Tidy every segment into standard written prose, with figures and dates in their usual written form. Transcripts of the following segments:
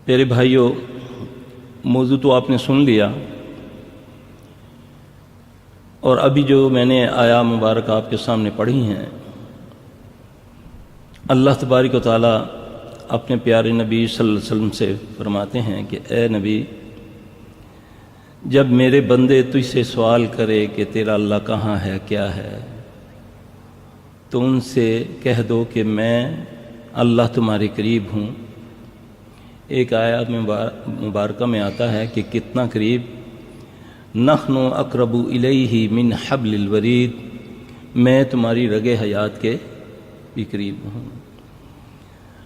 پیارے بھائیوں، موضوع تو آپ نے سن لیا، اور ابھی جو میں نے آیا مبارک آپ کے سامنے پڑھی ہیں، اللہ تبارک و تعالی اپنے پیارے نبی صلی اللہ علیہ وسلم سے فرماتے ہیں کہ اے نبی، جب میرے بندے تجھ سے سوال کرے کہ تیرا اللہ کہاں ہے، کیا ہے، تو ان سے کہہ دو کہ میں اللہ تمہارے قریب ہوں۔ ایک آیت مبارکہ میں آتا ہے کہ کتنا قریب، نحن اقرب الیہ من حبل الورید، میں تمہاری رگ حیات کے بھی قریب ہوں۔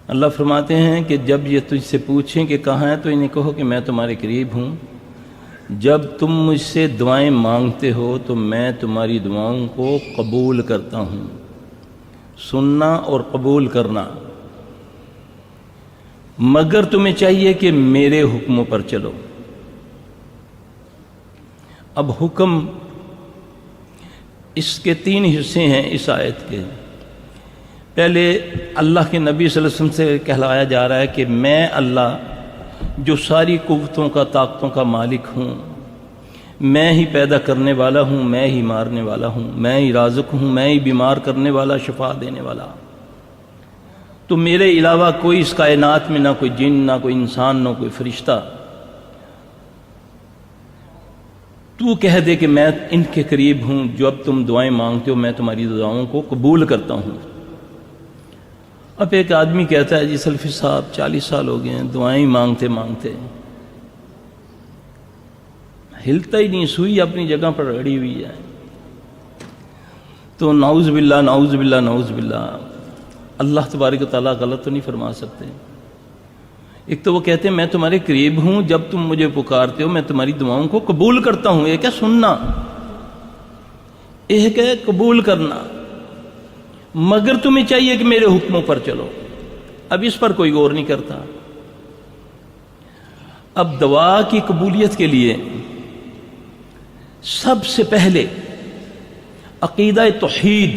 اللہ فرماتے ہیں کہ جب یہ تجھ سے پوچھیں کہ کہاں ہے، تو انہیں کہو کہ میں تمہارے قریب ہوں۔ جب تم مجھ سے دعائیں مانگتے ہو تو میں تمہاری دعاؤں کو قبول کرتا ہوں۔ سننا اور قبول کرنا، مگر تمہیں چاہیے کہ میرے حکموں پر چلو۔ اب حکم، اس کے 3 حصے ہیں اس آیت کے۔ پہلے اللہ کے نبی صلی اللہ علیہ وسلم سے کہلایا جا رہا ہے کہ میں اللہ جو ساری قوتوں کا، طاقتوں کا مالک ہوں، میں ہی پیدا کرنے والا ہوں، میں ہی مارنے والا ہوں، میں ہی رازق ہوں، میں ہی بیمار کرنے والا، شفا دینے والا۔ تو میرے علاوہ کوئی اس کائنات میں، نہ کوئی جن، نہ کوئی انسان، نہ کوئی فرشتہ۔ تو کہہ دے کہ میں ان کے قریب ہوں، جو اب تم دعائیں مانگتے ہو میں تمہاری دعاؤں کو قبول کرتا ہوں۔ اب ایک آدمی کہتا ہے جی سلفی صاحب 40 سال ہو گئے ہیں دعائیں مانگتے مانگتے، ہلتا ہی نہیں، سوئی اپنی جگہ پر اڑی ہوئی ہے۔ تو نعوذ باللہ نعوذ باللہ نعوذ باللہ، اللہ تبارک و تعالیٰ غلط تو نہیں فرما سکتے۔ ایک تو وہ کہتے ہیں میں تمہارے قریب ہوں، جب تم مجھے پکارتے ہو میں تمہاری دعاؤں کو قبول کرتا ہوں۔ ایک ہے سننا، ایک ہے قبول کرنا، مگر تمہیں چاہیے کہ میرے حکموں پر چلو۔ اب اس پر کوئی غور نہیں کرتا۔ اب دعا کی قبولیت کے لیے سب سے پہلے عقیدہ توحید،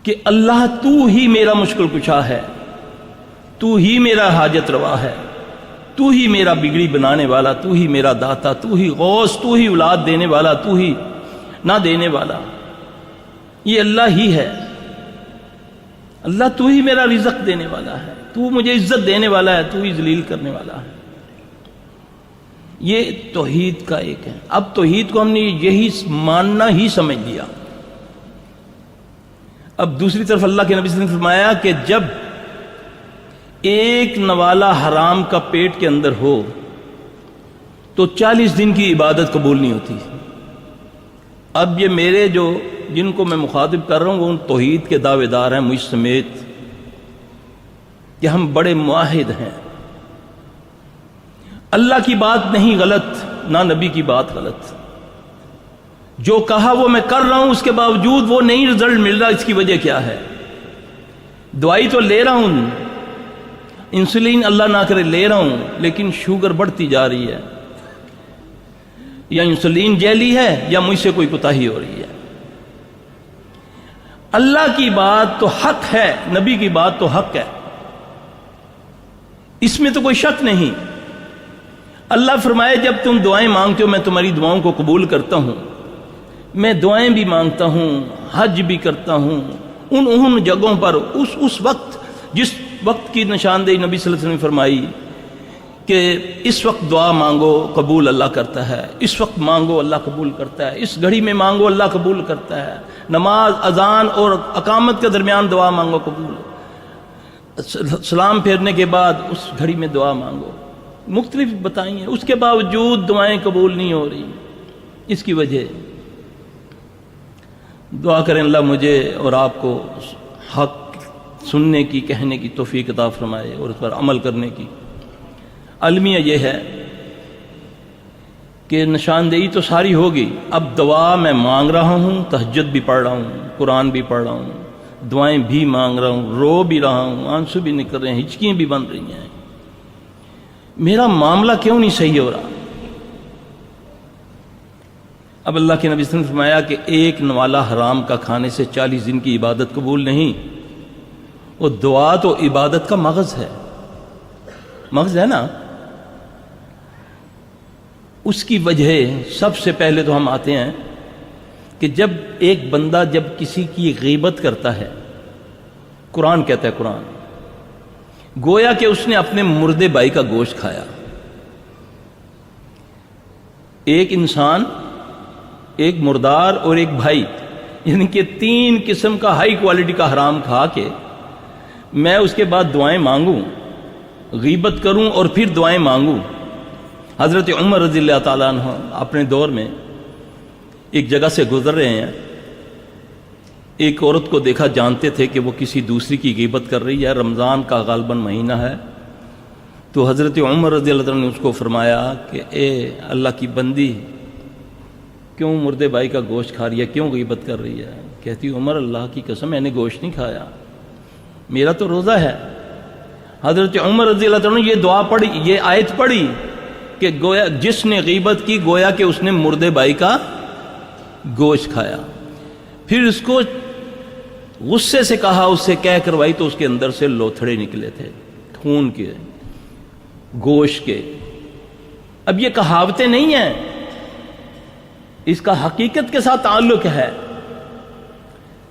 کہ اللہ تو ہی میرا مشکل کشا ہے، تو ہی میرا حاجت روا ہے، تو ہی میرا بگڑی بنانے والا، تو ہی میرا داتا، تو ہی غوث، تو ہی اولاد دینے والا، تو ہی نہ دینے والا۔ یہ اللہ ہی ہے، اللہ تو ہی میرا رزق دینے والا ہے، تو مجھے عزت دینے والا ہے، تو ہی ذلیل کرنے والا ہے۔ یہ توحید کا ایک ہے۔ اب توحید کو ہم نے یہی ماننا ہی سمجھ لیا۔ اب دوسری طرف اللہ کے نبی صلی اللہ علیہ وسلم نے فرمایا کہ جب ایک نوالا حرام کا پیٹ کے اندر ہو تو 40 دن کی عبادت قبول نہیں ہوتی۔ اب یہ میرے جو جن کو میں مخاطب کر رہا ہوں وہ ان توحید کے دعوے دار ہیں مجھ سمیت، کہ ہم بڑے موحد ہیں۔ اللہ کی بات نہیں غلط، نہ نبی کی بات غلط، جو کہا وہ میں کر رہا ہوں، اس کے باوجود وہ نہیں رزلٹ مل رہا، اس کی وجہ کیا ہے؟ دوائی تو لے رہا ہوں، انسولین اللہ نہ کرے لے رہا ہوں، لیکن شوگر بڑھتی جا رہی ہے، یا انسولین جیلی ہے یا مجھ سے کوئی کوتاہی ہو رہی ہے۔ اللہ کی بات تو حق ہے، نبی کی بات تو حق ہے، اس میں تو کوئی شک نہیں۔ اللہ فرمائے جب تم دعائیں مانگتے ہو میں تمہاری دعاؤں کو قبول کرتا ہوں۔ میں دعائیں بھی مانگتا ہوں، حج بھی کرتا ہوں، ان جگہوں پر اس وقت جس وقت کی نشاندہی نبی صلی اللہ علیہ وسلم نے فرمائی کہ اس وقت دعا مانگو قبول اللہ کرتا ہے، اس وقت مانگو اللہ قبول کرتا ہے، اس گھڑی میں مانگو اللہ قبول کرتا ہے، نماز، اذان اور اقامت کے درمیان دعا مانگو قبول، سلام پھیرنے کے بعد اس گھڑی میں دعا مانگو، مختلف بتائی ہیں۔ اس کے باوجود دعائیں قبول نہیں ہو رہی، اس کی وجہ دعا کریں اللہ مجھے اور آپ کو حق سننے کی، کہنے کی توفیق عطا فرمائے اور اس پر عمل کرنے کی۔ المیہ یہ ہے کہ نشاندہی تو ساری ہوگی، اب دعا میں مانگ رہا ہوں، تہجد بھی پڑھ رہا ہوں، قرآن بھی پڑھ رہا ہوں، دعائیں بھی مانگ رہا ہوں، رو بھی رہا ہوں، آنسو بھی نکل رہے ہیں، ہچکیاں بھی بن رہی ہیں، میرا معاملہ کیوں نہیں صحیح ہو رہا؟ اب اللہ کے نبی صلی اللہ علیہ وسلم نے فرمایا کہ ایک نوالا حرام کا کھانے سے 40 دن کی عبادت قبول نہیں۔ وہ دعا تو عبادت کا مغز ہے، مغز ہے نا، اس کی وجہ سب سے پہلے تو ہم آتے ہیں کہ جب ایک بندہ جب کسی کی غیبت کرتا ہے، قرآن کہتا ہے، قرآن گویا کہ اس نے اپنے مردے بھائی کا گوشت کھایا۔ ایک انسان، ایک مردار اور ایک بھائی، یعنی کہ 3 قسم کا ہائی کوالٹی کا حرام کھا کے میں اس کے بعد دعائیں مانگوں، غیبت کروں اور پھر دعائیں مانگوں۔ حضرت عمر رضی اللہ تعالیٰ عنہ اپنے دور میں ایک جگہ سے گزر رہے ہیں، ایک عورت کو دیکھا، جانتے تھے کہ وہ کسی دوسری کی غیبت کر رہی ہے، رمضان کا غالباً مہینہ ہے، تو حضرت عمر رضی اللہ عنہ نے اس کو فرمایا کہ اے اللہ کی بندی، کیوں مردے بھائی کا گوشت کھا رہی ہے، کیوں غیبت کر رہی ہے؟ کہتی عمر اللہ کی قسم میں نے گوشت نہیں کھایا، میرا تو روزہ ہے۔ حضرت عمر رضی اللہ عنہ یہ دعا پڑھی، یہ آیت پڑھی کہ گویا جس نے غیبت کی گویا کہ اس نے مردے بھائی کا گوشت کھایا۔ پھر اس کو غصے سے کہا، اس سے کہہ کروائی تو اس کے اندر سے لوتھڑے نکلے تھے، خون کے، گوشت کے۔ اب یہ کہاوتیں نہیں ہیں، اس کا حقیقت کے ساتھ تعلق ہے۔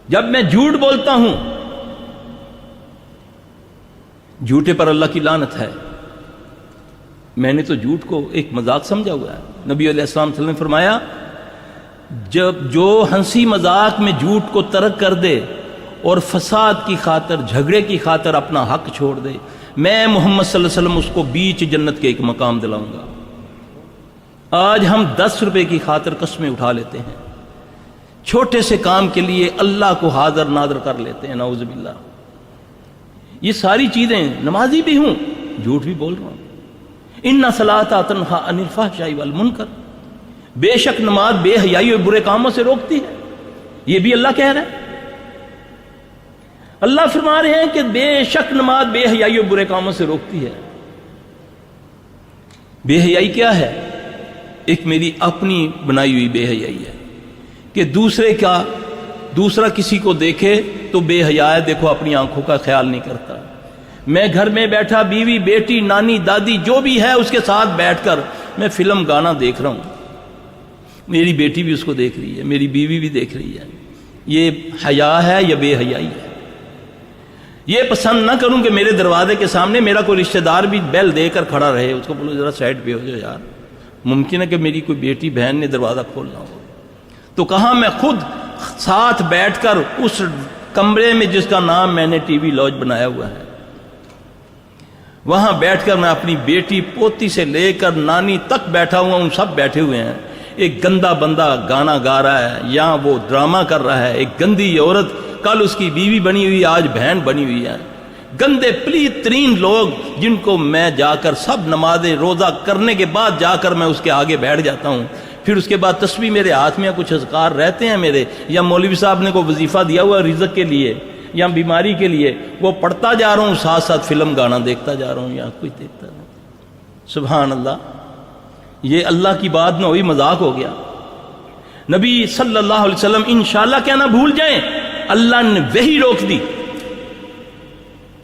جب میں جھوٹ بولتا ہوں، جھوٹے پر اللہ کی لعنت ہے۔ میں نے تو جھوٹ کو ایک مذاق سمجھا ہوا ہے۔ نبی علیہ السلام صلی اللہ علیہ وسلم نے فرمایا، جب جو ہنسی مذاق میں جھوٹ کو ترک کر دے اور فساد کی خاطر، جھگڑے کی خاطر اپنا حق چھوڑ دے، میں محمد صلی اللہ علیہ وسلم اس کو بیچ جنت کے ایک مقام دلاؤں گا۔ آج ہم 10 روپے کی خاطر قسمیں اٹھا لیتے ہیں، چھوٹے سے کام کے لیے اللہ کو حاضر ناظر کر لیتے ہیں، نعوذ باللہ۔ یہ ساری چیزیں، نمازی بھی ہوں، جھوٹ بھی بول رہا ہوں۔ ان صلاۃ تنہا عن الفحشاء والمنکر، بے شک نماز بے حیائی اور برے کاموں سے روکتی ہے، یہ بھی اللہ کہہ رہا ہے۔ اللہ فرما رہے ہیں کہ بے شک نماز بے حیائی اور برے کاموں سے روکتی ہے۔ بے حیائی کیا ہے؟ ایک میری اپنی بنائی ہوئی بے حیائی ہے کہ دوسرا کسی کو دیکھے تو بے حیا ہے، دیکھو اپنی آنکھوں کا خیال نہیں کرتا۔ میں گھر میں بیٹھا بیوی، بیٹی، نانی، دادی جو بھی ہے اس کے ساتھ بیٹھ کر میں فلم گانا دیکھ رہا ہوں، میری بیٹی بھی اس کو دیکھ رہی ہے، میری بیوی بھی دیکھ رہی ہے۔ یہ حیا ہے یا بے حیائی ہے؟ یہ پسند نہ کروں کہ میرے دروازے کے سامنے میرا کوئی رشتہ دار بھی بیل دے کر کھڑا رہے، اس کو بولو ذرا سائڈ پہ ہو جاؤ یار، ممکن ہے کہ میری کوئی بیٹی بہن نے دروازہ کھولنا ہو، تو کہاں میں خود ساتھ بیٹھ کر اس کمرے میں جس کا نام میں نے ٹی وی لاج بنایا ہوا ہے، وہاں بیٹھ کر میں اپنی بیٹی، پوتی سے لے کر نانی تک بیٹھا ہوا ہوں، سب بیٹھے ہوئے ہیں۔ ایک گندا بندہ گانا گا رہا ہے یا وہ ڈرامہ کر رہا ہے، ایک گندی عورت کل اس کی بیوی بنی ہوئی، آج بہن بنی ہوئی ہے، گندے پلیت ترین لوگ جن کو میں جا کر سب نمازیں روزہ کرنے کے بعد جا کر میں اس کے آگے بیٹھ جاتا ہوں، پھر اس کے بعد تسبیح میرے ہاتھ میں کچھ اذکار رہتے ہیں میرے، یا مولوی صاحب نے کوئی وظیفہ دیا ہوا رزق کے لیے یا بیماری کے لیے، وہ پڑھتا جا رہا ہوں، ساتھ ساتھ فلم گانا دیکھتا جا رہا ہوں یا کچھ دیکھتا رہا ہوں۔ سبحان اللہ، یہ اللہ کی بات نہ ہوئی، مذاق ہو گیا۔ نبی صلی اللہ علیہ وسلم انشاءاللہ کہنا بھول جائیں، اللہ نے وہی روک دی۔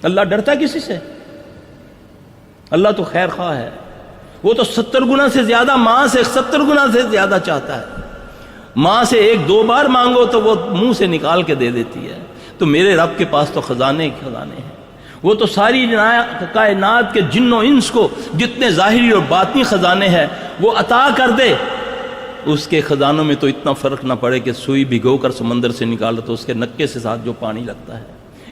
اللہ ڈرتا کسی سے؟ اللہ تو خیر خواہ ہے، وہ تو 70 گنا سے زیادہ، ماں سے 70 گنا سے زیادہ چاہتا ہے۔ ماں سے 1-2 بار مانگو تو وہ منہ سے نکال کے دے دیتی ہے، تو میرے رب کے پاس تو خزانے خزانے ہیں، وہ تو ساری کائنات کے جن و انس کو جتنے ظاہری اور باطنی خزانے ہیں وہ عطا کر دے، اس کے خزانوں میں تو اتنا فرق نہ پڑے کہ سوئی بھگو کر سمندر سے نکالو تو اس کے نکے سے ساتھ جو پانی لگتا ہے۔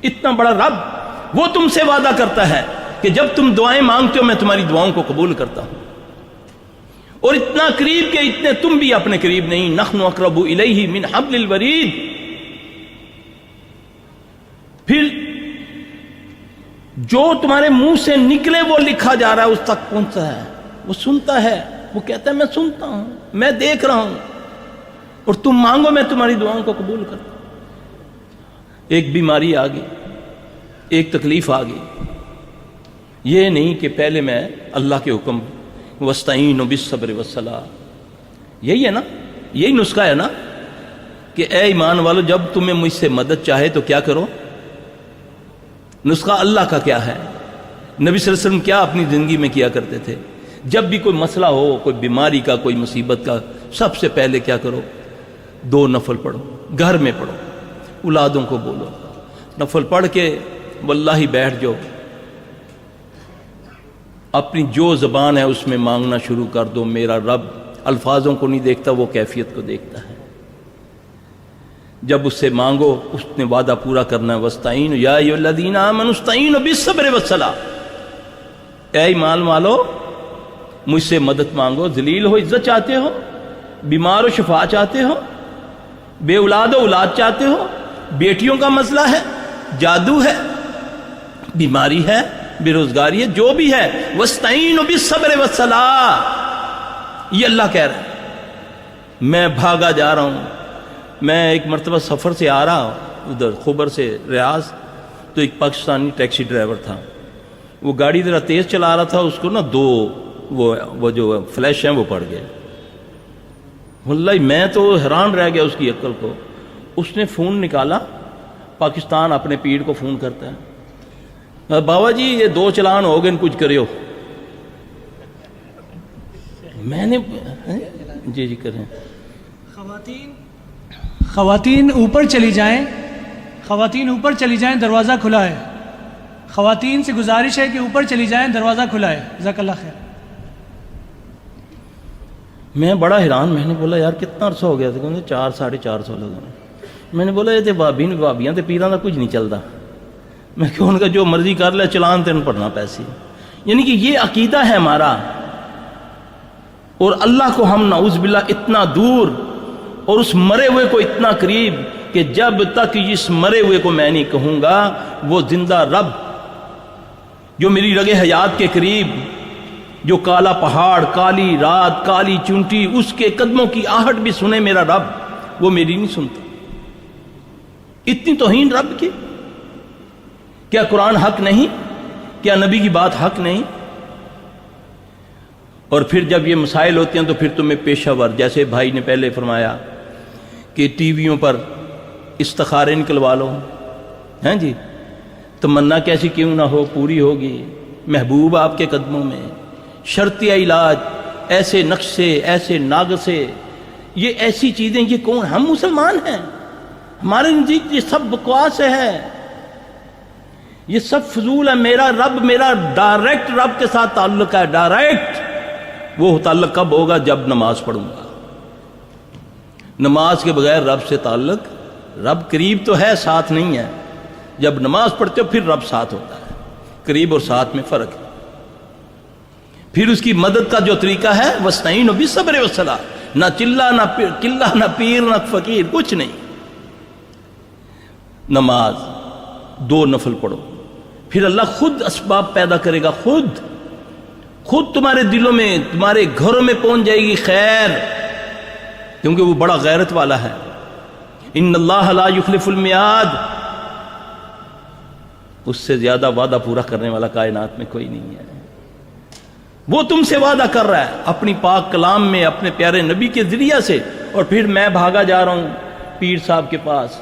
اتنا بڑا رب وہ تم سے وعدہ کرتا ہے کہ جب تم دعائیں مانگتے ہو میں تمہاری دعاؤں کو قبول کرتا ہوں، اور اتنا قریب کہ اتنے تم بھی اپنے قریب نہیں، نحن اقرب الیہ من حبل الورید۔ پھر جو تمہارے منہ سے نکلے وہ لکھا جا رہا ہے، اس تک پہنچتا ہے، وہ سنتا ہے، وہ کہتا ہے میں سنتا ہوں، میں دیکھ رہا ہوں، اور تم مانگو میں تمہاری دعاؤں کو قبول کرتا ہوں۔ ایک بیماری آ گئی، ایک تکلیف آ گئی، یہ نہیں کہ پہلے میں اللہ کے حکم وَاسْتَعِينُوا بِالصَّبْرِ وَالصَّلَاةِ، یہی ہے نا، یہی نسخہ ہے نا کہ اے ایمان والو جب تمہیں مجھ سے مدد چاہے تو کیا کرو؟ نسخہ اللہ کا کیا ہے؟ نبی صلی اللہ علیہ وسلم کیا اپنی زندگی میں کیا کرتے تھے؟ جب بھی کوئی مسئلہ ہو، کوئی بیماری کا، کوئی مصیبت کا، سب سے پہلے کیا کرو؟ 2 نفل پڑھو، گھر میں پڑھو، اولادوں کو بولو، نفل پڑھ کے واللہ بیٹھ جاؤ، اپنی جو زبان ہے اس میں مانگنا شروع کر دو۔ میرا رب الفاظوں کو نہیں دیکھتا، وہ کیفیت کو دیکھتا ہے۔ جب اس سے مانگو، اس نے وعدہ پورا کرنا ہے۔ وَاسْتَعِينُوا يَا أَيُّهَا الَّذِينَ آمَنُوا اسْتَعِينُوا بِالصَّبْرِ وَالصَّلَاةِ، اے ایمان والو مجھ سے مدد مانگو۔ ذلیل ہو عزت چاہتے ہو، بیمار و شفا چاہتے ہو، بے اولاد و اولاد چاہتے ہو، بیٹیوں کا مسئلہ ہے، جادو ہے، بیماری ہے، بے روزگاری ہے، جو بھی ہے، وَاسْتَعِينُوا بِالصَّبْرِ وَالصَّلَاةِ، یہ اللہ کہہ رہا ہے۔ میں بھاگا جا رہا ہوں، میں ایک مرتبہ سفر سے آ رہا ادھر خبر سے ریاض، تو ایک پاکستانی ٹیکسی ڈرائیور تھا، وہ گاڑی ذرا تیز چلا رہا تھا، اس کو نا 2 وہ جو فلیش ہیں وہ پڑ گئے۔ واللہ میں تو حیران رہ گیا اس کی عقل کو۔ اس نے فون نکالا، پاکستان اپنے پیر کو فون کرتا ہے، بابا جی یہ 2 چلان ہو گئے، کچھ کریو۔ میں نے جی کریں۔ خواتین اوپر چلی جائیں، خواتین اوپر چلی جائیں، دروازہ کھلا ہے۔ خواتین سے گزارش ہے کہ اوپر چلی جائیں، دروازہ کھلا ہے۔ جزاک اللہ خیر۔ میں بڑا حیران، میں نے بولا یار کتنا عرصہ ہو گیا تھا؟ کہتے 4 ساڑھے 4 سال ہو گئے۔ میں نے بولا یہ تو بھابیاں تے پیراں دا کچھ نہیں چلتا۔ میں کہ ان کا جو مرضی کر لے، چلان تین پڑھنا پیسے۔ یعنی کہ یہ عقیدہ ہے ہمارا، اور اللہ کو ہم نعوذ باللہ اتنا دور اور اس مرے ہوئے کو اتنا قریب کہ جب تک اس مرے ہوئے کو میں نہیں کہوں گا وہ زندہ رب جو میری رگ حیات کے قریب، جو کالا پہاڑ، کالی رات، کالی چونٹی، اس کے قدموں کی آہٹ بھی سنے میرا رب، وہ میری نہیں سنتا۔ اتنی توہین رب کی! کیا قرآن حق نہیں؟ کیا نبی کی بات حق نہیں؟ اور پھر جب یہ مسائل ہوتے ہیں تو پھر تمہیں پیشہ ور، جیسے بھائی نے پہلے فرمایا کہ ٹی ویوں پر استخارے نکلوا لو، ہیں جی، تمنا کیسی کیوں نہ ہو پوری ہوگی، محبوب آپ کے قدموں میں، شرطیہ علاج، ایسے نقشے، ایسے ناگسے، یہ ایسی چیزیں، یہ کون؟ ہم مسلمان ہیں، ہمارے نزدیک یہ سب بکواس ہے، یہ سب فضول ہے۔ میرا رب، میرا ڈائریکٹ رب کے ساتھ تعلق ہے، ڈائریکٹ۔ وہ تعلق کب ہوگا؟ جب نماز پڑھوں گا۔ نماز کے بغیر رب سے تعلق، رب قریب تو ہے، ساتھ نہیں ہے۔ جب نماز پڑھتے ہو پھر رب ساتھ ہوتا ہے، قریب اور ساتھ میں فرق ہے۔ پھر اس کی مدد کا جو طریقہ ہے وَاسْتَعِينُوا بِالصَّبْرِ وَالصَّلَاةِ، نہ چلہ، نہ قلہ، نہ پیر، نہ فقیر، کچھ نہیں۔ نماز 2 نفل پڑھو، پھر اللہ خود اسباب پیدا کرے گا، خود تمہارے دلوں میں، تمہارے گھروں میں پہنچ جائے گی خیر، کیونکہ وہ بڑا غیرت والا ہے۔ ان اللہ لا یخلف المیعاد، اس سے زیادہ وعدہ پورا کرنے والا کائنات میں کوئی نہیں ہے۔ وہ تم سے وعدہ کر رہا ہے اپنی پاک کلام میں، اپنے پیارے نبی کے ذریعہ سے، اور پھر میں بھاگا جا رہا ہوں پیر صاحب کے پاس،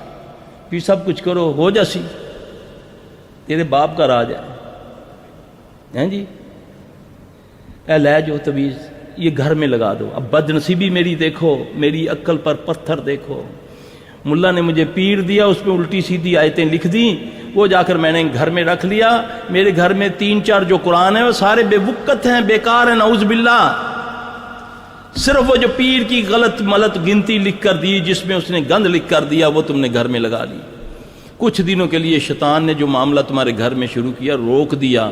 پیر صاحب کچھ کرو، ہو جا سی، تیرے باپ کا راج ہے جی، اے لے جو تویز، یہ گھر میں لگا دو۔ اب بد نصیبی میری دیکھو، میری عقل پر پتھر دیکھو، ملا نے مجھے پیر دیا، اس میں الٹی سیدھی آیتیں لکھ دیں، وہ جا کر میں نے گھر میں رکھ لیا۔ میرے گھر میں 3-4 جو قرآن ہیں وہ سارے بے وقت ہیں، بیکار ہیں، نعوذ باللہ۔ صرف وہ جو پیر کی غلط ملت گنتی لکھ کر دی، جس میں اس نے گند لکھ کر دیا، وہ تم نے گھر میں لگا لی۔ کچھ دنوں کے لیے شیطان نے جو معاملہ تمہارے گھر میں شروع کیا، روک دیا،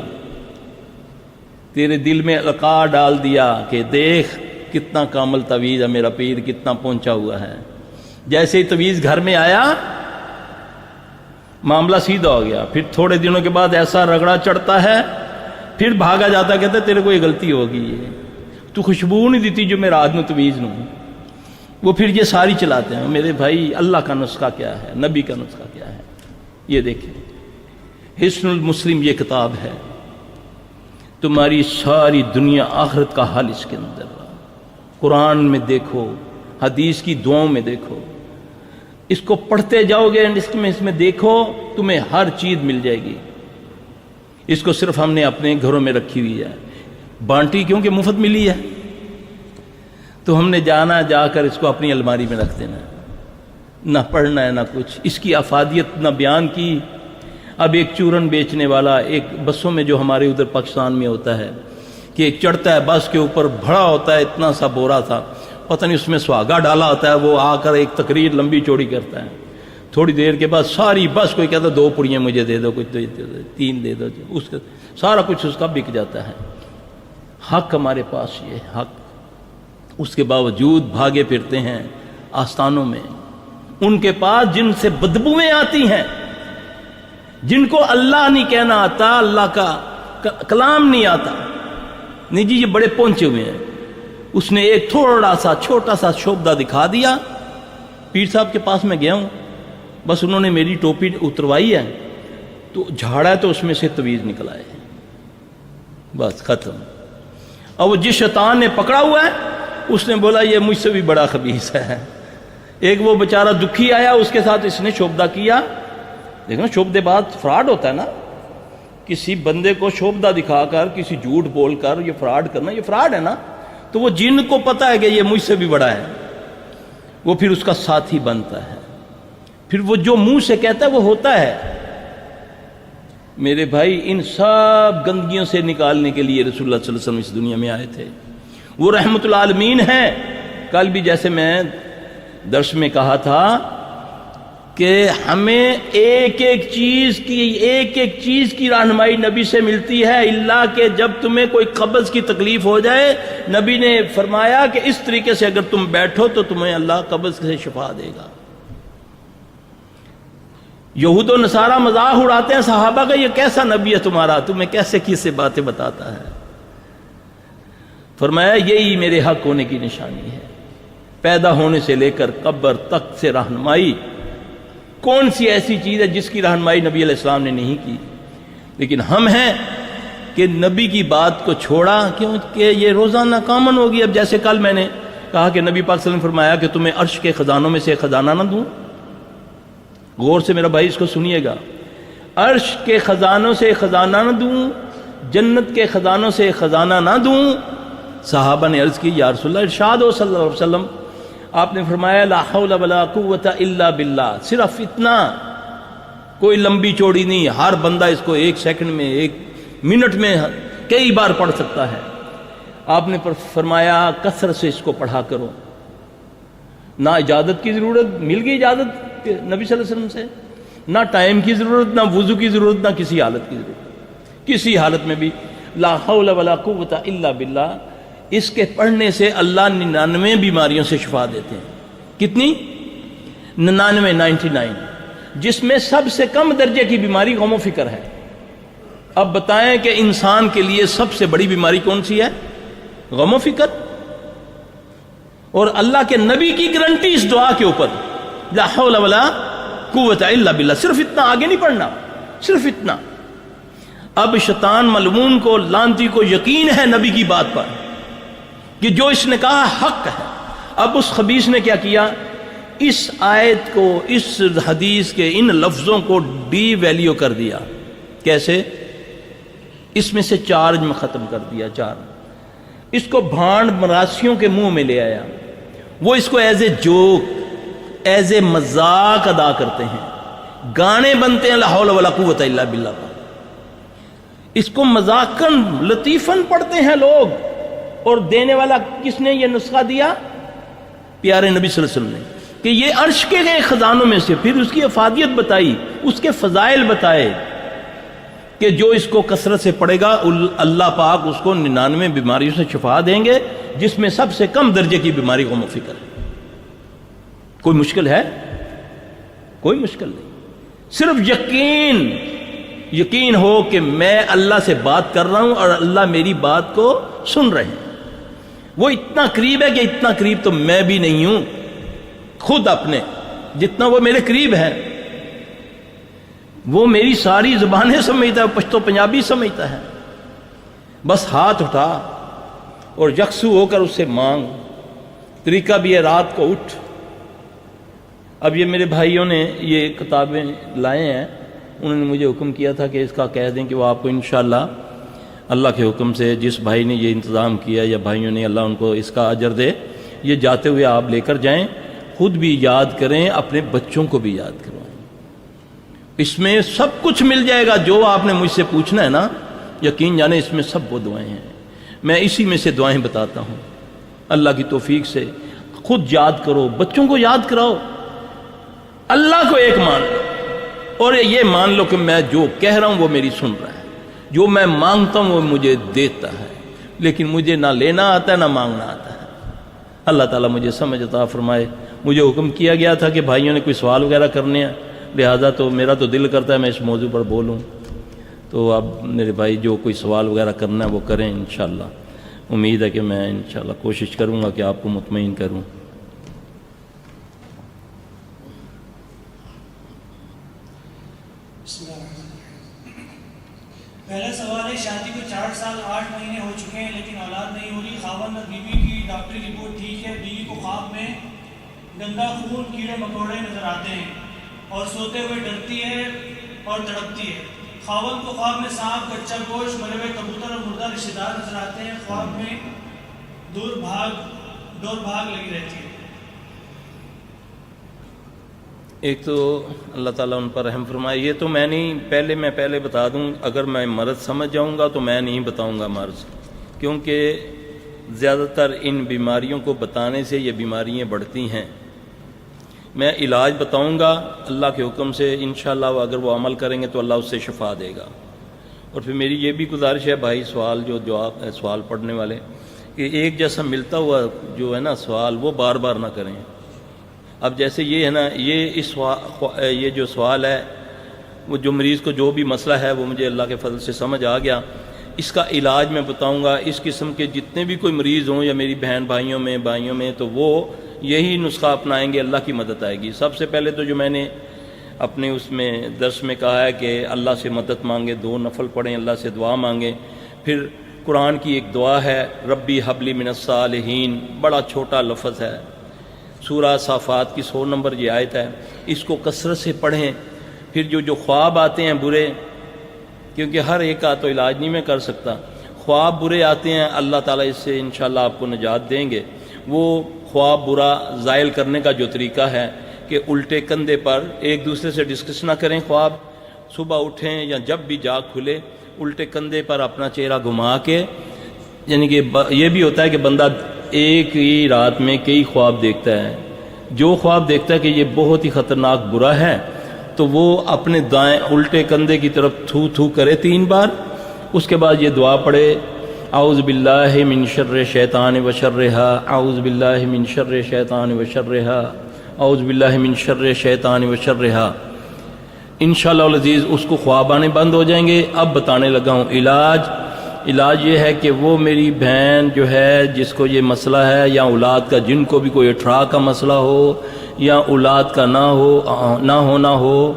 تیرے دل میں القاع ڈال دیا کہ دیکھ کتنا کامل تویز ہے میرا پیر، کتنا پہنچا ہوا ہے۔ جیسے ہی تویز گھر میں آیا، معاملہ سیدھا ہو گیا۔ پھر تھوڑے دنوں کے بعد ایسا رگڑا چڑھتا ہے، پھر بھاگا جاتا، کہتا ہے تیرے کو یہ غلطی ہوگی، تو خوشبو نہیں دیتی جو میرا آدمی تویز نو۔ وہ پھر یہ ساری چلاتے ہیں۔ میرے بھائی، اللہ کا نسخہ کیا ہے، نبی کا نسخہ کیا ہے، یہ دیکھیں۔ حصن المسلم یہ کتاب ہے، تمہاری ساری دنیا آخرت کا حل اس کے اندر۔ قرآن میں دیکھو، حدیث کی دعاؤں میں دیکھو، اس کو پڑھتے جاؤ گے، اس میں دیکھو، تمہیں ہر چیز مل جائے گی۔ اس کو صرف ہم نے اپنے گھروں میں رکھی ہوئی ہے، بانٹی کیونکہ مفت ملی ہے، تو ہم نے جانا جا کر اس کو اپنی الماری میں رکھ دینا، نہ پڑھنا ہے نہ کچھ، اس کی افادیت نہ بیان کی۔ اب ایک چورن بیچنے والا ایک بسوں میں جو ہمارے ادھر پاکستان میں ہوتا ہے کہ ایک چڑھتا ہے بس کے اوپر، بڑا ہوتا ہے اتنا سا بورا تھا، پتہ نہیں اس میں سہاگا ڈالا ہوتا ہے، وہ آ کر ایک تقریر لمبی چوڑی کرتا ہے، تھوڑی دیر کے بعد ساری بس کوئی کہتا ہے 2 پڑیاں مجھے دے دو، کچھ 3 دے دو، اس کا سارا کچھ اس کا بک جاتا ہے۔ حق ہمارے پاس یہ حق، اس کے باوجود بھاگے پھرتے ہیں آستانوں میں، ان کے پاس جن سے بدبوئیں آتی ہیں، جن کو اللہ نہیں کہنا آتا، اللہ کا کلام نہیں آتا، نہیں جی یہ بڑے پہنچے ہوئے ہیں۔ اس نے ایک تھوڑا سا چھوٹا سا شعبہ دکھا دیا، پیر صاحب کے پاس میں گیا ہوں، بس انہوں نے میری ٹوپی اتروائی ہے تو جھاڑا ہے تو اس میں سے تویز نکل آئے، بس ختم۔ اور وہ جس شیطان نے پکڑا ہوا ہے اس نے بولا یہ مجھ سے بھی بڑا خبیث ہے۔ ایک وہ بیچارہ دکھی آیا، اس کے ساتھ اس نے شعبہ کیا، دیکھنا شعبے بعد فراڈ ہوتا ہے نا، کسی بندے کو شعبہ دکھا کر کسی جھوٹ بول کر یہ فراڈ کرنا، یہ فراڈ ہے نا۔ تو وہ جن کو پتہ ہے کہ یہ مجھ سے بھی بڑا ہے، وہ پھر اس کا ساتھی بنتا ہے، پھر وہ جو منہ سے کہتا ہے وہ ہوتا ہے۔ میرے بھائی ان سب گندگیوں سے نکالنے کے لیے رسول اللہ صلی اللہ علیہ وسلم اس دنیا میں آئے تھے، وہ رحمت العالمین ہیں۔ کل بھی جیسے میں درس میں کہا تھا کہ ہمیں ایک ایک چیز کی رہنمائی نبی سے ملتی ہے، اللہ کہ جب تمہیں کوئی قبض کی تکلیف ہو جائے، نبی نے فرمایا کہ اس طریقے سے اگر تم بیٹھو تو تمہیں اللہ قبض سے شفا دے گا۔ یہود و نصارہ مذاق اڑاتے ہیں صحابہ کا، یہ کیسا نبی ہے تمہارا، تمہیں کیسے کیسے باتیں بتاتا ہے۔ فرمایا یہی میرے حق ہونے کی نشانی ہے، پیدا ہونے سے لے کر قبر تک سے رہنمائی۔ کون سی ایسی چیز ہے جس کی رہنمائی نبی علیہ السلام نے نہیں کی؟ لیکن ہم ہیں کہ نبی کی بات کو چھوڑا، کیونکہ یہ روزانہ کامن ہوگی۔ اب جیسے کل میں نے کہا کہ نبی پاک صلی اللہ علیہ وسلم نے فرمایا کہ تمہیں عرش کے خزانوں میں سے خزانہ نہ دوں، غور سے میرا بھائی اس کو سنیے گا، عرش کے خزانوں سے خزانہ نہ دوں، جنت کے خزانوں سے خزانہ نہ دوں۔ صحابہ نے عرض کی یا رسول اللہ ارشاد ہو صلی اللہ علیہ وسلم۔ آپ نے فرمایا لا حول ولا قوت الا باللہ، صرف اتنا، کوئی لمبی چوڑی نہیں، ہر بندہ اس کو 1 سیکنڈ میں 1 منٹ میں کئی بار پڑھ سکتا ہے۔ آپ نے فرمایا کثرت سے اس کو پڑھا کرو، نہ اجازت کی ضرورت، مل گئی اجازت نبی صلی اللہ علیہ وسلم سے، نہ ٹائم کی ضرورت، نہ وضو کی ضرورت، نہ کسی حالت کی ضرورت، کسی حالت میں بھی لا حول ولا قوت الا باللہ۔ اس کے پڑھنے سے اللہ 99 بیماریوں سے شفا دیتے ہیں۔ کتنی؟ 99، جس میں سب سے کم درجے کی بیماری غم و فکر ہے۔ اب بتائیں کہ انسان کے لیے سب سے بڑی بیماری کون سی ہے؟ غم و فکر۔ اور اللہ کے نبی کی گارنٹی اس دعا کے اوپر، لا حول ولا قوت الا باللہ، صرف اتنا، آگے نہیں پڑھنا، صرف اتنا۔ اب شیطان ملعون کو، لعنتی کو یقین ہے نبی کی بات پر کہ جو اس نے کہا حق ہے۔ اب اس خبیث نے کیا کیا؟ اس آیت کو، اس حدیث کے ان لفظوں کو ڈی ویلیو کر دیا۔ کیسے؟ اس میں سے چارج میں ختم کر دیا، اس کو بھانڈ مراسیوں کے منہ میں لے آیا، وہ اس کو as a joke, as a مذاق ادا کرتے ہیں، گانے بنتے ہیں لا حول ولا قوت الا باللہ پر، اس کو مذاقن لطیفاً پڑھتے ہیں لوگ۔ اور دینے والا کس نے یہ نسخہ دیا؟ پیارے نبی صلی اللہ علیہ وسلم نے، کہ یہ عرش کے خزانوں میں سے، پھر اس کی افادیت بتائی، اس کے فضائل بتائے کہ جو اس کو کثرت سے پڑھے گا اللہ پاک اس کو 99 بیماریوں سے شفا دیں گے، جس میں سب سے کم درجے کی بیماری غم و فکر ہے۔ کوئی مشکل ہے؟ کوئی مشکل نہیں، صرف یقین ہو کہ میں اللہ سے بات کر رہا ہوں اور اللہ میری بات کو سن رہے ہیں۔ وہ اتنا قریب ہے کہ اتنا قریب تو میں بھی نہیں ہوں خود اپنے، جتنا وہ میرے قریب ہے۔ وہ میری ساری زبانیں سمجھتا ہے، پشتو پنجابی سمجھتا ہے۔ بس ہاتھ اٹھا اور یکسو ہو کر اس سے مانگ۔ طریقہ بھی ہے رات کو اٹھ۔ اب یہ میرے بھائیوں نے یہ کتابیں لائے ہیں، انہوں نے مجھے حکم کیا تھا کہ اس کا کہہ دیں کہ وہ آپ کو انشاءاللہ اللہ کے حکم سے جس بھائی نے یہ انتظام کیا یا بھائیوں نے، اللہ ان کو اس کا اجر دے، یہ جاتے ہوئے آپ لے کر جائیں، خود بھی یاد کریں، اپنے بچوں کو بھی یاد کروائیں۔ اس میں سب کچھ مل جائے گا جو آپ نے مجھ سے پوچھنا ہے نا، یقین جانے اس میں سب وہ دعائیں ہیں، میں اسی میں سے دعائیں بتاتا ہوں۔ اللہ کی توفیق سے خود یاد کرو، بچوں کو یاد کراؤ، اللہ کو ایک مان لو، اور یہ مان لو کہ میں جو کہہ رہا ہوں وہ میری سن رہا ہے، جو میں مانگتا ہوں وہ مجھے دیتا ہے، لیکن مجھے نہ لینا آتا ہے نہ مانگنا آتا ہے۔ اللہ تعالیٰ مجھے سمجھ عطا فرمائے۔ مجھے حکم کیا گیا تھا کہ بھائیوں نے کوئی سوال وغیرہ کرنے ہیں، لہذا تو میرا تو دل کرتا ہے میں اس موضوع پر بولوں، تو اب میرے بھائی جو کوئی سوال وغیرہ کرنا ہے وہ کریں انشاءاللہ۔ امید ہے کہ میں انشاءاللہ کوشش کروں گا کہ آپ کو مطمئن کروں۔ پہلا سوال ہے، شادی کو 4 سال 8 مہینے ہو چکے ہیں لیکن اولاد نہیں ہو رہی۔ خاوند اور بیوی کی ڈاکٹری رپورٹ ٹھیک ہے، بیوی کو خواب میں گندا خون، کیڑے مکوڑے نظر آتے ہیں اور سوتے ہوئے ڈرتی ہے اور تڑپتی ہے۔ خاوند کو خواب میں سانپ، کچا گوشت، مرے ہوئے کبوتر اور مردہ رشتہ دار نظر آتے ہیں۔ خواب میں دور بھاگ لگی رہتی ہے۔ ایک تو اللہ تعالیٰ ان پر رحم فرمائے، یہ تو میں پہلے بتا دوں، اگر میں مرض سمجھ جاؤں گا تو میں نہیں بتاؤں گا مرض، کیونکہ زیادہ تر ان بیماریوں کو بتانے سے یہ بیماریاں بڑھتی ہیں۔ میں علاج بتاؤں گا اللہ کے حکم سے انشاءاللہ، اگر وہ عمل کریں گے تو اللہ اس سے شفا دے گا۔ اور پھر میری یہ بھی گزارش ہے بھائی، سوال پڑھنے والے، کہ ایک جیسا ملتا ہوا جو ہے نا سوال وہ بار بار نہ کریں۔ اب جیسے یہ ہے نا، یہ جو سوال ہے وہ جو مریض کو جو بھی مسئلہ ہے وہ مجھے اللہ کے فضل سے سمجھ آ گیا، اس کا علاج میں بتاؤں گا۔ اس قسم کے جتنے بھی کوئی مریض ہوں یا میری بہن بھائیوں میں تو وہ یہی نسخہ اپنائیں گے، اللہ کی مدد آئے گی۔ سب سے پہلے تو جو میں نے اپنے اس میں درس میں کہا ہے کہ اللہ سے مدد مانگے، 2 نفل پڑھیں، اللہ سے دعا مانگیں۔ پھر قرآن کی ایک دعا ہے، ربی حبلی من الصالحین، بڑا چھوٹا لفظ ہے، سورہ صافات کی 100 نمبر یہ آیت ہے، اس کو کثرت سے پڑھیں۔ پھر جو خواب آتے ہیں برے، کیونکہ ہر ایک کا تو علاج نہیں میں کر سکتا، خواب برے آتے ہیں، اللہ تعالیٰ اس سے انشاءاللہ آپ کو نجات دیں گے۔ وہ خواب برا زائل کرنے کا جو طریقہ ہے کہ الٹے کندھے پر ایک دوسرے سے ڈسکس نہ کریں، خواب صبح اٹھیں یا جب بھی جاگ کھلے الٹے کندھے پر اپنا چہرہ گھما کے، یعنی کہ یہ بھی ہوتا ہے کہ بندہ ایک ہی رات میں کئی خواب دیکھتا ہے، جو خواب دیکھتا ہے کہ یہ بہت ہی خطرناک برا ہے تو وہ اپنے دائیں الٹے کندھے کی طرف تھو تھو کرے 3 بار، اس کے بعد یہ دعا پڑھے، اعوذ باللہ من شر شیطان و شرہا، اعوذ باللہ من شر شیطان و شرہا، اعوذ باللہ من شر شیطان و شرہا۔ انشاءاللہ العزیز اس کو خواب آنے بند ہو جائیں گے۔ اب بتانے لگا ہوں علاج یہ ہے کہ وہ میری بہن جو ہے جس کو یہ مسئلہ ہے، یا اولاد کا، جن کو بھی کوئی اٹھرا کا مسئلہ ہو یا اولاد کا نہ ہونا ہو،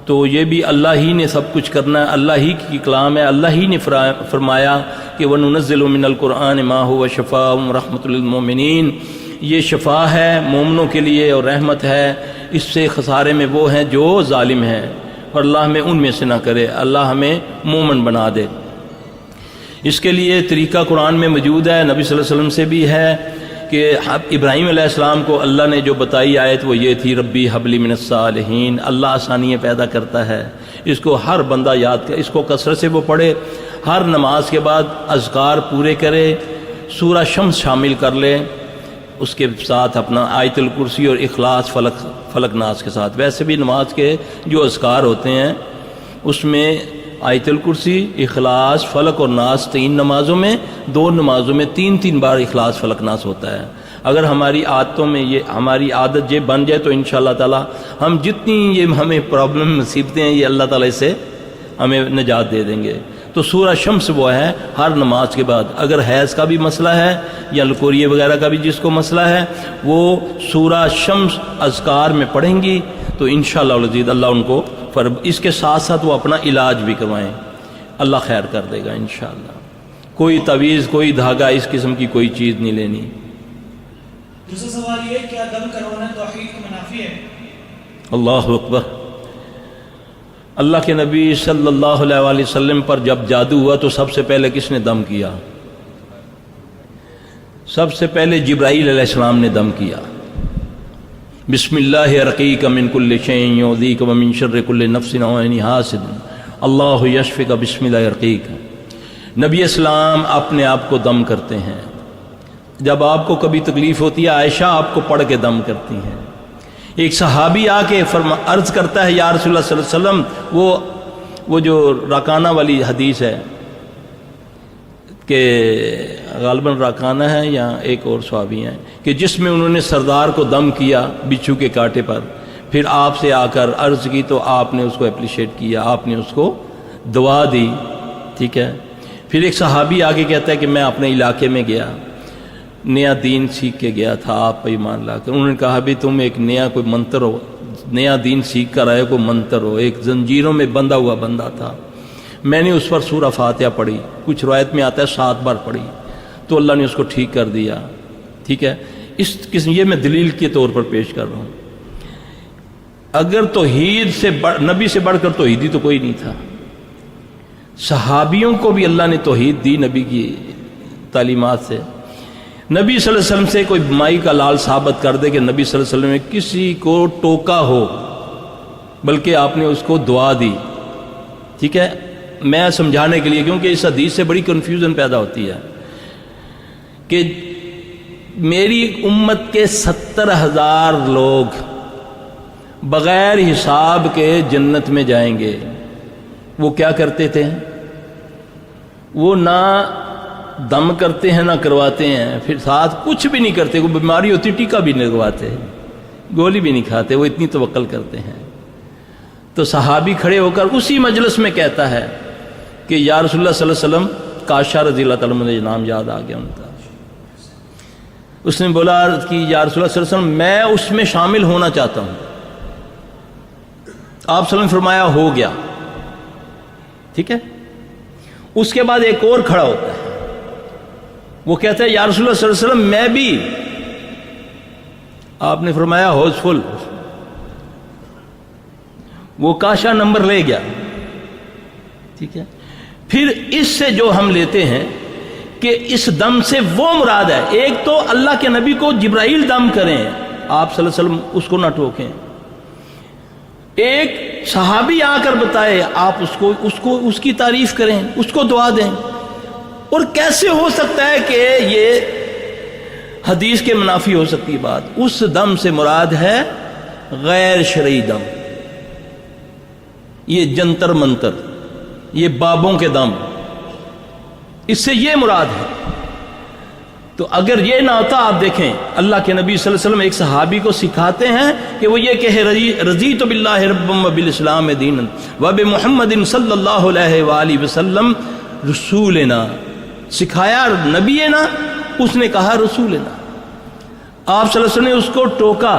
تو یہ بھی اللہ ہی نے سب کچھ کرنا ہے، اللہ ہی کی کلام ہے، اللہ ہی نے فرمایا کہ وَنُنَزِّلُ مِنَ الْقُرْآنِ مَا هُوَ شِفَاءٌ وَرَحْمَةٌ لِلْمُؤْمِنِينَ، یہ شفا ہے مومنوں کے لیے اور رحمت ہے۔ اس سے خسارے میں وہ ہیں جو ظالم ہیں، اور اللہ ہمیں ان میں سے نہ کرے، اللہ ہمیں مومن بنا دے۔ اس کے لیے طریقہ قرآن میں موجود ہے، نبی صلی اللہ علیہ وسلم سے بھی ہے، کہ ابراہیم علیہ السلام کو اللہ نے جو بتائی آیت وہ یہ تھی، ربی حبلی من الصالحین۔ اللہ آسانیاں پیدا کرتا ہے، اس کو ہر بندہ یاد کرے، اس کو کثرت سے وہ پڑھے، ہر نماز کے بعد اذکار پورے کرے، سورہ شمس شامل کر لے، اس کے ساتھ اپنا آیت الکرسی اور اخلاص فلق ناس کے ساتھ۔ ویسے بھی نماز کے جو اذکار ہوتے ہیں اس میں آیت الکرسی، اخلاص، فلق اور ناس 3 نمازوں میں، 2 نمازوں میں 3 بار اخلاص فلق ناس ہوتا ہے۔ اگر ہماری عادتوں میں ہماری عادت یہ بن جائے تو انشاءاللہ تعالی ہم جتنی یہ ہمیں پرابلم مصیبتیں ہیں یہ اللہ تعالیٰ اس سے ہمیں نجات دے دیں گے۔ تو سورہ شمس وہ ہے ہر نماز کے بعد، اگر حیض کا بھی مسئلہ ہے یا لکوریے وغیرہ کا بھی جس کو مسئلہ ہے وہ سورہ شمس اذکار میں پڑھیں گی تو انشاءاللہ العزیز اللہ ان کو اس کے ساتھ ساتھ وہ اپنا علاج بھی کروائیں، اللہ خیر کر دے گا انشاءاللہ۔ کوئی تعویذ، کوئی دھاگا، اس قسم کی کوئی چیز نہیں لینی۔ دوسرا سوال یہ ہے، کیا دم کروانا توحید کو منافی ہے؟ اللہ اکبر۔ اللہ کے نبی صلی اللہ علیہ وسلم پر جب جادو ہوا تو سب سے پہلے کس نے دم کیا؟ سب سے پہلے جبرائیل علیہ السلام نے دم کیا. بسم اللہ ارقیک من کل شیء یؤذیک ومن شر کل نفس وعین حاسد اللہ یشفیک بسم اللہ ارقیک. نبی اسلام اپنے آپ کو دم کرتے ہیں. جب آپ کو کبھی تکلیف ہوتی ہے عائشہ آپ کو پڑھ کے دم کرتی ہیں. ایک صحابی آ کے عرض کرتا ہے یا رسول اللہ صلی اللہ علیہ وسلم، وہ جو راکانہ والی حدیث ہے کہ غالباً راکانہ ہے یا ایک اور صحابی ہیں کہ جس میں انہوں نے سردار کو دم کیا بچھو کے کانٹے پر، پھر آپ سے آ کر عرض کی تو آپ نے اس کو اپریشیٹ کیا، آپ نے اس کو دعا دی. ٹھیک ہے. پھر ایک صحابی آگے کہتا ہے کہ میں اپنے علاقے میں گیا، نیا دین سیکھ کے گیا تھا، آپ پہ ایمان لا کر. انہوں نے کہا بھی تم ایک نیا کوئی منتر ہو، نیا دین سیکھ کر آئے، کوئی منتر ہو. ایک زنجیروں میں بندھا ہوا بندہ تھا، میں نے اس پر سورہ فاتحہ پڑھی، کچھ روایت میں آتا ہے 7 بار پڑھی، تو اللہ نے اس کو ٹھیک کر دیا. ٹھیک ہے. اس قسم یہ میں دلیل کے طور پر پیش کر رہا ہوں. اگر توحید سے نبی سے بڑھ کر توحیدی تو کوئی نہیں تھا. صحابیوں کو بھی اللہ نے توحید دی نبی کی تعلیمات سے. نبی صلی اللہ علیہ وسلم سے کوئی مائی کا لال ثابت کر دے کہ نبی صلی اللہ علیہ وسلم نے کسی کو ٹوکا ہو، بلکہ آپ نے اس کو دعا دی. ٹھیک ہے. میں سمجھانے کے لیے، کیونکہ اس حدیث سے بڑی کنفیوژن پیدا ہوتی ہے کہ میری امت کے 70,000 لوگ بغیر حساب کے جنت میں جائیں گے. وہ کیا کرتے تھے؟ وہ نہ دم کرتے ہیں نہ کرواتے ہیں، پھر ساتھ کچھ بھی نہیں کرتے. کوئی بیماری ہوتی ٹیکا بھی نہیں لگواتے، گولی بھی نہیں کھاتے، وہ اتنی توکل کرتے ہیں. تو صحابی کھڑے ہو کر اسی مجلس میں کہتا ہے کہ یا رسول اللہ صلی اللہ علیہ وسلم، کاشا رضی اللہ تعالیٰ مجھے نام یاد آ گیا ان کا. اس نے بولا کہ یا رسول اللہ صلی اللہ علیہ وسلم میں اس میں شامل ہونا چاہتا ہوں. آپ صلی اللہ علیہ وسلم فرمایا ہو گیا. ٹھیک ہے. اس کے بعد ایک اور کھڑا ہوتا ہے، وہ کہتا ہے یا رسول اللہ صلی اللہ علیہ وسلم میں بھی. آپ نے فرمایا ہوز فل. وہ کاشا نمبر لے گیا. ٹھیک ہے. پھر اس سے جو ہم لیتے ہیں کہ اس دم سے وہ مراد ہے، ایک تو اللہ کے نبی کو جبرائیل دم کریں، آپ صلی اللہ علیہ وسلم اس کو نہ ٹوکیں. ایک صحابی آ کر بتائے، آپ اس کی تعریف کریں، اس کو دعا دیں. اور کیسے ہو سکتا ہے کہ یہ حدیث کے منافی ہو سکتی بات؟ اس دم سے مراد ہے غیر شرعی دم، یہ جنتر منتر، یہ بابوں کے دم، اس سے یہ مراد ہے. تو اگر یہ نہ ہوتا، آپ دیکھیں اللہ کے نبی صلی اللہ علیہ وسلم ایک صحابی کو سکھاتے ہیں کہ وہ یہ کہے رضیت باللہ ربا وبالاسلام دینا وبمحمد صلی اللہ علیہ وآلہ وسلم رسولنا. سکھایا نبینا، اس نے کہا رسولنا. آپ صلی اللہ علیہ وسلم نے اس کو ٹوکا،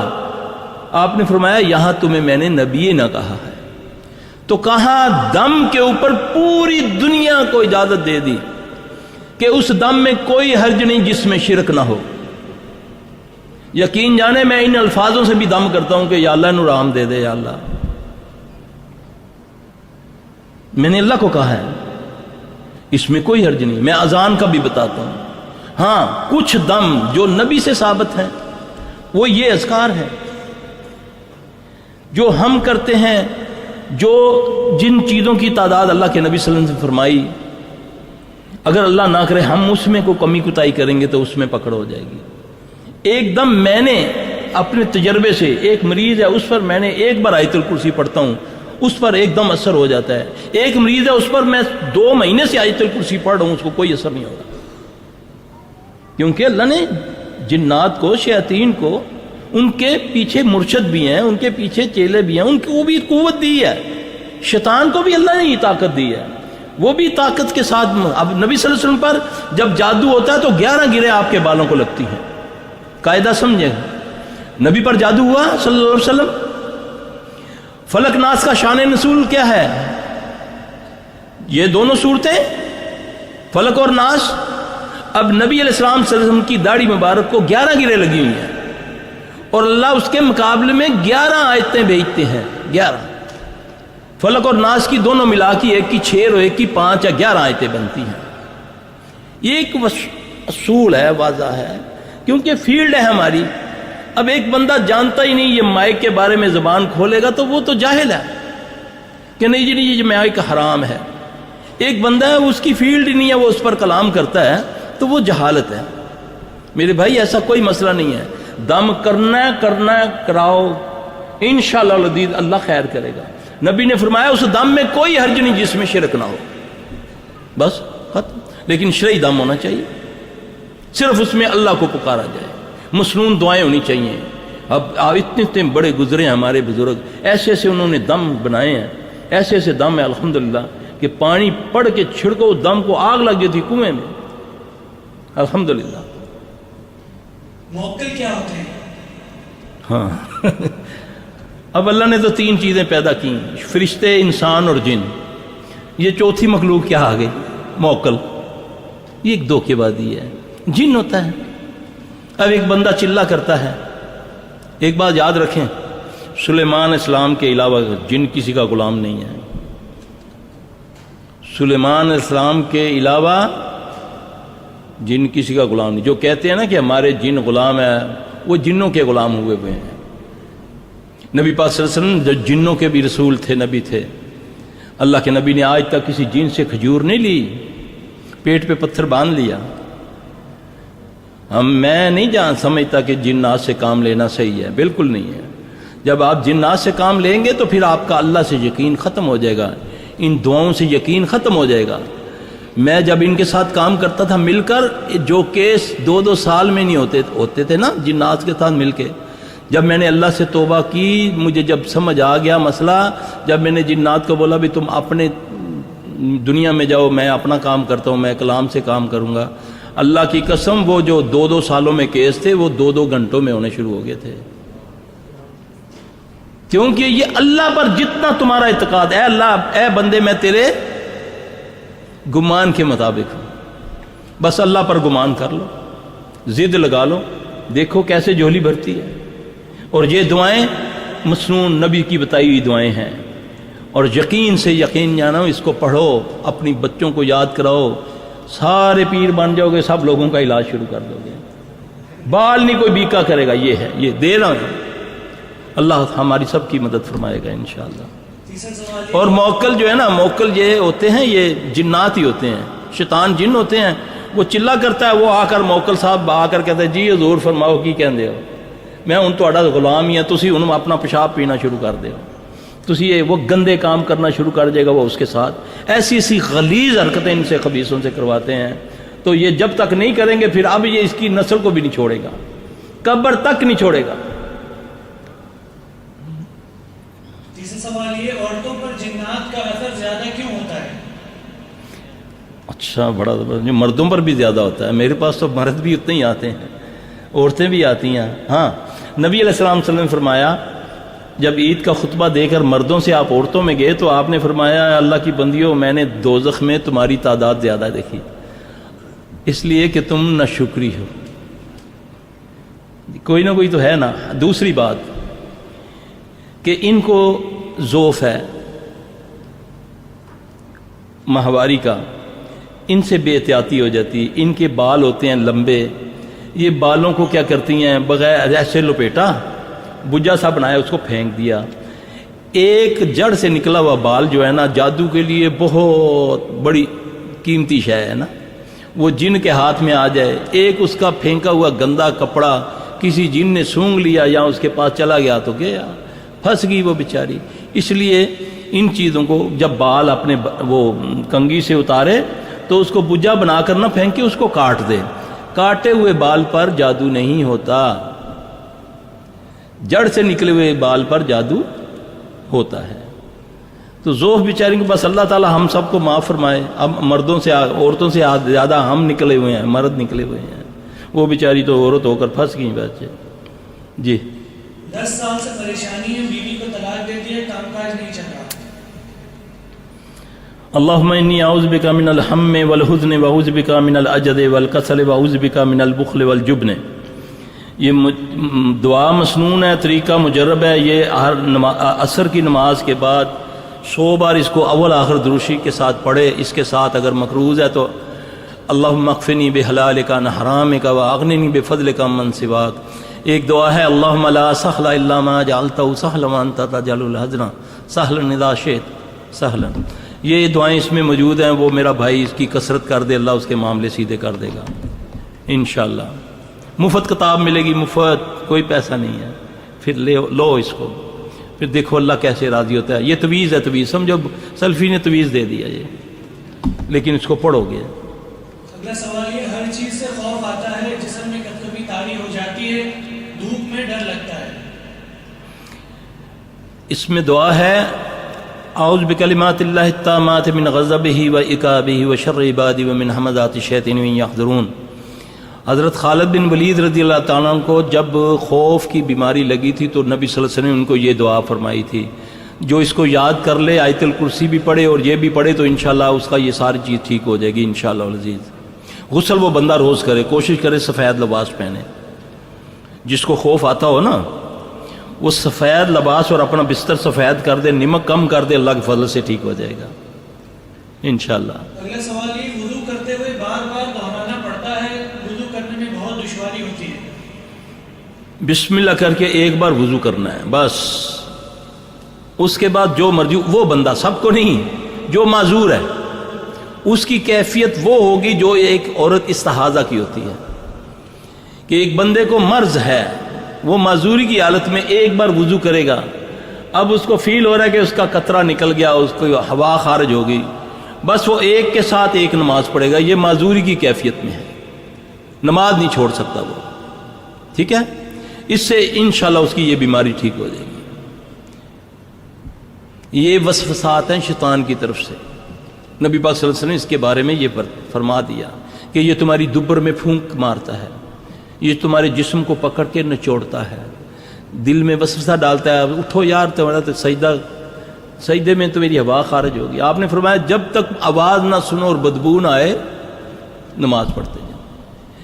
آپ نے فرمایا یہاں تمہیں میں نے نبی نہ کہا ہے. تو کہاں دم کے اوپر پوری دنیا کو اجازت دے دی کہ اس دم میں کوئی حرج نہیں جس میں شرک نہ ہو. یقین جانے میں ان الفاظوں سے بھی دم کرتا ہوں کہ یا اللہ انہوں رحم دے دے، یا اللہ. میں نے اللہ کو کہا ہے، اس میں کوئی حرج نہیں. میں اذان کا بھی بتاتا ہوں. ہاں کچھ دم جو نبی سے ثابت ہیں وہ یہ اذکار ہے جو ہم کرتے ہیں، جو جن چیزوں کی تعداد اللہ کے نبی صلی اللہ علیہ وسلم نے فرمائی، اگر اللہ نہ کرے ہم اس میں کوئی کمی کوتاہی کریں گے تو اس میں پکڑ ہو جائے گی. ایک دم میں نے اپنے تجربے سے، ایک مریض ہے اس پر میں نے ایک بار آیت الکرسی پڑھتا ہوں، اس پر ایک دم اثر ہو جاتا ہے. ایک مریض ہے اس پر میں 2 مہینے سے آیت الکرسی پڑھ رہا ہوں، اس کو کوئی اثر نہیں ہوگا. کیونکہ اللہ نے جنات کو، شیاطین کو، ان کے پیچھے مرشد بھی ہیں، ان کے پیچھے چیلے بھی ہیں، ان کو بھی قوت دی ہے. شیطان کو بھی اللہ نے یہ طاقت دی ہے، وہ بھی طاقت کے ساتھ. اب نبی صلی اللہ علیہ وسلم پر جب جادو ہوتا ہے تو 11 گرے آپ کے بالوں کو لگتی ہیں. قاعدہ سمجھیں، نبی پر جادو ہوا صلی اللہ علیہ وسلم. فلک ناس کا شان نزول کیا ہے؟ یہ دونوں صورتیں، فلک اور ناس. اب نبی علیہ السلام صلی اللہ علیہ وسلم کی داڑھی مبارک کو 11 گرے لگی ہوئی ہیں، اور اللہ اس کے مقابلے میں 11 آیتیں بھیجتے ہیں. 11 فلق اور ناس کی دونوں ملا کی ایک کی 6 اور ایک کی 5 یا 11 آیتیں بنتی ہیں. یہ ایک اصول ہے، واضح ہے، کیونکہ فیلڈ ہے ہماری. اب ایک بندہ جانتا ہی نہیں یہ مائک کے بارے میں زبان کھولے گا تو وہ تو جاہل ہے کہ نہیں جی نہیں یہ مائک حرام ہے. ایک بندہ ہے اس کی فیلڈ ہی نہیں ہے، وہ اس پر کلام کرتا ہے تو وہ جہالت ہے. میرے بھائی ایسا کوئی مسئلہ نہیں ہے، دم کرنا کراؤ، انشاءاللہ العزیز اللہ خیر کرے گا. نبی نے فرمایا اس دم میں کوئی حرج نہیں جس میں شرک نہ ہو، بس ختم. لیکن شرعی دم ہونا چاہیے، صرف اس میں اللہ کو پکارا جائے، مسنون دعائیں ہونی چاہیے. اب اتنے بڑے گزرے ہیں ہمارے بزرگ، ایسے ایسے انہوں نے دم بنائے ہیں، ایسے ایسے دم ہے الحمدللہ کہ پانی پڑھ کے چھڑکو دم کو آگ لگ گئی تھی کنویں میں، الحمدللہ. موکل کیا ہوتے ہیں؟ ہاں اب اللہ نے تو 3 چیزیں پیدا کی، فرشتے، انسان اور جن. یہ چوتھی مخلوق کیا آ گئی؟ موکل. یہ ایک دھوکے بازی ہے. جن ہوتا ہے. اب ایک بندہ چلا کرتا ہے. ایک بات یاد رکھیں، سلیمان اسلام کے علاوہ جن کسی کا غلام نہیں ہے. سلیمان اسلام کے علاوہ جن کسی کا غلام نہیں. جو کہتے ہیں نا کہ ہمارے جن غلام ہیں، وہ جنوں کے غلام ہوئے ہیں. نبی پاک صلی اللہ علیہ وسلم جو جنوں کے بھی رسول تھے، نبی تھے. اللہ کے نبی نے آج تک کسی جن سے کھجور نہیں لی، پیٹ پہ پتھر باندھ لیا. میں نہیں سمجھتا کہ جنات سے کام لینا صحیح ہے، بالکل نہیں ہے. جب آپ جنات سے کام لیں گے تو پھر آپ کا اللہ سے یقین ختم ہو جائے گا، ان دعاؤں سے یقین ختم ہو جائے گا. میں جب ان کے ساتھ کام کرتا تھا مل کر، جو کیس 2 سال میں نہیں ہوتے تھے نا جنات کے ساتھ مل کے، جب میں نے اللہ سے توبہ کی، مجھے جب سمجھ آ گیا مسئلہ، جب میں نے جنات کو بولا بھی تم اپنے دنیا میں جاؤ، میں اپنا کام کرتا ہوں، میں کلام سے کام کروں گا، اللہ کی قسم وہ جو 2 سالوں میں کیس تھے وہ 2 گھنٹوں میں ہونے شروع ہو گئے تھے. کیونکہ یہ اللہ پر جتنا تمہارا اعتقاد ہے، اللہ اے بندے میں تیرے گمان کے مطابق ہوں، بس اللہ پر گمان کر لو، ضد لگا لو، دیکھو کیسے جھولی بھرتی ہے. اور یہ دعائیں مسنون نبی کی بتائی ہوئی دعائیں ہیں، اور یقین سے یقین جانو، اس کو پڑھو، اپنی بچوں کو یاد کراؤ، سارے پیر بن جاؤ گے، سب لوگوں کا علاج شروع کر دو گے. بال نہیں کوئی بیکا کرے گا. یہ ہے، یہ دے رہا ہوں. اللہ ہماری سب کی مدد فرمائے گا انشاءاللہ. اور موکل جو ہے نا، موکل یہ ہوتے ہیں، یہ جنات ہی ہوتے ہیں، شیطان جن ہوتے ہیں. وہ چلا کرتا ہے، وہ آ کر موکل صاحب آ کر کہتے ہیں جی حضور فرماؤ کی کہندے ہو، میں ہوں تہاڈا غلام ہی ہاں، تسی ہن اپنا پیشاب پینا شروع کر دے ہو، تسی یہ وہ گندے کام کرنا شروع کر جائے گا. وہ اس کے ساتھ ایسی غلیظ حرکتیں ان سے خبیثوں سے کرواتے ہیں. تو یہ جب تک نہیں کریں گے پھر اب یہ اس کی نسل کو بھی نہیں چھوڑے گا، قبر تک نہیں چھوڑے گا. تیسرا سوال یہ، عورتوں پر جنات کا اثر زیادہ کیوں ہوتا ہے؟ اچھا، بڑا جو مردوں پر بھی زیادہ ہوتا ہے. میرے پاس تو مرد بھی اتنے ہی آتے ہیں، عورتیں بھی آتی ہیں. ہاں، نبی علیہ السلام صلی اللہ علیہ وسلم نے فرمایا، جب عید کا خطبہ دے کر مردوں سے آپ عورتوں میں گئے تو آپ نے فرمایا اللہ کی بندیوں، میں نے دوزخ میں تمہاری تعداد زیادہ دیکھی، اس لیے کہ تم نہ شکری ہو. کوئی نہ کوئی تو ہے نا. دوسری بات کہ ان کو ذوف ہے ماہواری کا، ان سے بے احتیاطی ہو جاتی. ان کے بال ہوتے ہیں لمبے، یہ بالوں کو کیا کرتی ہیں، بغیر ایسے لپیٹا، بجا سا بنایا، اس کو پھینک دیا. ایک جڑ سے نکلا ہوا بال جو ہے نا، جادو کے لیے بہت بڑی قیمتی شے ہے نا. وہ جن کے ہاتھ میں آ جائے، ایک اس کا پھینکا ہوا گندا کپڑا کسی جن نے سونگ لیا یا اس کے پاس چلا گیا تو گیا، پھنس گئی وہ بیچاری. اس لیے ان چیزوں کو جب بال اپنے وہ کنگھی سے اتارے تو اس کو بجا بنا کر نہ پھینکے، اس کو کاٹ دے. کاٹے ہوئے بال پر جادو نہیں ہوتا، جڑ سے نکلے ہوئے بال پر جادو ہوتا ہے. تو ذوف بیچاری کو بس اللہ تعالی ہم سب کو معاف فرمائے. اب مردوں سے عورتوں سے زیادہ ہم نکلے ہوئے ہیں، مرد نکلے ہوئے ہیں. وہ بیچاری تو عورت ہو کر پھنس گئی بچے. جی 10 سال سے پریشانی ہے، بیوی کو طلاق دے دی ہے، کام کاج نہیں چل رہا. اللہم انی اعوذ بک من الہم والحزن واعوذ بک من العجز والکسل واعوذ بک من البخل والجبن. یہ دعا مسنون ہے، طریقہ مجرب ہے. یہ ہر عصر کی نماز کے بعد 100 بار اس کو اول آخر دروشی کے ساتھ پڑھے. اس کے ساتھ اگر مقروض ہے تو اللہم اکفنی بحلالک عن حرامک واغننی بفضلک عمن سواک. ایک دعا ہے اللہم لا سہل الا ما جعلتہ سہلا وانت تجعل الحزن سہلا اذا شئت سہلا. یہ دعائیں اس میں موجود ہیں. وہ میرا بھائی اس کی کثرت کر دے, اللہ اس کے معاملے سیدھے کر دے گا انشاءاللہ. مفت کتاب ملے گی, مفت, کوئی پیسہ نہیں ہے. پھر لو اس کو, پھر دیکھو اللہ کیسے راضی ہوتا ہے. یہ تویز ہے, تویز سمجھو سلفی نے تویز دے دیا یہ, لیکن اس کو پڑھو گے. اگلا سوال یہ, ہر چیز سے خوف آتا ہے, جسم میں کبھی کبھی تاری ہو جاتی ہے, دھوپ میں ڈر لگتا ہے. اس میں دعا ہے اعوذ بکلمات اللہ التامات من غضبہ و عقابہ و شر عبادہ و من ہمزات الشیاطین ان یحضرون. حضرت خالد بن ولید رضی اللہ تعالیٰ عنہ کو جب خوف کی بیماری لگی تھی تو نبی صلی اللہ علیہ وسلم نے ان کو یہ دعا فرمائی تھی, جو اس کو یاد کر لے, آیت الکرسی بھی پڑھے اور یہ بھی پڑھے, تو انشاءاللہ اس کا یہ ساری چیز ٹھیک ہو جائے گی انشاءاللہ العزیز. غسل وہ بندہ روز کرے, کوشش کرے سفید لباس پہنے. جس کو خوف آتا ہو نا وہ سفید لباس اور اپنا بستر سفید کر دے, نمک کم کر دے, اللہ کے فضل سے ٹھیک ہو جائے گا انشاءاللہ. اگلا سوال یہ, وضو کرتے ہوئے بار بار دہرانا پڑتا ہے, وضو کرنے میں بہت دشواری ہوتی ہے. بسم اللہ کر کے ایک بار وضو کرنا ہے بس. اس کے بعد جو مرضی, وہ بندہ, سب کو نہیں, جو معذور ہے اس کی کیفیت وہ ہوگی جو ایک عورت استحاضہ کی ہوتی ہے, کہ ایک بندے کو مرض ہے, وہ معذوری کی حالت میں ایک بار وضو کرے گا, اب اس کو فیل ہو رہا ہے کہ اس کا قطرہ نکل گیا, اس کو ہوا خارج ہو گئی, بس وہ ایک کے ساتھ ایک نماز پڑھے گا. یہ معذوری کی کیفیت میں ہے, نماز نہیں چھوڑ سکتا وہ, ٹھیک ہے. اس سے انشاءاللہ اس کی یہ بیماری ٹھیک ہو جائے گی. یہ وسوسات ہیں شیطان کی طرف سے. نبی پاک صلی اللہ علیہ وسلم نے اس کے بارے میں یہ فرما دیا کہ یہ تمہاری دبر میں پھونک مارتا ہے, یہ تمہارے جسم کو پکڑ کے نچوڑتا ہے, دل میں وسوسہ ڈالتا ہے, اٹھو یار تمہارا تو سجدے میں تو میری ہوا خارج ہوگی. آپ نے فرمایا جب تک آواز نہ سنو اور بدبو نہ آئے نماز پڑھتے جائیں.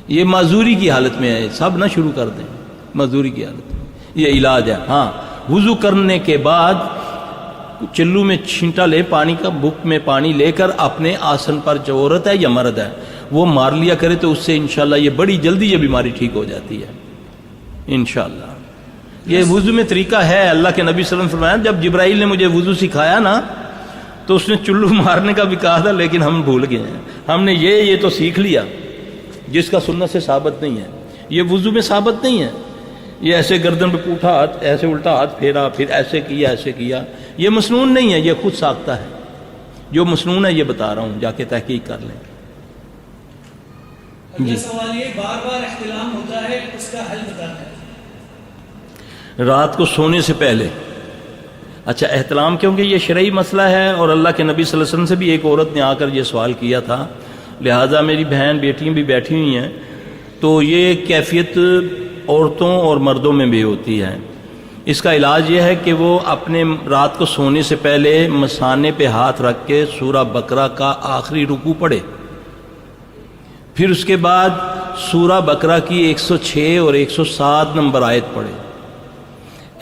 یہ معذوری کی حالت میں ہے, سب نہ شروع کر دیں معذوری کی حالت میں, یہ علاج ہے. ہاں, وضو کرنے کے بعد چلو میں چھینٹا لے پانی کا, بک میں پانی لے کر اپنے آسن پر, جو عورت ہے یا مرد ہے وہ مار لیا کرے, تو اس سے انشاءاللہ یہ بڑی جلدی یہ بیماری ٹھیک ہو جاتی ہے انشاءاللہ. یہ وضو میں طریقہ ہے. اللہ کے نبی صلی اللہ علیہ وسلم فرمایا جب جبرائیل نے مجھے وضو سکھایا نا تو اس نے چلو مارنے کا بھی کہا تھا, لیکن ہم بھول گئے ہیں. ہم نے یہ تو سیکھ لیا جس کا سنت سے ثابت نہیں ہے. یہ وضو میں ثابت نہیں ہے. یہ ایسے گردن پہ پوٹھا ہاتھ, ایسے الٹا ہاتھ پھیرا, پھر ایسے کیا, یہ مسنون نہیں ہے, یہ خود ساختہ ہے. جو مسنون ہے یہ بتا رہا ہوں, جا کے تحقیق کر لیں. اگلا سوال یہ, بار بار احتلام ہوتا ہے, اس کا حل بتانا ہے. رات کو سونے سے پہلے. اچھا, احتلام کیونکہ یہ شرعی مسئلہ ہے, اور اللہ کے نبی صلی اللہ علیہ وسلم سے بھی ایک عورت نے آ کر یہ سوال کیا تھا, لہٰذا میری بہن بیٹیاں بھی بیٹھی ہوئی ہیں, تو یہ کیفیت عورتوں اور مردوں میں بھی ہوتی ہے. اس کا علاج یہ ہے کہ وہ اپنے رات کو سونے سے پہلے مثانے پہ ہاتھ رکھ کے سورہ بقرہ کا آخری رکوع پڑھے, پھر اس کے بعد سورہ بقرہ کی 106 اور 107 نمبر آیت پڑھے.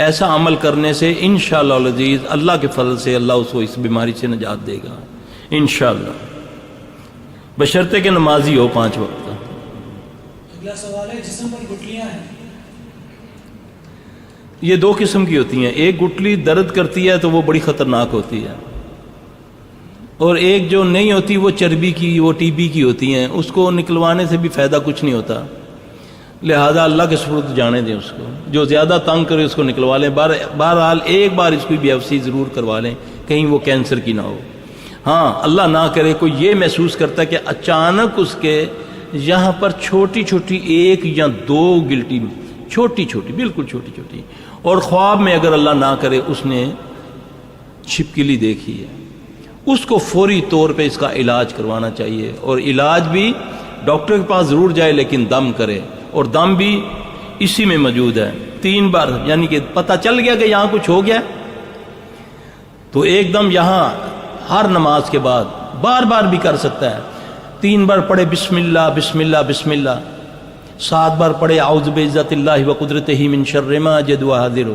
ایسا عمل کرنے سے انشاءاللہ العزیز اللہ کے فضل سے اللہ اس کو اس بیماری سے نجات دے گا انشاءاللہ, بشرطے کہ نمازی ہو 5 وقت کا. اگلا سوال ہے, جسم پر گٹلیاں ہیں, یہ 2 قسم کی ہوتی ہیں. ایک گٹلی درد کرتی ہے تو وہ بڑی خطرناک ہوتی ہے, اور ایک جو نہیں ہوتی وہ چربی کی, وہ ٹی بی کی ہوتی ہیں, اس کو نکلوانے سے بھی فائدہ کچھ نہیں ہوتا. لہذا اللہ کے سپرد جانے دیں اس کو, جو زیادہ تنگ کرے اس کو نکلوا لیں. بہرحال ایک بار اس کی بیوپسی ضرور کروا لیں, کہیں وہ کینسر کی نہ ہو. ہاں, اللہ نہ کرے کوئی یہ محسوس کرتا ہے کہ اچانک اس کے یہاں پر چھوٹی چھوٹی 1 یا 2 گلٹی, چھوٹی چھوٹی, بالکل چھوٹی چھوٹی, اور خواب میں اگر اللہ نہ کرے اس نے چھپکلی دیکھی ہے, اس کو فوری طور پہ اس کا علاج کروانا چاہیے. اور علاج بھی ڈاکٹر کے پاس ضرور جائے, لیکن دم کرے, اور دم بھی اسی میں موجود ہے. 3 بار, یعنی کہ پتہ چل گیا کہ یہاں کچھ ہو گیا تو ایک دم یہاں ہر نماز کے بعد بار بار بھی کر سکتا ہے. 3 بار پڑھے بسم اللہ بسم اللہ بسم اللہ, 7 بار پڑھے اعوذ بعزت اللہ و قدرتہ من شر ما اجد و احذر,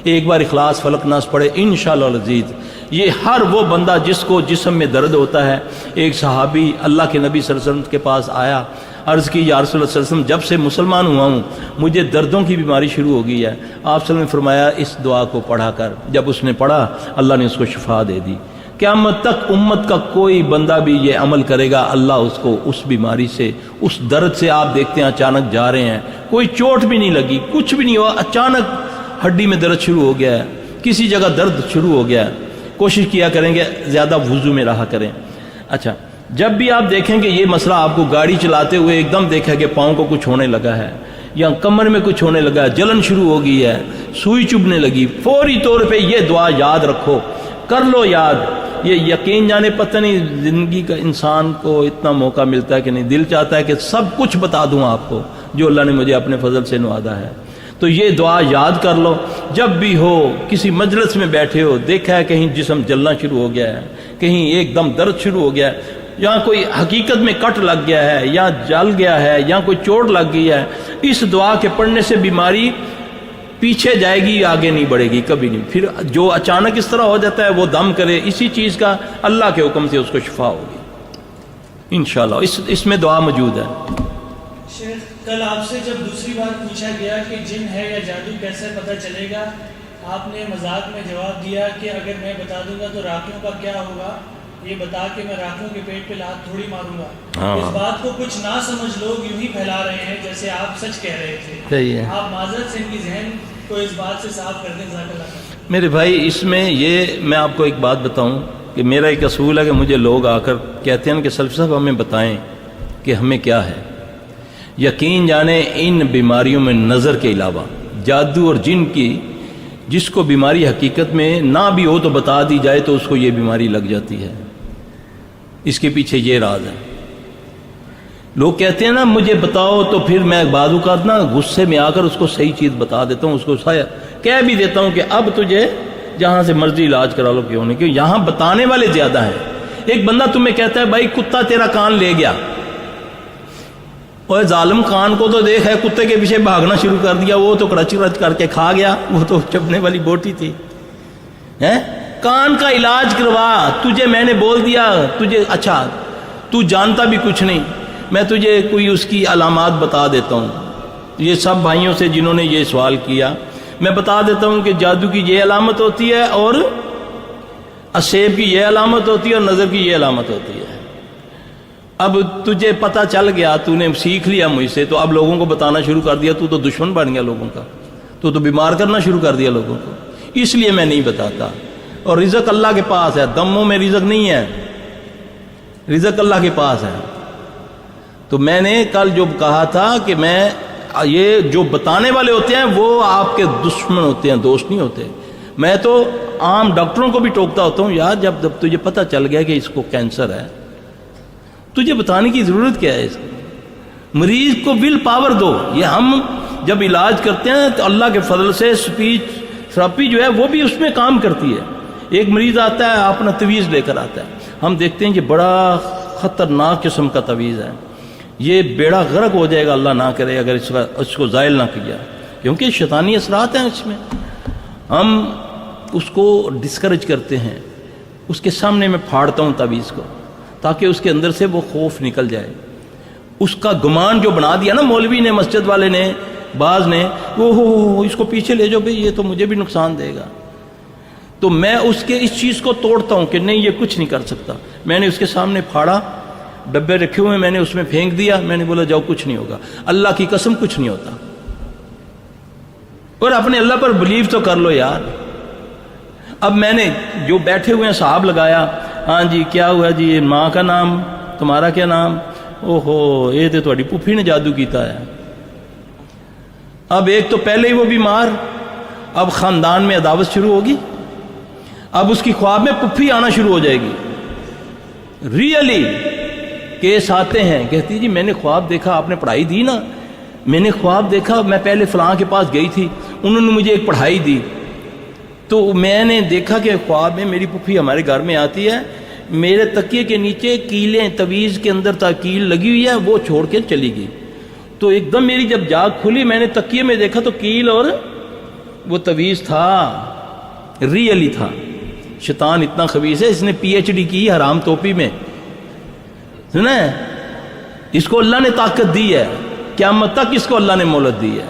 1 بار اخلاص فلق ناس پڑھے, انشاءاللہ العزیز یہ ہر وہ بندہ جس کو جسم میں درد ہوتا ہے. ایک صحابی اللہ کے نبی صلی اللہ علیہ وسلم کے پاس آیا, عرض کی یا رسول اللہ صلی اللہ علیہ وسلم جب سے مسلمان ہوا ہوں مجھے دردوں کی بیماری شروع ہو گئی ہے. آپ صلی اللہ علیہ وسلم نے فرمایا اس دعا کو پڑھا کر. جب اس نے پڑھا اللہ نے اس کو شفا دے دی. قیامت تک امت کا کوئی بندہ بھی یہ عمل کرے گا, اللہ اس کو اس بیماری سے, اس درد سے, آپ دیکھتے ہیں اچانک جا رہے ہیں, کوئی چوٹ بھی نہیں لگی, کچھ بھی نہیں ہوا, اچانک ہڈی میں درد شروع ہو گیا ہے, کسی جگہ درد شروع ہو گیا ہے. کوشش کیا کریں گے زیادہ وضو میں رہا کریں. اچھا, جب بھی آپ دیکھیں کہ یہ مسئلہ آپ کو گاڑی چلاتے ہوئے ایک دم دیکھا کہ پاؤں کو کچھ ہونے لگا ہے یا کمر میں کچھ ہونے لگا ہے, جلن شروع ہو گئی ہے, سوئی چبھنے لگی, فوری طور پہ یہ دعا یاد رکھو, کر لو یاد. یہ یقین جانے پتہ نہیں زندگی کا انسان کو اتنا موقع ملتا ہے کہ نہیں, دل چاہتا ہے کہ سب کچھ بتا دوں آپ کو جو اللہ نے مجھے اپنے فضل سے نوازا ہے. تو یہ دعا یاد کر لو. جب بھی ہو, کسی مجلس میں بیٹھے ہو, دیکھا ہے کہیں جسم جلنا شروع ہو گیا ہے, کہیں ایک دم درد شروع ہو گیا ہے, یا کوئی حقیقت میں کٹ لگ گیا ہے, یا جل گیا ہے, یا کوئی چوٹ لگ گئی ہے, اس دعا کے پڑھنے سے بیماری پیچھے جائے گی, آگے نہیں بڑھے گی کبھی نہیں. پھر جو اچانک اس طرح ہو جاتا ہے وہ دم کرے, اسی چیز کا اللہ کے حکم سے اس کو شفا ہوگی انشاءاللہ. اس میں دعا موجود ہے. شیخ, کل آپ سے جب دوسری بار پوچھا گیا کہ جن ہے یا جادو کیسے پتہ چلے گا, آپ نے مذاق میں جواب دیا کہ اگر میں بتا دوں گا تو راکھیوں کا کیا ہوگا, یہ بتا کے میں راکھیوں کے پیٹ پہ لات تھوڑی ماروں گا. اس بات کو کچھ نہ سمجھ لوگ یوں ہی پھیلا رہے ہیں جیسے آپ سچ کہہ رہے تھے. صحیح ہے. آپ معذرت سے ان کی ذہن کو اس بات سے صاف کر دیں. جزاک اللہ. میرے بھائی, اس میں یہ میں آپ کو ایک بات بتاؤں کہ میرا ایک اصول ہے کہ مجھے لوگ آ کر کہتے ہیں کہ سلفی صاحب ہمیں بتائیں کہ ہمیں کیا ہے. یقین جانے ان بیماریوں میں نظر کے علاوہ جادو اور جن کی جس کو بیماری حقیقت میں نہ بھی ہو تو بتا دی جائے تو اس کو یہ بیماری لگ جاتی ہے. اس کے پیچھے یہ راز ہے. لوگ کہتے ہیں نا مجھے بتاؤ, تو پھر میں بعض اوقات نا غصے میں آ کر اس کو صحیح چیز بتا دیتا ہوں, اس کو کہہ بھی دیتا ہوں کہ اب تجھے جہاں سے مرضی علاج کرا لو, کیوں نہیں, کیوں یہاں بتانے والے زیادہ ہیں. ایک بندہ تمہیں کہتا ہے بھائی کتا تیرا کان لے گیا, اور ظالم کان کو تو دیکھ ہے, کتے کے پیچھے بھاگنا شروع کر دیا, وہ تو کرچ کرچ کر کے کھا گیا, وہ تو چبنے والی بوٹی تھی. کان کا علاج کروا, تجھے میں نے بول دیا تجھے, اچھا تو جانتا بھی کچھ نہیں, میں تجھے کوئی اس کی علامات بتا دیتا ہوں. یہ سب بھائیوں سے جنہوں نے یہ سوال کیا میں بتا دیتا ہوں کہ جادو کی یہ علامت ہوتی ہے, اور اسیب کی یہ علامت ہوتی ہے, اور نظر کی یہ علامت ہوتی ہے. اب تجھے پتہ چل گیا, تو نے سیکھ لیا مجھ سے, تو اب لوگوں کو بتانا شروع کر دیا, تو دشمن بن گیا لوگوں کا, تو بیمار کرنا شروع کر دیا لوگوں کو. اس لیے میں نہیں بتاتا. اور رزق اللہ کے پاس ہے, دموں میں رزق نہیں ہے, رزق اللہ کے پاس ہے. تو میں نے کل جو کہا تھا کہ میں یہ جو بتانے والے ہوتے ہیں وہ آپ کے دشمن ہوتے ہیں, دوست نہیں ہوتے. میں تو عام ڈاکٹروں کو بھی ٹوکتا ہوتا ہوں, یار جب تجھے پتہ چل گیا کہ اس کو کینسر ہے, تجھے بتانے کی ضرورت کیا ہے. اس مریض کو ول پاور دو. یہ ہم جب علاج کرتے ہیں تو اللہ کے فضل سے اسپیچ تھراپی جو ہے وہ بھی اس میں کام کرتی ہے. ایک مریض آتا ہے اپنا تویز لے کر آتا ہے, ہم دیکھتے ہیں کہ بڑا خطرناک قسم کا تویز ہے, یہ بیڑا غرق ہو جائے گا اللہ نہ کرے اگر اس کو زائل نہ کیا, کیونکہ شیطانی اثرات ہیں اس میں. ہم اس کو ڈسکریج کرتے ہیں, اس کے سامنے میں پھاڑتا ہوں تویز کو تاکہ اس کے اندر سے وہ خوف نکل جائے. اس کا گمان جو بنا دیا نا مولوی نے, مسجد والے نے, بعض نے, وہ اس کو پیچھے لے جاؤ بھائی یہ تو مجھے بھی نقصان دے گا. تو میں اس کے اس چیز کو توڑتا ہوں کہ نہیں یہ کچھ نہیں کر سکتا. میں نے اس کے سامنے پھاڑا, ڈبے رکھے ہوئے میں نے اس میں پھینک دیا, میں نے بولا جاؤ کچھ نہیں ہوگا, اللہ کی قسم کچھ نہیں ہوتا. اور اپنے اللہ پر بلیو تو کر لو یار. اب میں نے جو بیٹھے ہوئے ہیں صاحب لگایا, ہاں جی کیا ہوا جی, ماں کا نام, تمہارا کیا نام, اوہو یہ تو تھوڑی پھوپھی نے جادو کیتا ہے. اب ایک تو پہلے ہی وہ بیمار, اب خاندان میں عداوت شروع ہوگی, اب اس کی خواب میں پھوپھی آنا شروع ہو جائے گی. ریئلی کیس آتے ہیں, کہتی جی میں نے خواب دیکھا, آپ نے پڑھائی دی نا, میں نے خواب دیکھا میں پہلے فلاں کے پاس گئی تھی, انہوں نے مجھے ایک پڑھائی دی, تو میں نے دیکھا کہ خواب میں میری پھوپھی ہمارے گھر میں آتی ہے, میرے تکیے کے نیچے کیلیں, تویز کے اندر کیل لگی ہوئی ہے, وہ چھوڑ کے چلی گئی. تو ایک دم میری جب جاگ کھلی میں نے تکیے میں دیکھا تو کیل اور وہ تویز تھا, ریئلی تھا. شیطان اتنا خبیث ہے، اس نے پی ایچ ڈی کی حرام توپی میں، سنا ہے؟ اس کو اللہ نے طاقت دی ہے، قیامت تک اس کو اللہ نے مہلت دی ہے۔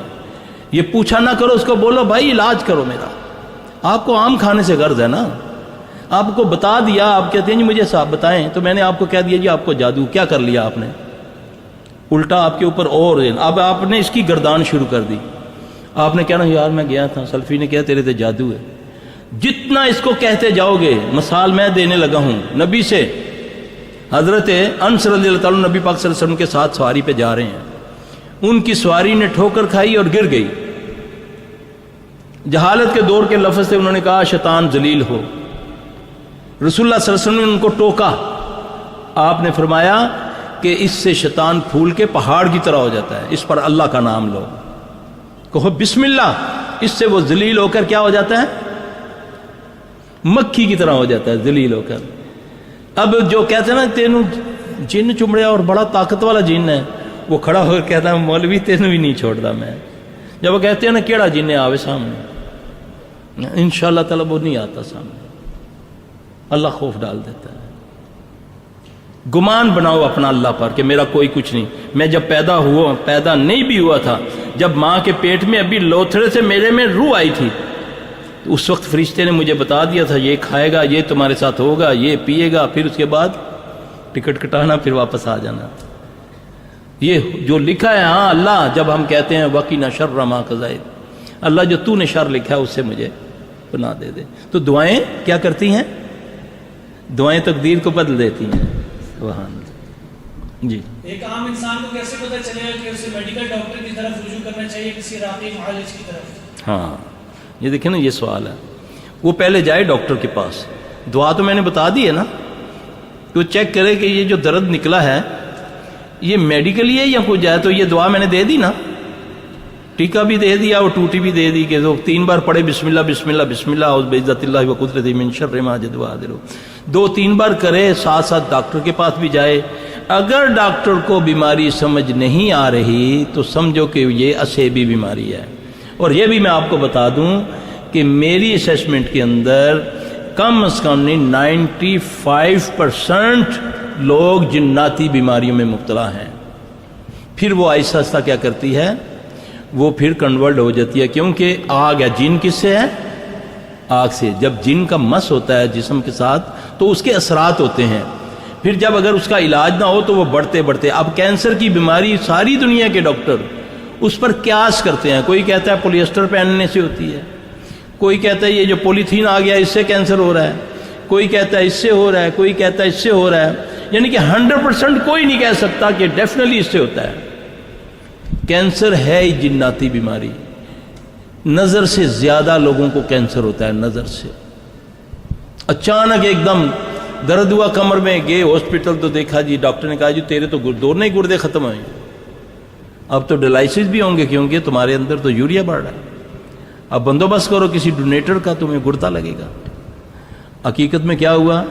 یہ پوچھا نہ کرو، اس کو بولو بھائی علاج کرو میرا۔ آپ کو آم کھانے سے غرض ہے نا، آپ کو بتا دیا، آپ کہتے ہیں جی مجھے صاحب بتائیں، تو میں نے آپ کو کہہ دیا جی آپ کو جادو، کیا کر لیا آپ نے؟ الٹا آپ کے اوپر اور اب آپ نے اس کی گردان شروع کر دی۔ آپ نے کہنا یار میں گیا تھا، سلفی نے کہا تیرے تے جادو ہے۔ جتنا اس کو کہتے جاؤ گے، مثال میں دینے لگا ہوں نبی سے، حضرت انس رضی اللہ تعالیٰ نبی پاک صلی اللہ علیہ وسلم کے ساتھ سواری پہ جا رہے ہیں، ان کی سواری نے ٹھوکر کھائی اور گر گئی۔ جہالت کے دور کے لفظ سے انہوں نے کہا شیطان ذلیل ہو۔ رسول اللہ صلی اللہ علیہ وسلم نے ان کو ٹوکا، آپ نے فرمایا کہ اس سے شیطان پھول کے پہاڑ کی طرح ہو جاتا ہے، اس پر اللہ کا نام لو، کہو بسم اللہ، اس سے وہ ذلیل ہو کر کیا ہو جاتا ہے؟ مکھی کی طرح ہو جاتا ہے، ذلیل ہو کر۔ اب جو کہتے ہیں نا تینوں جن چمڑیا اور بڑا طاقت والا جن ہے، وہ کھڑا ہو کر کہتا ہے مولوی تینوں بھی نہیں چھوڑتا میں۔ جب وہ کہتے ہیں نا کیڑا جن ہے آوے سامنے، انشاءاللہ تعالیٰ وہ نہیں آتا سامنے، اللہ خوف ڈال دیتا ہے۔ گمان بناؤ اپنا اللہ پر کہ میرا کوئی کچھ نہیں۔ میں جب پیدا نہیں بھی ہوا تھا، جب ماں کے پیٹ میں ابھی لوتھڑے سے میرے میں روح آئی تھی، تو اس وقت فرشتے نے مجھے بتا دیا تھا یہ کھائے گا، یہ تمہارے ساتھ ہوگا، یہ پیے گا، پھر اس کے بعد ٹکٹ کٹانا، پھر واپس آ جانا۔ یہ جو لکھا ہے، ہاں اللہ جب ہم کہتے ہیں وقنا شر ما قضیت، اللہ جو تو نے شر لکھا ہے اس سے مجھے پناہ دے دے۔ تو دعائیں کیا کرتی ہیں؟ دعائیں تقدیر کو بدل دیتی ہیں۔ سبحان اللہ۔ جی ایک عام انسان کو کیسے پتہ چلے گا کہ اسے میڈیکل ڈاکٹر کی طرف رجوع کرنا چاہیے، کسی راقی معالج کی طرف؟ ہاں یہ دیکھیں نا، یہ سوال ہے۔ وہ پہلے جائے ڈاکٹر کے پاس، دعا تو میں نے بتا دی ہے نا، کہ وہ چیک کرے کہ یہ جو درد نکلا ہے یہ میڈیکلی ہے یا کچھ جائے، تو یہ دعا میں نے دے دی نا، ٹیکا بھی دے دیا اور ٹوٹی بھی دے دی کہ 3 بار پڑھے بسم اللہ بسم اللہ بسم اللہ اعوذ بعزت اللہ وقدرتہ من شر ما یجد وحاذر، 2-3 بار کرے، ساتھ ساتھ ڈاکٹر کے پاس بھی جائے۔ اگر ڈاکٹر کو بیماری سمجھ نہیں آ رہی تو سمجھو کہ یہ اسیبی بیماری ہے۔ اور یہ بھی میں آپ کو بتا دوں کہ میری اسیسمنٹ کے اندر کم از کم 95% لوگ جناتی بیماریوں میں مبتلا ہیں۔ پھر وہ آہستہ آہستہ کیا کرتی ہے، وہ پھر کنورٹ ہو جاتی ہے، کیونکہ آگ ہے، جن کس سے ہے؟ آگ سے۔ جب جن کا مس ہوتا ہے جسم کے ساتھ تو اس کے اثرات ہوتے ہیں، پھر جب اگر اس کا علاج نہ ہو تو وہ بڑھتے بڑھتے، اب کینسر کی بیماری ساری دنیا کے ڈاکٹر اس پر قیاس کرتے ہیں، کوئی کہتا ہے پولیسٹر پہننے سے ہوتی ہے، کوئی کہتا ہے یہ جو پولیتھین آ گیا اس سے کینسر ہو رہا ہے، کوئی کہتا ہے اس سے ہو رہا ہے، کوئی کہتا ہے اس سے ہو رہا ہے، یعنی کہ 100% کوئی نہیں کہہ سکتا کہ ڈیفینیٹلی اس سے ہوتا ہے۔ کینسر ہے ہی جناتی بیماری، نظر سے زیادہ لوگوں کو کینسر ہوتا ہے، نظر سے۔ اچانک ایک دم درد ہوا کمر میں، گئے ہاسپٹل تو دیکھا جی ڈاکٹر نے کہا جی تیرے تو دونوں ہی گردے ختم ہوئے، اب تو ڈائلائسس بھی ہوں گے کیونکہ تمہارے اندر تو یوریا بڑھ رہا ہے، اب بندوبست کرو کسی ڈونیٹر کا، تمہیں گردہ لگے گا۔ حقیقت میں کیا ہوا؟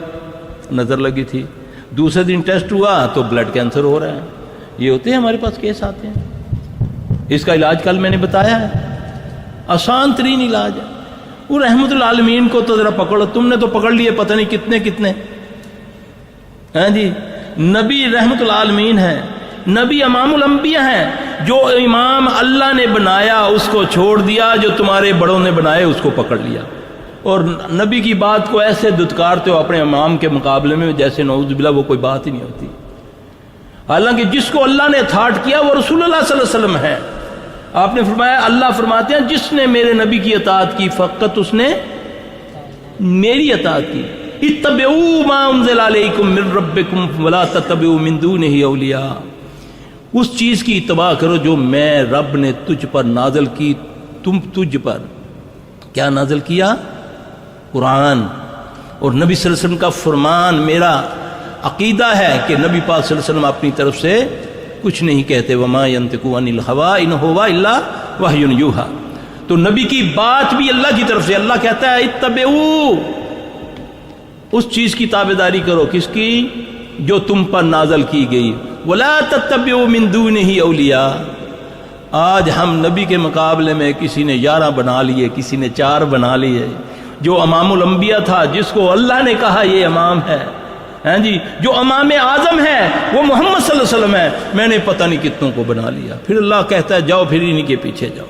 نظر لگی تھی، دوسرے دن ٹیسٹ ہوا تو بلڈ کینسر ہو رہا ہے۔ یہ ہوتے ہیں ہمارے پاس کیس آتے ہیں۔ اس کا علاج کل میں نے بتایا ہے، آسان ترین علاج ہے۔ وہ رحمت العالمین کو تو ذرا پکڑو، تم نے تو پکڑ لیے پتہ نہیں کتنے کتنے ہیں جی۔ نبی رحمت العالمین ہے، نبی امام الانبیاء ہیں، جو امام اللہ نے بنایا اس کو چھوڑ دیا، جو تمہارے بڑوں نے بنائے اس کو پکڑ لیا، اور نبی کی بات کو ایسے دھتکارتے ہو اپنے امام کے مقابلے میں جیسے نعوذ باللہ وہ کوئی بات ہی نہیں ہوتی۔ حالانکہ جس کو اللہ نے تھاٹ کیا وہ رسول اللہ صلی اللہ علیہ وسلم ہے۔ آپ نے فرمایا، اللہ فرماتے ہیں جس نے میرے نبی کی اطاعت کی فقط اس نے میری اطاعت کی۔ اتبعوا ما انزل علیکم من ربکم ولا تتبعوا من دونہ اولیاء، اس چیز کی اتباع کرو جو میں رب نے تجھ پر نازل کی، تجھ پر کیا نازل کیا؟ قرآن اور نبی صلی اللہ علیہ وسلم کا فرمان۔ میرا عقیدہ ہے کہ نبی پاک صلی اللہ علیہ وسلم اپنی طرف سے کچھ نہیں کہتے، وما ینطق عن الہویٰ ان ہو الا وحی یوحیٰ۔ تو نبی کی بات بھی اللہ کی طرف سے، اللہ کہتا ہے اتبعوا، اس چیز کی تابعداری کرو، کس کی؟ جو تم پر نازل کی گئی۔ ولا تتبعوا من دونہ اولیاء۔ آج ہم نبی کے مقابلے میں کسی نے 11 بنا لیے، کسی نے 4 بنا لیے، جو امام الانبیاء تھا، جس کو اللہ نے کہا یہ امام ہے، ہاں جی، جو امام اعظم ہے وہ محمد صلی اللہ علیہ وسلم ہے، میں نے پتہ نہیں کتنوں کو بنا لیا۔ پھر اللہ کہتا ہے جاؤ پھر انہی کے پیچھے جاؤ،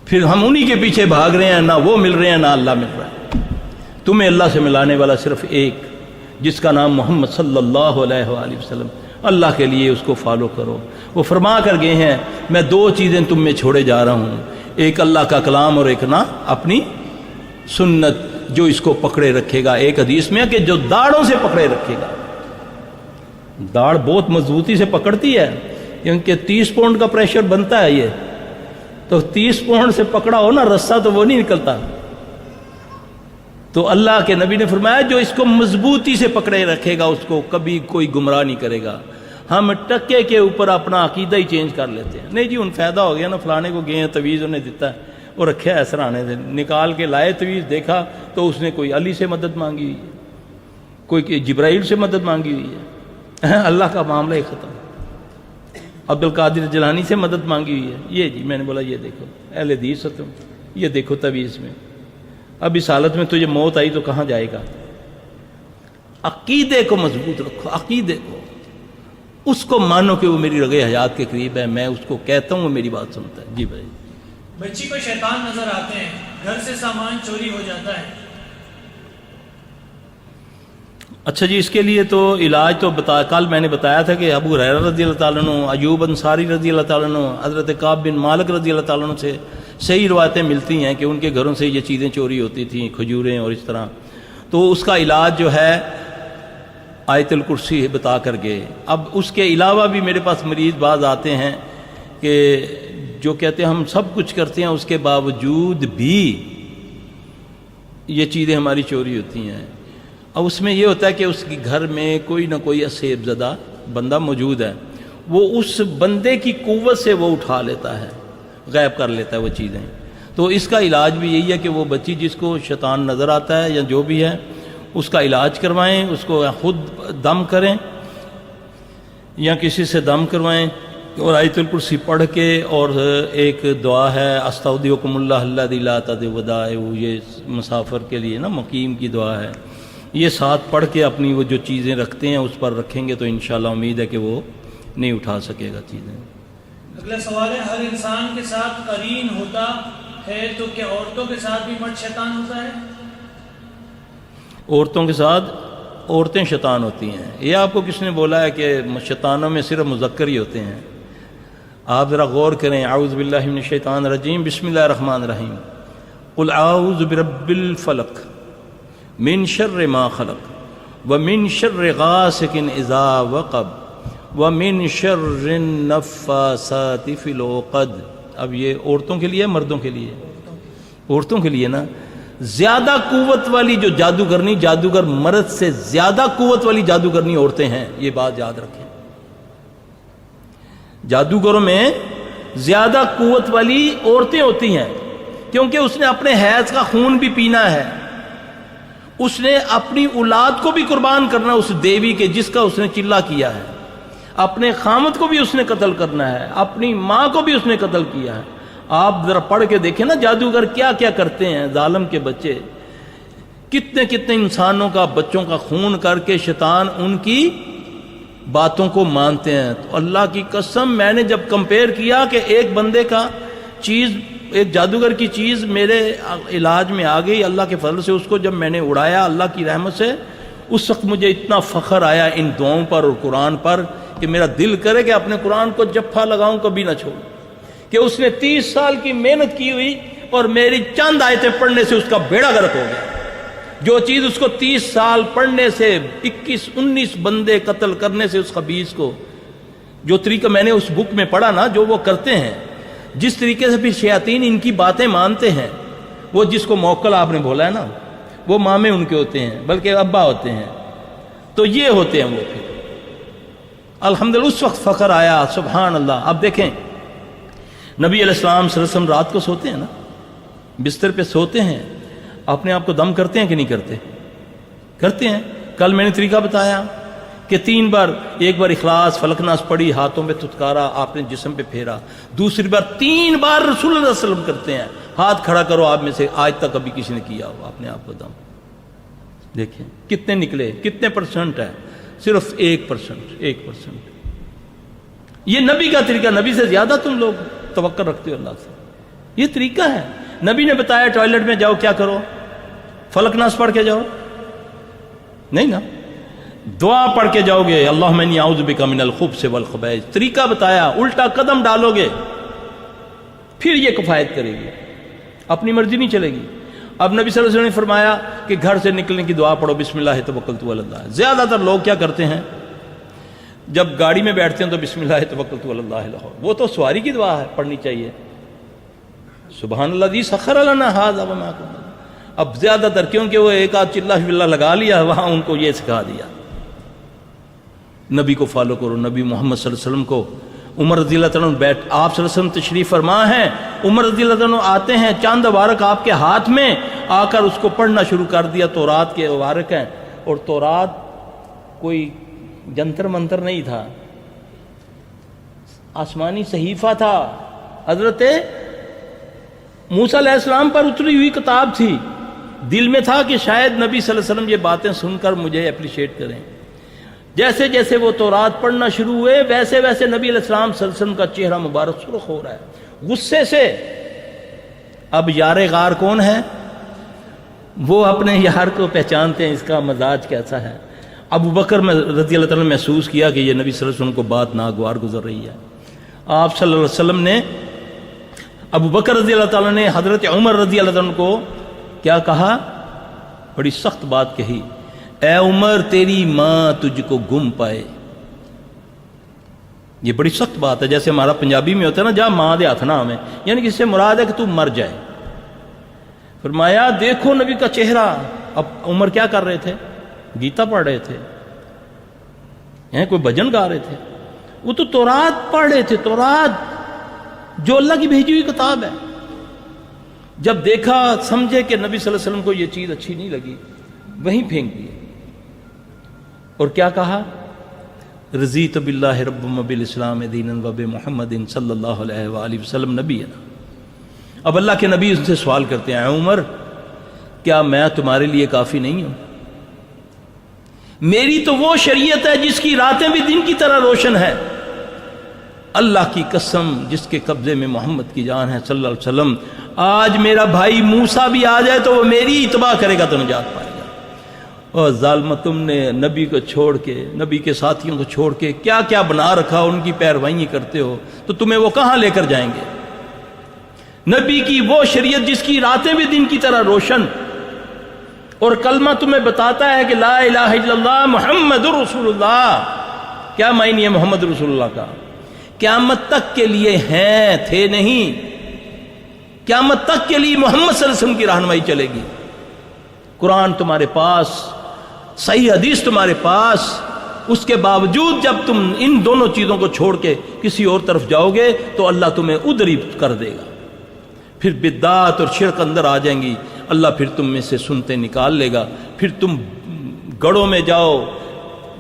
پھر ہم انہی کے پیچھے بھاگ رہے ہیں، نہ وہ مل رہے ہیں نہ اللہ مل رہا ہے۔ تمہیں اللہ سے ملانے والا صرف ایک، جس کا نام محمد صلی اللہ علیہ وآلہ وسلم، اللہ کے لیے اس کو فالو کرو۔ وہ فرما کر گئے ہیں میں دو چیزیں تم میں چھوڑے جا رہا ہوں، ایک اللہ کا کلام اور ایک نا اپنی سنت، جو اس کو پکڑے رکھے گا۔ ایک حدیث میں کہ جو داڑھوں سے پکڑے رکھے گا، داڑھ بہت مضبوطی سے پکڑتی ہے، کیونکہ 30 پاؤنڈ کا پریشر بنتا ہے یہ، تو 30 پاؤنڈ سے پکڑا ہو نا رسہ تو وہ نہیں نکلتا۔ تو اللہ کے نبی نے فرمایا جو اس کو مضبوطی سے پکڑے رکھے گا اس کو کبھی کوئی گمراہ نہیں کرے گا۔ ہم ٹکے کے اوپر اپنا عقیدہ ہی چینج کر لیتے ہیں، نہیں جی ان فائدہ ہو گیا نا، فلانے کو گئے ہیں تعویذ انہیں دیتا ہے، وہ رکھا ہے سرانے سے، نکال کے لائے تعویذ، دیکھا تو اس نے کوئی علی سے مدد مانگی ہوئی ہے، کوئی جبرائیل سے مدد مانگی ہوئی ہے، اللہ کا معاملہ ہی ختم۔ عبد القادر جیلانی سے مدد مانگی ہوئی ہے، یہ جی میں نے بولا یہ دیکھو اہل حدیث ختم، یہ دیکھو تعویذ میں، اب اس حالت میں تجھے موت آئی تو کہاں جائے گا؟ عقیدے کو مضبوط رکھو، عقیدے کو، اس کو مانو کہ وہ میری رگ حیات کے قریب ہے، میں اس کو کہتا ہوں وہ میری بات سنتا ہے۔ جی بھائی، بچی کو شیطان نظر آتے ہیں، گھر سے سامان چوری ہو جاتا ہے، اچھا جی اس کے لیے تو علاج تو کل میں نے بتایا تھا کہ ابو ہریرہ رضی اللہ تعالیٰ عنہ، ایوب انصاری رضی اللہ تعالیٰ عنہ، حضرت کعب بن مالک رضی اللہ تعالیٰ عنہ سے صحیح روایتیں ملتی ہیں کہ ان کے گھروں سے یہ چیزیں چوری ہوتی تھیں، کھجوریں اور اس طرح، تو اس کا علاج جو ہے آیت الکرسی بتا کر گئے۔ اب اس کے علاوہ بھی میرے پاس مریض بعض آتے ہیں کہ جو کہتے ہیں ہم سب کچھ کرتے ہیں اس کے باوجود بھی یہ چیزیں ہماری چوری ہوتی ہیں۔ اب اس میں یہ ہوتا ہے کہ اس کے گھر میں کوئی نہ کوئی اسیب زدہ بندہ موجود ہے، وہ اس بندے کی قوت سے وہ اٹھا لیتا ہے، غائب کر لیتا ہے وہ چیزیں۔ تو اس کا علاج بھی یہی ہے کہ وہ بچی جس کو شیطان نظر آتا ہے یا جو بھی ہے اس کا علاج کروائیں، اس کو خود دم کریں یا کسی سے دم کروائیں، اور آیت الکرسی پڑھ کے، اور ایک دعا ہے استودعکم اللہ الذی لا تضیع ودائعہ، یہ مسافر کے لیے نا مقیم کی دعا ہے، یہ ساتھ پڑھ کے اپنی وہ جو چیزیں رکھتے ہیں اس پر رکھیں گے تو انشاءاللہ امید ہے کہ وہ نہیں اٹھا سکے گا چیزیں۔ اگلا سوال ہے ہر انسان کے ساتھ قرین ہوتا ہے تو کیا عورتوں کے ساتھ بھی مرد شیطان ہوتا ہے؟ عورتوں کے ساتھ عورتیں شیطان ہوتی ہیں، یہ آپ کو کس نے بولا ہے کہ شیطانوں میں صرف مذکر ہی ہوتے ہیں؟ آپ ذرا غور کریں، اعوذ باللہ من الشیطان الرجیم، بسم اللہ الرحمن الرحیم، قل اعوذ برب الفلق من شر ما خلق ومن شر غاسق اذا وقب ومن شر النفاثات فی العقد۔ اب یہ عورتوں کے لیے مردوں کے لیے؟ عورتوں کے لیے نا، زیادہ قوت والی جو جادوگرنی، جادوگر مرد سے زیادہ قوت والی جادوگرنی عورتیں ہیں، یہ بات یاد رکھیں۔ جادوگروں میں زیادہ قوت والی عورتیں ہوتی ہیں، کیونکہ اس نے اپنے حیض کا خون بھی پینا ہے، اس نے اپنی اولاد کو بھی قربان کرنا اس دیوی کے جس کا اس نے چلہ کیا ہے، اپنے خامد کو بھی اس نے قتل کرنا ہے، اپنی ماں کو بھی اس نے قتل کیا ہے۔ آپ ذرا پڑھ کے دیکھیں نا جادوگر کیا کیا کرتے ہیں، ظالم کے بچے کتنے کتنے انسانوں کا، بچوں کا خون کر کے شیطان ان کی باتوں کو مانتے ہیں۔ تو اللہ کی قسم میں نے جب کمپیئر کیا کہ ایک بندے کا چیز، ایک جادوگر کی چیز میرے علاج میں آ گئی اللہ کے فضل سے، اس کو جب میں نے اڑایا اللہ کی رحمت سے، اس وقت مجھے اتنا فخر آیا ان دعاؤں پر اور قرآن پر کہ میرا دل کرے کہ اپنے قرآن کو جپھا لگاؤں، کبھی نہ چھوڑوں، کہ اس نے 30 سال کی محنت کی ہوئی اور میری چند آیتیں پڑھنے سے اس کا بیڑا غرق ہو گیا۔ جو چیز اس کو 30 سال پڑھنے سے، 21-19 بندے قتل کرنے سے، اس خبیث کو، جو طریقہ میں نے اس بک میں پڑھا نا، جو وہ کرتے ہیں، جس طریقے سے پھر شیاطین ان کی باتیں مانتے ہیں، وہ جس کو موکل آپ نے بولا ہے نا، وہ مامے ان کے ہوتے ہیں، بلکہ ابا ہوتے ہیں، تو یہ ہوتے ہیں وہ پھر۔ الحمدللہ اس وقت فخر آیا، سبحان اللہ۔ اب دیکھیں نبی علیہ السلام صلی اللہ علیہ وسلم رات کو سوتے ہیں نا، بستر پہ سوتے ہیں، اپنے آپ کو دم کرتے ہیں کہ نہیں کرتے؟ کرتے ہیں۔ کل میں نے طریقہ بتایا کہ 3 بار، ایک بار اخلاص فلق ناس پڑھی، ہاتھوں پہ تھتکارا، آپ نے جسم پہ پھیرا، دوسری بار 3 بار رسول اللہ صلی اللہ علیہ وسلم کرتے ہیں، ہاتھ کھڑا کرو آپ میں سے آج تک کبھی کسی نے کیا ہو، اپنے آپ کو دم دیکھیں کتنے نکلے، کتنے پرسنٹ ہے؟ صرف 1%۔ یہ نبی کا طریقہ، نبی سے زیادہ تم لوگ توقع رکھتے ہو اللہ سے، یہ طریقہ ہے۔ نبی نے بتایا ٹوائلٹ میں جاؤ کیا کرو؟ فلک ناس پڑھ کے جاؤ؟ نہیں نا، دعا پڑھ کے جاؤ گے، اللہم انی اعوذ بک من الخبث والخبائث، طریقہ بتایا، الٹا قدم ڈالو گے پھر یہ کفایت کرے گی، اپنی مرضی نہیں چلے گی۔ اب نبی صلی اللہ علیہ وسلم نے فرمایا کہ گھر سے نکلنے کی دعا پڑھو، بسم اللہ توکلت علی اللہ۔ زیادہ تر لوگ کیا کرتے ہیں، جب گاڑی میں بیٹھتے ہیں تو بسم اللہ توکلت علی اللہ، وہ تو سواری کی دعا ہے، پڑھنی چاہیے، سبحان الذی سخر لنا ھذا وما کنا۔ اب زیادہ تر کیونکہ وہ ایک آدھ چلہ باللہ لگا لیا، وہاں ان کو یہ سکھا دیا۔ نبی کو فالو کرو، نبی محمد صلی اللہ علیہ وسلم کو۔ عمر رضی اللہ تعالیٰ بیٹھ، آپ صلی اللہ علیہ وسلم تشریف فرما ہیں، عمر رضی اللہ تعالیٰ آتے ہیں، چاند وارق آپ کے ہاتھ میں، آ کر اس کو پڑھنا شروع کر دیا۔ تورات کے وارق ہیں، اور تورات کوئی جنتر منتر نہیں تھا، آسمانی صحیفہ تھا، حضرت موسیٰ علیہ السلام پر اتری ہوئی کتاب تھی۔ دل میں تھا کہ شاید نبی صلی اللہ علیہ وسلم یہ باتیں سن کر مجھے اپریشیٹ کریں۔ جیسے جیسے وہ تورات پڑھنا شروع ہوئے، ویسے ویسے نبی علیہ السلام صلی اللہ علیہ وسلم کا چہرہ مبارک سرخ ہو رہا ہے غصے سے۔ اب یار غار کون ہے؟ وہ اپنے یار کو پہچانتے ہیں، اس کا مزاج کیسا ہے۔ ابو بکر رضی اللہ تعالیٰ نے محسوس کیا کہ یہ نبی صلی اللہ علیہ وسلم کو بات ناگوار گزر رہی ہے۔ آپ صلی اللہ علیہ وسلم نے، ابو بکر رضی اللہ تعالیٰ نے حضرت عمر رضی اللہ تعالیٰ کو کیا کہا؟ بڑی سخت بات کہی، اے عمر تیری ماں تجھ کو گم پائے۔ یہ بڑی سخت بات ہے، جیسے ہمارا پنجابی میں ہوتا ہے نا، جا ماں دے ہاتھ نہ ہمیں، یعنی کہ اس سے مراد ہے کہ تو مر جائے۔ فرمایا دیکھو نبی کا چہرہ۔ اب عمر کیا کر رہے تھے؟ گیتا پڑھ رہے تھے، کوئی بھجن گا رہے تھے، وہ تو تورات پڑھ رہے تھے، تورات جو اللہ کی بھیجی ہوئی کتاب ہے۔ جب دیکھا سمجھے کہ نبی صلی اللہ علیہ وسلم کو یہ چیز اچھی نہیں لگی، وہیں پھینک دیے، اور کیا کہا؟ رضیت باللہ ربا وبالاسلام دینا وبمحمد صلی اللہ علیہ وآلہ وسلم نبینا۔ اب اللہ کے نبی ان سے سوال کرتے ہیں، اے عمر کیا میں تمہارے لیے کافی نہیں ہوں؟ میری تو وہ شریعت ہے جس کی راتیں بھی دن کی طرح روشن ہے۔ اللہ کی قسم جس کے قبضے میں محمد کی جان ہے صلی اللہ علیہ وسلم، آج میرا بھائی موسیٰ بھی آ جائے تو وہ میری اتباع کرے گا تو نجات پائے گا۔ اور ظالمہ تم نے نبی کو چھوڑ کے، نبی کے ساتھیوں کو چھوڑ کے کیا کیا بنا رکھا، ان کی پیروائیں کرتے ہو، تو تمہیں وہ کہاں لے کر جائیں گے؟ نبی کی وہ شریعت جس کی راتیں بھی دن کی طرح روشن، اور کلمہ تمہیں بتاتا ہے کہ لا الہ الا اللہ محمد رسول اللہ۔ کیا معنی ہے محمد رسول اللہ کا؟ قیامت تک کے لیے ہیں، تھے نہیں، قیامت تک کے لیے محمد صلی اللہ علیہ وسلم کی رہنمائی چلے گی۔ قرآن تمہارے پاس، صحیح حدیث تمہارے پاس، اس کے باوجود جب تم ان دونوں چیزوں کو چھوڑ کے کسی اور طرف جاؤ گے تو اللہ تمہیں ادھر ہی کر دے گا، پھر بدعات اور شرک اندر آ جائیں گی، اللہ پھر تم میں سے سنتے نکال لے گا، پھر تم گڑھوں میں جاؤ،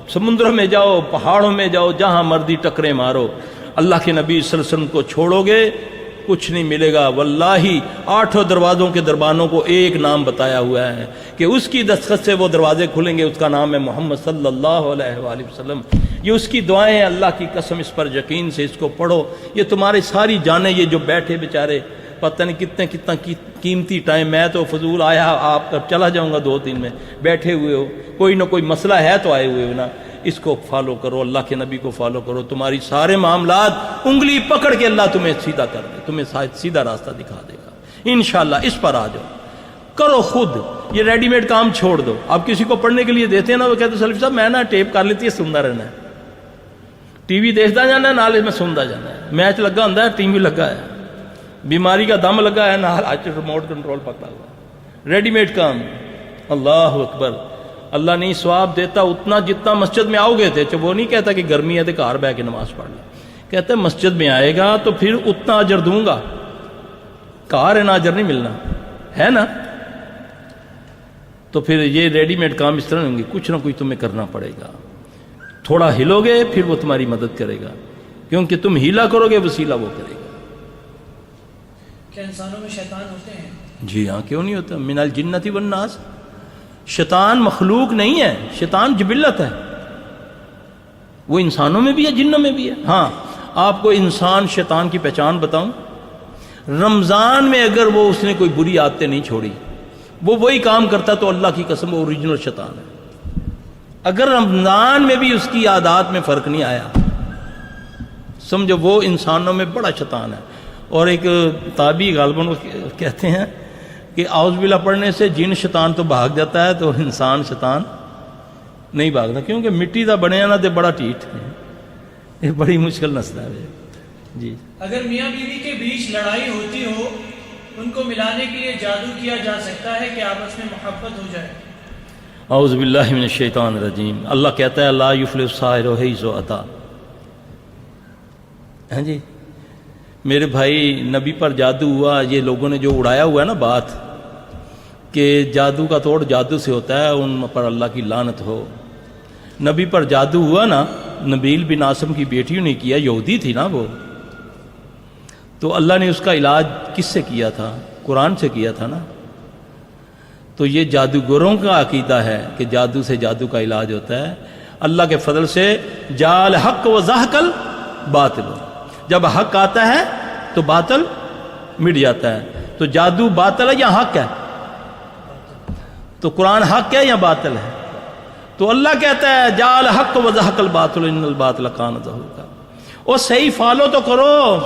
سمندروں میں جاؤ، پہاڑوں میں جاؤ، جہاں مردی ٹکرے مارو، اللہ کے نبی صلی اللہ علیہ وسلم کو چھوڑو گے کچھ نہیں ملے گا۔ واللہ 8 دروازوں کے دربانوں کو ایک نام بتایا ہوا ہے کہ اس کی دستخط سے وہ دروازے کھلیں گے، اس کا نام ہے محمد صلی اللہ علیہ وآلہ وسلم۔ یہ اس کی دعائیں ہیں، اللہ کی قسم اس پر یقین سے اس کو پڑھو، یہ تمہاری ساری جانیں، یہ جو بیٹھے بیچارے پتہ نہیں کتنا قیمتی ٹائم، میں تو فضول آیا، آپ چلا جاؤں گا 2-3 میں، بیٹھے ہوئے ہو، کوئی نہ کوئی مسئلہ ہے تو آئے ہوئے ہو نا، اس کو فالو کرو، اللہ کے نبی کو فالو کرو، تمہاری سارے معاملات انگلی پکڑ کے اللہ تمہیں سیدھا کر دے، تمہیں سیدھا راستہ دکھا دے گا انشاءاللہ۔ اس پر آ جاؤ، کرو خود، یہ ریڈی میڈ کام چھوڑ دو۔ آپ کسی کو پڑھنے کے لیے دیتے ہیں نا، وہ کہتے ہیں سلفی صاحب میں نا ٹیپ کر لیتی ہے، سنتا رہنا ہے، ٹی وی دیکھتا جانا ہے، نال میں سنتا جانا ہے، میچ لگا ہوتا ہے، ٹی وی لگا ہے، بیماری کا دم لگا ہے، نال ریموٹ کنٹرول پکڑا ہوا، ریڈی میڈ کام۔ اللہ اکبر، اللہ نہیں ثواب دیتا اتنا جتنا مسجد میں آؤ گے تھے۔ وہ نہیں کہتا کہ گرمی ہے تو گھر بیٹھ کے نماز پڑھ لیں، کہتا ہے مسجد میں آئے گا تو پھر اتنا اجر دوں گا، کار ہے نا اجر نہیں ملنا ہے نا۔ تو پھر یہ ریڈی میڈ کام اس طرح ہوں گے، کچھ نہ کچھ تمہیں کرنا پڑے گا، تھوڑا ہلو گے پھر وہ تمہاری مدد کرے گا، کیونکہ تم ہیلا کرو گے وسیلہ وہ کرے گا۔ کیا انسانوں میں شیطان ہوتے ہیں؟ جی ہاں، کیوں نہیں ہوتا؟ من الجنت والناس، شیطان مخلوق نہیں ہے، شیطان جبلت ہے، وہ انسانوں میں بھی ہے جنوں میں بھی ہے۔ ہاں آپ کو انسان شیطان کی پہچان بتاؤں، رمضان میں اگر وہ اس نے کوئی بری عادتیں نہیں چھوڑی، وہ وہی کام کرتا تو اللہ کی قسم وہ اوریجنل شیطان ہے۔ اگر رمضان میں بھی اس کی عادات میں فرق نہیں آیا، سمجھو وہ انسانوں میں بڑا شیطان ہے۔ اور ایک تابعی غالباً وہ کہتے ہیں کہ اعوذ باللہ پڑھنے سے جن شیطان تو بھاگ جاتا ہے تو انسان شیطان نہیں بھاگتا، کیونکہ مٹی دا بنے نا تے بڑا ٹھیٹ ہے، یہ بڑی مشکل مسئلہ ہے جی۔ اگر میاں بیوی کے بیچ لڑائی ہوتی ہو، ان کو ملانے کے لیے جادو کیا جا سکتا ہے کہ آپس میں محبت ہو جائے؟ اعوذ باللہ من الشیطان الرجیم۔ اللہ کہتا ہے لا یفلح الساحر حیث اتی۔ ہاں جی، میرے بھائی نبی پر جادو ہوا، یہ لوگوں نے جو اڑایا ہوا ہے نا بات کہ جادو کا توڑ جادو سے ہوتا ہے، ان پر اللہ کی لعنت ہو۔ نبی پر جادو ہوا نا، نبیل بن عاصم کی بیٹیوں نے کیا، یہودی تھی نا وہ، تو اللہ نے اس کا علاج کس سے کیا تھا؟ قرآن سے کیا تھا نا۔ تو یہ جادوگروں کا عقیدہ ہے کہ جادو سے جادو کا علاج ہوتا ہے۔ اللہ کے فضل سے جال حق و زحق الباطل، جب حق آتا ہے تو باطل مٹ جاتا ہے۔ تو جادو باطل ہے یا حق ہے؟ تو قرآن حق ہے یا باطل ہے؟ تو اللہ کہتا ہے جال حق و زحق الباطل ان الباطل کان زہوقا۔ اور صحیح فالو تو کرو،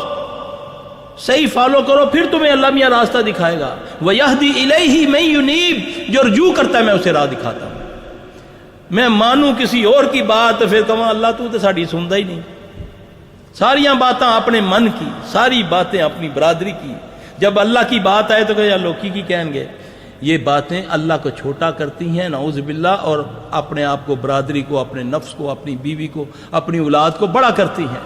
صحیح فالو کرو، پھر تمہیں اللہ میاں راستہ دکھائے گا۔ وَيَهْدِي إِلَيْهِ مَن يُنِيبُ، جو رجوع کرتا ہے میں اسے راہ دکھاتا ہوں۔ میں مانوں کسی اور کی بات تو پھر کہوں اللہ تو ساڑی سنتا ہی نہیں۔ ساریاں باتیں اپنے من کی، ساری باتیں اپنی برادری کی، جب اللہ کی بات آئے تو کہ یا لوکی کی کہیں گے۔ یہ باتیں اللہ کو چھوٹا کرتی ہیں نعوذ باللہ، اور اپنے آپ کو، برادری کو، اپنے نفس کو، اپنی بیوی کو، اپنی اولاد کو بڑا کرتی ہیں،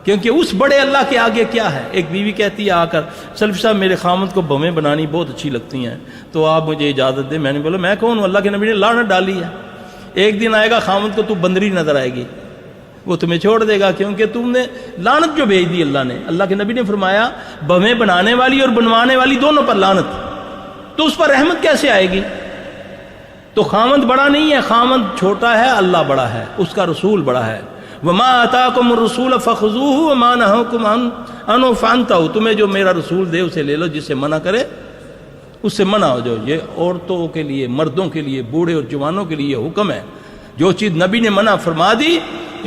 کیونکہ اس بڑے اللہ کے آگے کیا ہے؟ ایک بیوی کہتی ہے آ کر سلفی صاحب میرے خامد کو بمیں بنانی بہت اچھی لگتی ہیں، تو آپ مجھے اجازت دیں۔ میں نے بولا میں کون ہوں؟ اللہ کے نبی نے لعنت ڈالی ہے، ایک دن آئے گا خامد کو تو بندری نظر آئے گی، وہ تمہیں چھوڑ دے گا، کیونکہ تم نے لعنت جو بھیج دی اللہ نے۔ اللہ کے نبی نے فرمایا بمیں بنانے والی اور بنوانے والی دونوں پر لعنت، تو اس پر رحمت کیسے آئے گی؟ تو خامد بڑا نہیں ہے، خامد چھوٹا ہے، اللہ بڑا ہے، اس کا رسول بڑا ہے۔ وَمَا آتَاكُمُ الرَّسُولَ فَخُذُوهُ وَمَا نَهَاكُمْ عَنْهُ فَانْتَهُوا، تمہیں جو میرا رسول دے اسے لے لو، جس سے منع کرے اس سے منع ہو جاؤ۔ یہ عورتوں کے لیے، مردوں کے لیے، بوڑھے اور جوانوں کے لیے حکم ہے۔ جو چیز نبی نے منع فرما دی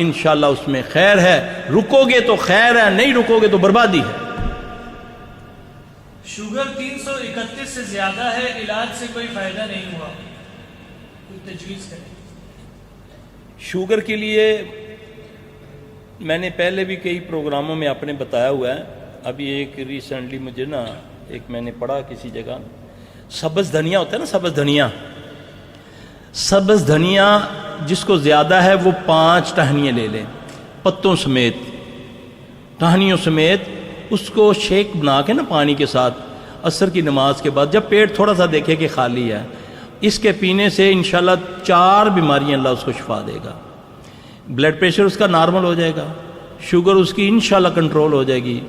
انشاءاللہ اس میں خیر ہے، رکو گے تو خیر ہے، نہیں رکو گے تو بربادی ہے۔ شوگر 331 سے زیادہ ہے، علاج سے کوئی فائدہ نہیں ہوا، کوئی تجویز کریں۔ شوگر کے لیے میں نے پہلے بھی کئی پروگراموں میں آپ نے بتایا ہوا ہے، ابھی ایک ریسنٹلی مجھے نا ایک میں نے پڑھا کسی جگہ، سبز دھنیا ہوتا ہے نا، سبز دھنیا، سبز دھنیا جس کو زیادہ ہے وہ 5 ٹہنیاں لے لیں، پتوں سمیت، ٹہنیوں سمیت، اس کو شیک بنا کے نا پانی کے ساتھ عصر کی نماز کے بعد، جب پیٹ تھوڑا سا دیکھے کہ خالی ہے، اس کے پینے سے انشاءاللہ 4 بیماریاں اللہ اس کو شفا دے گا۔ بلڈ پریشر اس کا نارمل ہو جائے گا، شوگر اس کی انشاءاللہ کنٹرول ہو جائے گی،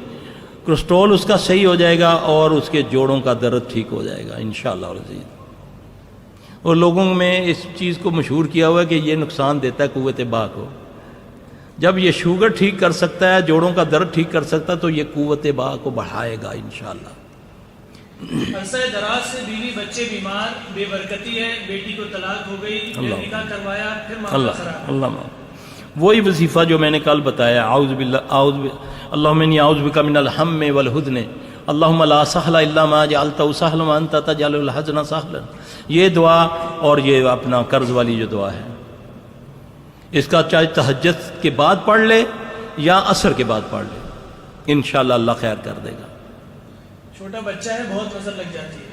کولیسٹرول اس کا صحیح ہو جائے گا، اور اس کے جوڑوں کا درد ٹھیک ہو جائے گا انشاءاللہ العزیز۔ اور لوگوں میں اس چیز کو مشہور کیا ہوا ہے کہ یہ نقصان دیتا ہے قوت باک کو۔ جب یہ شوگر ٹھیک کر سکتا ہے، جوڑوں کا درد ٹھیک کر سکتا ہے، تو یہ قوت باک کو بڑھائے گا انشاءاللہ۔ عرصہ دراز سے بیوی بچے بیمار، بے برکتی ہے، بیٹی کو طلاق ہو گئی، نکاح کروایا، پھر معاملہ خراب۔ اللہ وہی وظیفہ جو میں نے کل بتایا، اللہم انی اعوذ بک من الہم والحزن، اللہم لا سہل الا ما جعلتہ سہلا وانت تجعل الحزن سہلا، یہ دعا، اور یہ اپنا قرض والی جو دعا ہے، اس کا چاہے تہجد کے بعد پڑھ لے یا عصر کے بعد پڑھ لے، انشاءاللہ اللہ خیر کر دے گا۔ چھوٹا بچہ ہے، بہت نظر لگ جاتی ہے،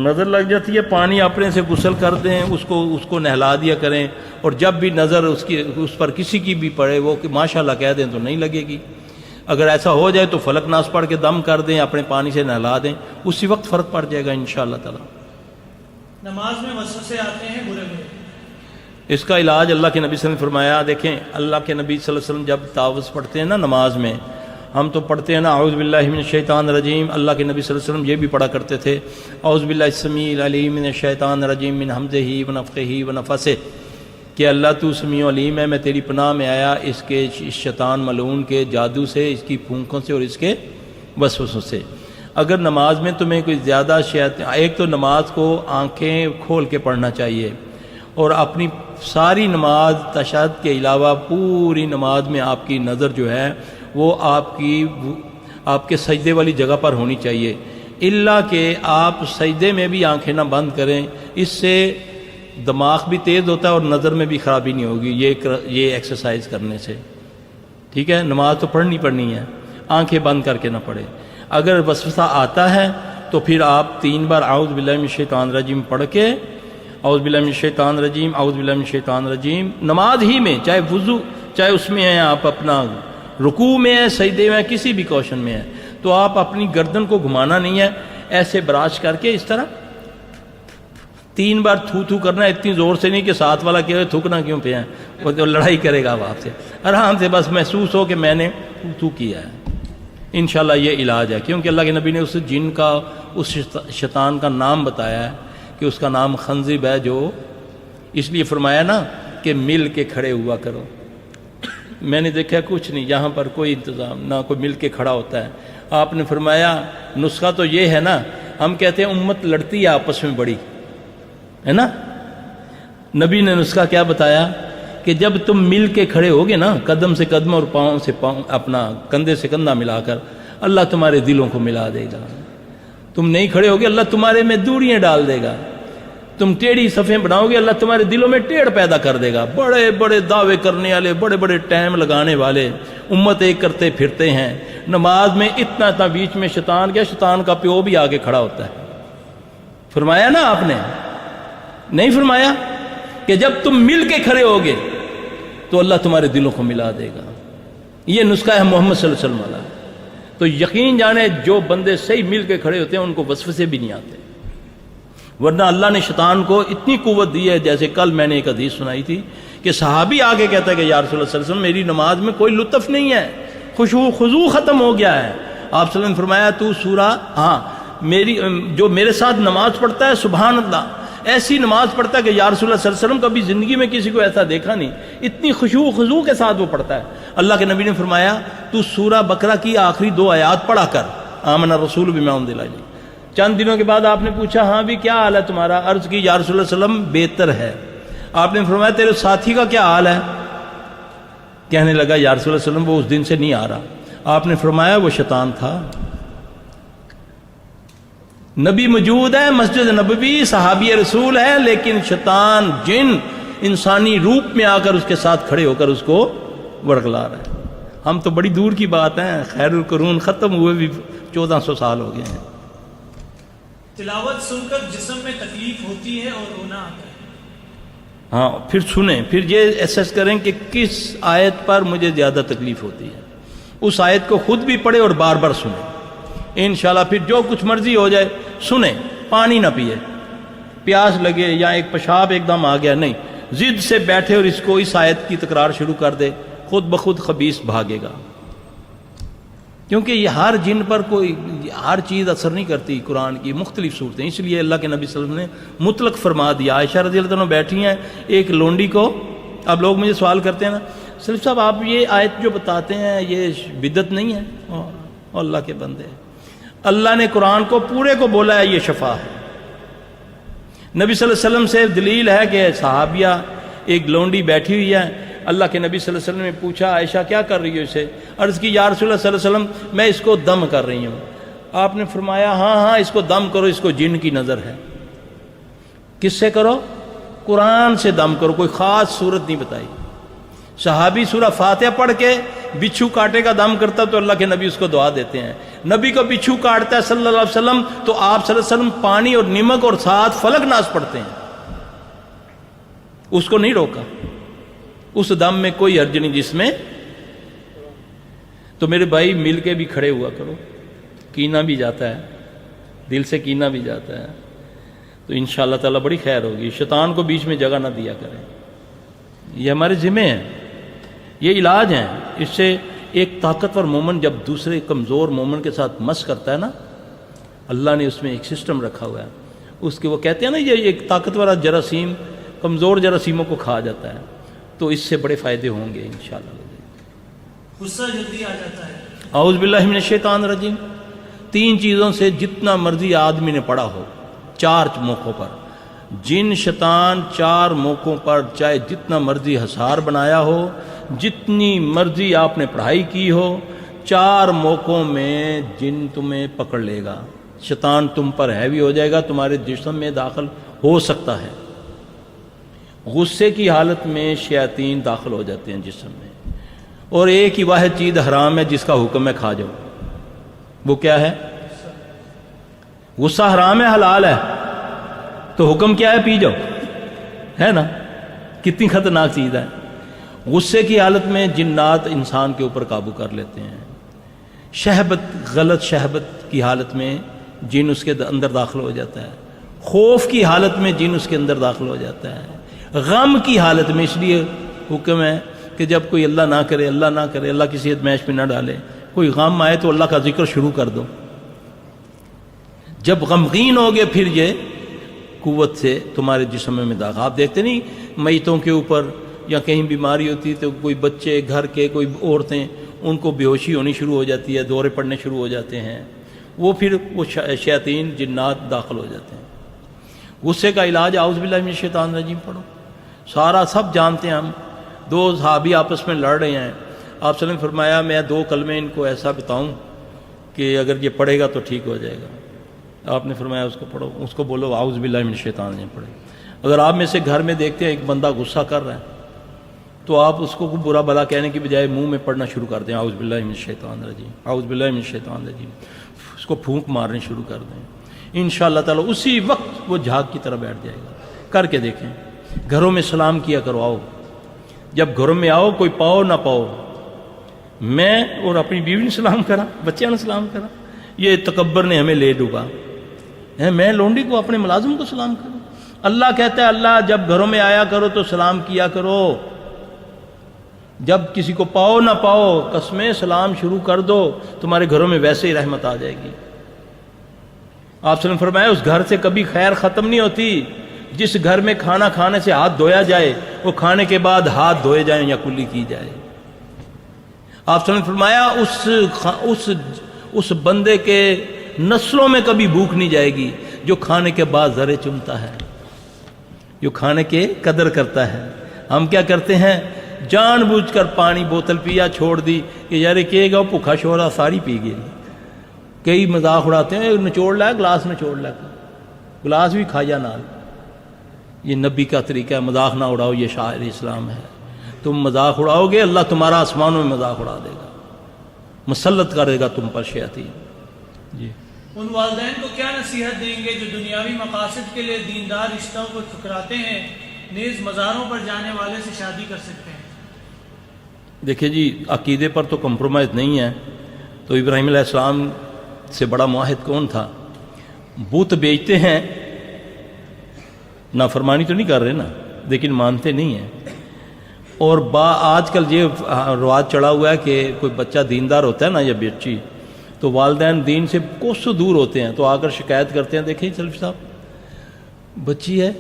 نظر لگ جاتی ہے، پانی اپنے سے غسل کر دیں، اس کو نہلا دیا کریں، اور جب بھی نظر اس پر کسی کی بھی پڑے وہ کہ ماشاءاللہ کہہ دیں تو نہیں لگے گی۔ اگر ایسا ہو جائے تو فلک ناس پڑھ کے دم کر دیں، اپنے پانی سے نہلا دیں، اسی وقت فرق پڑ جائے گا انشاءاللہ تعالی۔ نماز میں وسوسے آتے ہیں برے برے، اس کا علاج اللہ کے نبی صلی اللہ علیہ وسلم نے فرمایا، دیکھیں اللہ کے نبی صلی اللہ علیہ وسلم جب تعوذ پڑھتے ہیں نا نماز میں، ہم تو پڑھتے ہیں نا اعوذ باللہ من الشیطان الرجیم، اللہ کے نبی صلی اللہ علیہ وسلم یہ بھی پڑھا کرتے تھے، اعوذ باللہ السمیع العلیم من الشیطان الرجیم من ہمزہ ونفخہ ونفثہ، کہ اللہ تو سمیع علیم ہے، میں تیری پناہ میں آیا اس کے شیطان ملعون کے جادو سے، اس کی پھونکوں سے اور اس کے وسوسوں سے۔ اگر نماز میں تمہیں کوئی زیادہ ایک تو نماز کو آنکھیں کھول کے پڑھنا چاہیے، اور اپنی ساری نماز تشہد کے علاوہ پوری نماز میں آپ کی نظر جو ہے وہ آپ کے سجدے والی جگہ پر ہونی چاہیے، الا کہ آپ سجدے میں بھی آنکھیں نہ بند کریں، اس سے دماغ بھی تیز ہوتا ہے اور نظر میں بھی خرابی نہیں ہوگی یہ ایکسرسائز کرنے سے، ٹھیک ہے۔ نماز تو پڑھنی ہے، آنکھیں بند کر کے نہ پڑھیں۔ اگر وسوسہ آتا ہے تو پھر آپ 3 بار اعوذ باللہ من الشیطان الرجیم پڑھ کے، اعوذ باللہ من الشیطان الرجیم، اعوذ باللہ من الشیطان الرجیم، نماز ہی میں، چاہے وضو، چاہے اس میں ہیں آپ اپنا رکوع میں ہیں، سجدے میں ہیں، کسی بھی کوشن میں ہیں، تو آپ اپنی گردن کو گھمانا نہیں ہے، ایسے براش کر کے اس طرح 3 بار تھو کرنا ہے، اتنی زور سے نہیں کہ ساتھ والا کہ تھوکنا کیوں پہ ہے، وہ تو لڑائی کرے گا آپ سے، آرام سے بس محسوس ہو کہ میں نے تھو کیا ہے۔ انشاءاللہ یہ علاج ہے، کیونکہ اللہ کے نبی نے اس جن کا، اس شیطان کا نام بتایا ہے کہ اس کا نام خنزب ہے، جو اس لیے فرمایا نا کہ مل کے کھڑے ہوا کرو۔ میں نے دیکھا کچھ نہیں، یہاں پر کوئی انتظام نہ، کوئی مل کے کھڑا ہوتا ہے۔ آپ نے فرمایا نسخہ تو یہ ہے نا، ہم کہتے ہیں امت لڑتی ہے آپس میں بڑی، ہے نا، نبی نے نسخہ کیا بتایا کہ جب تم مل کے کھڑے ہوگے نا، قدم سے قدم اور پاؤں سے پاؤں، اپنا کندھے سے کندھا ملا کر، اللہ تمہارے دلوں کو ملا دے گا۔ تم نہیں کھڑے ہوگے، اللہ تمہارے میں دوریاں ڈال دے گا۔ تم ٹیڑھی صفیں بناؤ گے، اللہ تمہارے دلوں میں ٹیڑھ پیدا کر دے گا۔ بڑے بڑے دعوے کرنے والے، بڑے بڑے ٹائم لگانے والے امت ایک کرتے پھرتے ہیں، نماز میں اتنا بیچ میں شیطان کیا، شیطان کا پیو بھی آگے کھڑا ہوتا ہے۔ فرمایا نا آپ نے، نہیں فرمایا کہ جب تم مل کے کھڑے ہوگے تو اللہ تمہارے دلوں کو ملا دے گا۔ یہ نسخہ ہے محمد صلی اللہ علیہ وسلم والا۔ تو یقین جانے جو بندے صحیح مل کے کھڑے ہوتے ہیں ان کو وسوسے بھی نہیں آتے، ورنہ اللہ نے شیطان کو اتنی قوت دی ہے۔ جیسے کل میں نے ایک حدیث سنائی تھی کہ صحابی آگے کہتا ہے کہ یا رسول اللہ صلی اللہ علیہ وسلم میری نماز میں کوئی لطف نہیں ہے، خشوع خضوع ختم ہو گیا ہے۔ آپ صلی اللہ علیہ وسلم نے فرمایا تو سورہ، ہاں میری جو میرے ساتھ نماز پڑھتا ہے سبحان اللہ، ایسی نماز پڑھتا ہے کہ یا رسول اللہ صلی اللہ علیہ وسلم کبھی زندگی میں کسی کو ایسا دیکھا نہیں، اتنی خشوع خضوع کے ساتھ وہ پڑھتا ہے۔ اللہ کے نبی نے فرمایا تو سورہ بقرہ کی آخری 2 آیات پڑھا کر، آمن الرسول بما انزل الیہ۔ چند دنوں کے بعد آپ نے پوچھا ہاں بھی کیا حال ہے تمہارا؟ عرض کی یا رسول اللہ صلی اللہ علیہ وسلم بہتر ہے۔ آپ نے فرمایا تیرے ساتھی کا کیا حال ہے؟ کہنے لگا یا رسول اللہ صلی اللہ علیہ وسلم وہ اس دن سے نہیں آ رہا۔ آپ نے فرمایا وہ شیطان تھا۔ نبی موجود ہے، مسجد نبوی، صحابی رسول ہے، لیکن شیطان جن انسانی روپ میں آ کر اس کے ساتھ کھڑے ہو کر اس کو ورگلا رہا ہے۔ ہم تو بڑی دور کی بات ہے، خیر القرون ختم ہوئے بھی 1400 سال ہو گئے ہیں۔ تلاوت سن کر جسم میں تکلیف ہوتی ہے اور رونا آتا ہے۔ ہاں پھر سنیں، پھر یہ ایسس کریں کہ کس آیت پر مجھے زیادہ تکلیف ہوتی ہے، اس آیت کو خود بھی پڑھیں اور بار بار سنیں انشاءاللہ۔ پھر جو کچھ مرضی ہو جائے سنیں، پانی نہ پیے، پیاس لگے یا ایک پیشاب ایک دم آ گیا، نہیں، ضد سے بیٹھے اور اس کو، اس آیت کی تکرار شروع کر دے، خود بخود خبیث بھاگے گا۔ کیونکہ یہ ہر جن پر کوئی ہر چیز اثر نہیں کرتی، قرآن کی مختلف صورتیں، اس لیے اللہ کے نبی صلی اللہ علیہ وسلم نے مطلق فرما دیا۔ عائشہ رضی اللہ عنہ بیٹھی ہیں، ایک لونڈی کو، اب لوگ مجھے سوال کرتے ہیں نا صرف صاحب آپ یہ آیت جو بتاتے ہیں یہ بدعت نہیں ہے؟ اور اللہ کے بندے، اللہ نے قرآن کو پورے کو بولا ہے یہ شفا ہے۔ نبی صلی اللہ علیہ وسلم سے دلیل ہے کہ صحابیہ ایک لونڈی بیٹھی ہوئی ہے، اللہ کے نبی صلی اللہ علیہ وسلم نے پوچھا عائشہ کیا کر رہی ہو اسے؟ عرض کی یا رسول اللہ صلی اللہ علیہ وسلم میں اس کو دم کر رہی ہوں۔ آپ نے فرمایا ہاں ہاں اس کو دم کرو، اس کو جن کی نظر ہے۔ کس سے کرو؟ قرآن سے دم کرو، کوئی خاص صورت نہیں بتائی۔ صحابی سورہ فاتحہ پڑھ کے بچھو کاٹے کا دم کرتا تو اللہ کے نبی اس کو دعا دیتے ہیں۔ نبی کو بچھو کاٹتا ہے صلی اللہ علیہ وسلم تو آپ صلی اللہ علیہ وسلم پانی اور نمک اور ساتھ فلک ناز پڑھتے ہیں، اس کو نہیں روکا۔ اس دم میں کوئی حرج نہیں جس میں، تو میرے بھائی مل کے بھی کھڑے ہوا کرو، کینہ بھی جاتا ہے، دل سے کینہ بھی جاتا ہے، تو انشاءاللہ تعالیٰ بڑی خیر ہوگی۔ شیطان کو بیچ میں جگہ نہ دیا کریں، یہ ہمارے ذمہ ہیں، یہ علاج ہیں، اس سے ایک طاقتور مومن جب دوسرے کمزور مومن کے ساتھ مس کرتا ہے نا، اللہ نے اس میں ایک سسٹم رکھا ہوا ہے، اس کے وہ کہتے ہیں نا یہ ایک طاقتور جراثیم کمزور جراثیموں کو کھا جاتا ہے، تو اس سے بڑے فائدے ہوں گے انشاءاللہ۔ غصہ جلدی آ جاتا ہے۔ اعوذ باللہ من الشیطان الرجیم۔ 3 چیزوں سے جتنا مرضی آدمی نے پڑھا ہو، 4 موقعوں پر، جن شیطان 4 موقعوں پر چاہے جتنا مرضی حصار بنایا ہو، جتنی مرضی آپ نے پڑھائی کی ہو، 4 موقعوں میں جن تمہیں پکڑ لے گا، شیطان تم پر ہیوی ہو جائے گا، تمہارے جسم میں داخل ہو سکتا ہے۔ غصے کی حالت میں شیاطین داخل ہو جاتے ہیں جسم میں، اور ایک ہی واحد چیز حرام ہے جس کا حکم ہے کھا جاؤ، وہ کیا ہے؟ غصہ حرام ہے حلال ہے، تو حکم کیا ہے؟ پی جاؤ، ہے نا؟ کتنی خطرناک چیز ہے۔ غصے کی حالت میں جنات انسان کے اوپر قابو کر لیتے ہیں، شہبت، غلط شہبت کی حالت میں جن اس کے اندر داخل ہو جاتا ہے، خوف کی حالت میں جن اس کے اندر داخل ہو جاتا ہے، غم کی حالت میں، اس لیے حکم ہے کہ جب کوئی اللہ نہ کرے، اللہ نہ کرے، اللہ کسی ادمیش میں نہ ڈالے، کوئی غم آئے تو اللہ کا ذکر شروع کر دو۔ جب غمگین ہوگے پھر یہ قوت سے تمہارے جسم میں داخل۔ آپ دیکھتے نہیں میتوں کے اوپر یا کہیں بیماری ہوتی تو کوئی بچے گھر کے، کوئی عورتیں، ان کو بے ہوشی ہونی شروع ہو جاتی ہے، دورے پڑنے شروع ہو جاتے ہیں، وہ پھر وہ شیاطین جنات داخل ہو جاتے ہیں۔ غصے کا علاج اعوذ باللہ من الشیطان الرجیم پڑھو، سارا سب جانتے ہیں ہم۔ 2 صحابی آپس میں لڑ رہے ہیں، آپ صلی اللہ علیہ وسلم نے فرمایا میں 2 کلمے ان کو ایسا بتاؤں کہ اگر یہ پڑھے گا تو ٹھیک ہو جائے گا۔ آپ نے فرمایا اس کو پڑھو، اس کو بولو اعوذ باللہ من الشیطان الرجیم پڑھے۔ اگر آپ میں سے گھر میں دیکھتے ہیں ایک بندہ غصہ کر رہا ہے تو آپ اس کو برا بلا کہنے کی بجائے منہ میں پڑھنا شروع کر دیں، اعوذ باللہ من الشیطان الرجیم، اعوذ باللہ من الشیطان الرجیم، اس کو پھونک مارنے شروع کر دیں، انشاءاللہ تعالی اسی وقت وہ جھاگ کی طرح بیٹھ جائے گا۔ کر کے دیکھیں۔ گھروں میں سلام کیا کرو، آؤ، جب گھروں میں آؤ کوئی پاؤ نہ پاؤ، میں اور اپنی بیوی نے سلام کرا، بچیاں نے سلام کرا، یہ تکبر نے ہمیں لے ڈوبا ہے۔ میں لونڈی کو، اپنے ملازم کو سلام کروں؟ اللہ کہتا ہے اللہ جب گھروں میں آیا کرو تو سلام کیا کرو، جب کسی کو پاؤ نہ پاؤ قسمیں سلام شروع کر دو، تمہارے گھروں میں ویسے ہی رحمت آ جائے گی۔ آپ صلی اللہ علیہ وسلم نے فرمایا اس گھر سے کبھی خیر ختم نہیں ہوتی جس گھر میں کھانا کھانے سے ہاتھ دھویا جائے، وہ کھانے کے بعد ہاتھ دھوئے جائیں یا کلی کی جائے۔ آپ صلی اللہ علیہ وسلم نے فرمایا اس بندے کے نسلوں میں کبھی بھوک نہیں جائے گی جو کھانے کے بعد ذرے چومتا ہے، جو کھانے کے قدر کرتا ہے۔ ہم کیا کرتے ہیں؟ جان بوجھ کر پانی بوتل پیا چھوڑ دی کہ یار کہے گا بھوکھا شورا ساری پی گئی۔ کئی مذاق اڑاتے ہیں، نچوڑ لا گلاس نچوڑ لا، گلاس بھی کھایا نال۔ یہ نبی کا طریقہ ہے، مذاق نہ اڑاؤ، یہ شاعر اسلام ہے۔ تم مذاق اڑاؤ گے اللہ تمہارا آسمانوں میں مذاق اڑا دے گا، مسلط کرے گا تم پر شیاطین۔ جی ان والدین کو کیا نصیحت دیں گے جو دنیاوی مقاصد کے لیے دیندار رشتوں کو ٹھکراتے ہیں، نیز مزاروں پر جانے والے سے شادی کر سکتے ہیں؟ دیکھیں جی، عقیدے پر تو کمپرومائز نہیں ہے، تو ابراہیم علیہ السلام سے بڑا معاہد کون تھا؟ بت بیچتے ہیں، نافرمانی تو نہیں کر رہے نا، لیکن مانتے نہیں ہیں۔ اور آج کل یہ رواج چڑھا ہوا ہے کہ کوئی بچہ دیندار ہوتا ہے نا یا بچی، تو والدین دین سے کوسوں دور ہوتے ہیں، تو آ کر شکایت کرتے ہیں دیکھیں سلفی صاحب بچی ہے،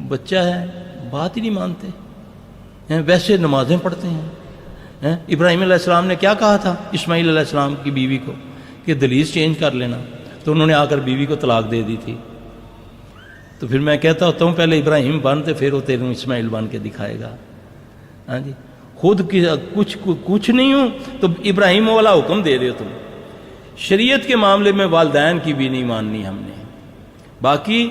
بچہ ہے، بات ہی نہیں مانتے، ویسے نمازیں پڑھتے ہیں۔ ابراہیم علیہ السلام نے کیا کہا تھا اسماعیل علیہ السلام کی بیوی کو کہ دلیز چینج کر لینا، تو انہوں نے آ کر بیوی کو طلاق دے دی تھی۔ تو پھر میں کہتا ہوتا ہوں پہلے ابراہیم بنتے پھر وہ تیرے اسماعیل بن کے دکھائے گا۔ ہاں جی، خود کچھ نہیں ہوں تو ابراہیم والا حکم دے رہے ہو تم۔ شریعت کے معاملے میں والدین کی بھی نہیں ماننی ہم نے، باقی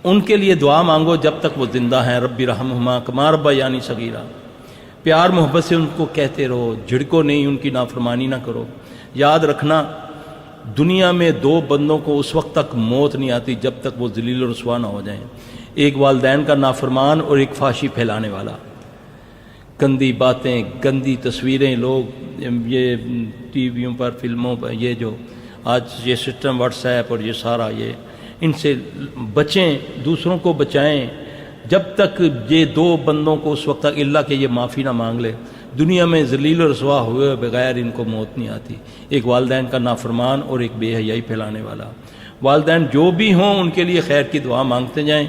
ان کے لیے دعا مانگو جب تک وہ زندہ ہیں، ربی رحمہما کما ربیانی صغیرا، پیار محبت سے ان کو کہتے رہو، جھڑکو نہیں، ان کی نافرمانی نہ کرو۔ یاد رکھنا دنیا میں 2 بندوں کو اس وقت تک موت نہیں آتی جب تک وہ ذلیل و رسوا نہ ہو جائیں، ایک والدین کا نافرمان اور ایک فحاشی پھیلانے والا۔ گندی باتیں، گندی تصویریں، لوگ یہ ٹی ویوں پر، فلموں پر، یہ جو آج یہ سسٹم واٹس ایپ اور یہ سارا، یہ ان سے بچیں، دوسروں کو بچائیں۔ جب تک یہ 2 بندوں کو اس وقت تک اللہ کہ یہ معافی نہ مانگ لے، دنیا میں ذلیل و رسوا ہوئے بغیر ان کو موت نہیں آتی. ایک والدین کا نافرمان اور ایک بے حیائی پھیلانے والا. والدین جو بھی ہوں ان کے لیے خیر کی دعا مانگتے جائیں.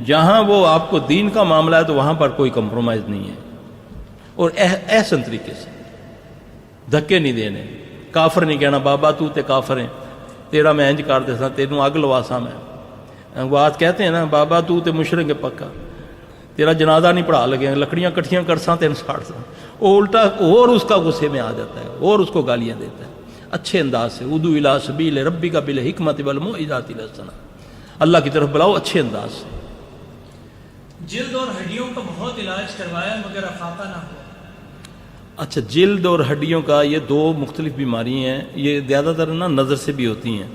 جہاں وہ آپ کو دین کا معاملہ ہے تو وہاں پر کوئی کمپرومائز نہیں ہے, اور احسن طریقے سے دھکے نہیں دینے. کافر نہیں کہنا بابا تو تے کافر ہیں, تیرا میں انج کر دیسا, تینوں اگ لواسا میں. بات کہتے ہیں نا بابا تو تے مشرک ہے پکا, تیرا جنازہ نہیں پڑھا لگے, لکڑیاں کٹھیاں کرساں تین ساڑ ساں. الٹا اور اس کا غصے میں آ جاتا ہے اور اس کو گالیاں دیتا ہے اچھے انداز سے. ادعو الی سبیل ربک بالحکمت والموعظۃ الحسنہ, اللہ کی طرف بلاؤ اچھے انداز سے. جلد اور ہڈیوں کا بہت علاج کروایا مگر افاقہ نہ ہوا. اچھا, جلد اور ہڈیوں کا یہ دو مختلف بیماری ہیں. یہ زیادہ تر نا نظر سے بھی ہوتی ہیں,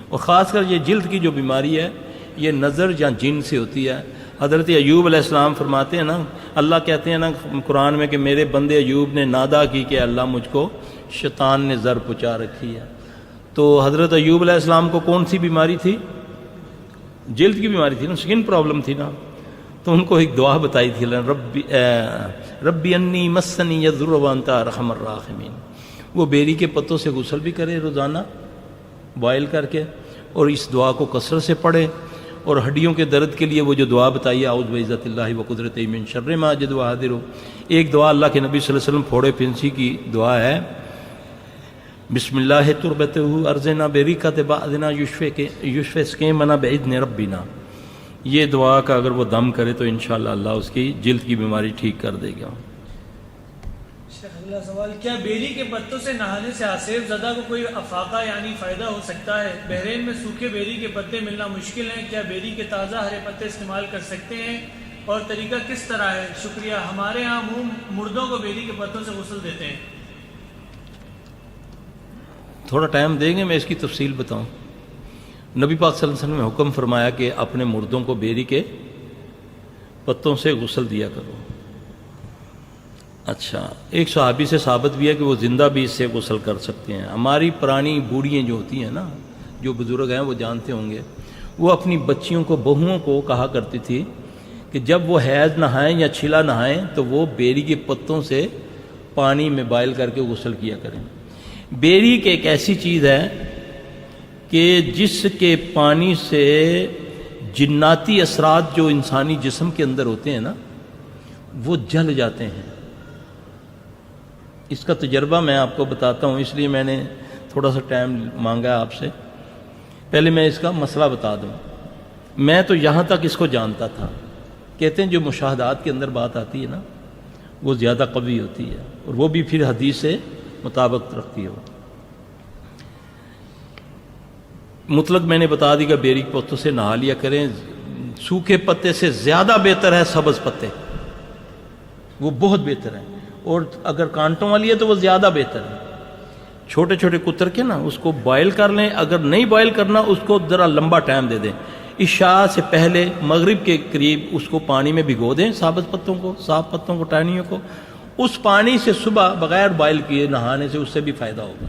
اور خاص کر یہ جلد کی جو بیماری ہے یہ نظر یا جن سے ہوتی ہے. حضرت ایوب علیہ السلام فرماتے ہیں نا, اللہ کہتے ہیں نا قرآن میں کہ میرے بندے ایوب نے نادا کی کہ اللہ مجھ کو شیطان نے زر پہنچا رکھی ہے. تو حضرت ایوب علیہ السلام کو کون سی بیماری تھی؟ جلد کی بیماری تھی نا, سکن پرابلم تھی نا. تو ان کو ایک دعا بتائی تھی, ربی انی مسنی الضر وانت ارحم الراحمین. وہ بیری کے پتوں سے غسل بھی کرے روزانہ بوائل کر کے, اور اس دعا کو کثرت سے پڑھے. اور ہڈیوں کے درد کے لیے وہ جو دعا بتائی اعوذ بعزت اللہ و قدرتہ من شر ما اجد واحذر. ایک دعا اللہ کے نبی صلی اللہ علیہ وسلم پھوڑے پھنسی کی دعا ہے, بسم اللہ تربتہ ارزنا بریکۃ بعدنا یشفسکیمنا باذن ربنا. یہ دعا کا اگر وہ دم کرے تو انشاءاللہ اللہ اس کی جلد کی بیماری ٹھیک کر دے گا. شیخ اگلا سوال, کیا بیری کے پتوں سے نہانے سے آصف زدہ کو کوئی افاقہ یعنی فائدہ ہو سکتا ہے؟ بحرین میں سوکھے بیری کے پتے ملنا مشکل ہیں, کیا بیری کے تازہ ہرے پتے استعمال کر سکتے ہیں اور طریقہ کس طرح ہے؟ شکریہ. ہمارے ہاں مردوں کو بیری کے پتوں سے غسل دیتے ہیں. تھوڑا ٹائم دیں گے, میں اس کی تفصیل بتاؤں. نبی پاک صلی اللہ علیہ وسلم نے حکم فرمایا کہ اپنے مردوں کو بیری کے پتوں سے غسل دیا کرو. اچھا, ایک صحابی سے ثابت بھی ہے کہ وہ زندہ بھی اس سے غسل کر سکتے ہیں. ہماری پرانی بوڑھیاں جو ہوتی ہیں نا, جو بزرگ ہیں وہ جانتے ہوں گے, وہ اپنی بچیوں کو بہوؤں کو کہا کرتی تھی کہ جب وہ حیض نہائیں یا چھلا نہائیں تو وہ بیری کے پتوں سے پانی میں بائل کر کے غسل کیا کریں. بیری کی ایک ایسی چیز ہے کہ جس کے پانی سے جناتی اثرات جو انسانی جسم کے اندر ہوتے ہیں نا وہ جل جاتے ہیں. اس کا تجربہ میں آپ کو بتاتا ہوں, اس لیے میں نے تھوڑا سا ٹائم مانگا آپ سے. پہلے میں اس کا مسئلہ بتا دوں. میں تو یہاں تک اس کو جانتا تھا, کہتے ہیں جو مشاہدات کے اندر بات آتی ہے نا وہ زیادہ قوی ہوتی ہے, اور وہ بھی پھر حدیث سے مطابقت رکھتی ہے. مطلق میں نے بتا دی کہ بیری کے پتوں سے نہا لیا کریں. سوکھے پتے سے زیادہ بہتر ہے سبز پتے, وہ بہت بہتر ہیں. اور اگر کانٹوں والی ہے تو وہ زیادہ بہتر ہے. چھوٹے چھوٹے کتر کے نا اس کو بوائل کر لیں. اگر نہیں بوائل کرنا اس کو ذرا لمبا ٹائم دے دیں. عشاء سے پہلے مغرب کے قریب اس کو پانی میں بھگو دیں, سابز پتوں کو, صاف پتوں کو, ٹہنیوں کو. اس پانی سے صبح بغیر بوائل کیے نہانے سے اس سے بھی فائدہ ہوگا.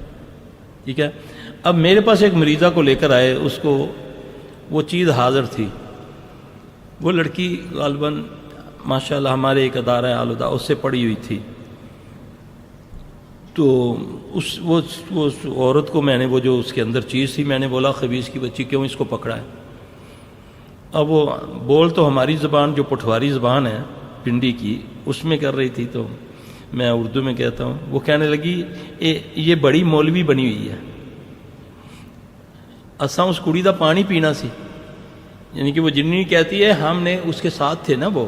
ٹھیک ہے. اب میرے پاس ایک مریضہ کو لے کر آئے, اس کو وہ چیز حاضر تھی. وہ لڑکی غالباً ماشاءاللہ ہمارے ایک ادارہ ہے آلودہ, اس سے پڑھی ہوئی تھی. تو وہ عورت کو میں نے وہ جو اس کے اندر چیز تھی میں نے بولا خبیث کی بچی کیوں اس کو پکڑا ہے. اب وہ بول تو ہماری زبان جو پٹھواری زبان ہے پنڈی کی اس میں کر رہی تھی, تو میں اردو میں کہتا ہوں. وہ کہنے لگی یہ بڑی مولوی بنی ہوئی ہے, اساں اس کڑی دا پانی پینا سی. یعنی کہ وہ جنی کہتی ہے ہم نے اس کے ساتھ تھے نا, وہ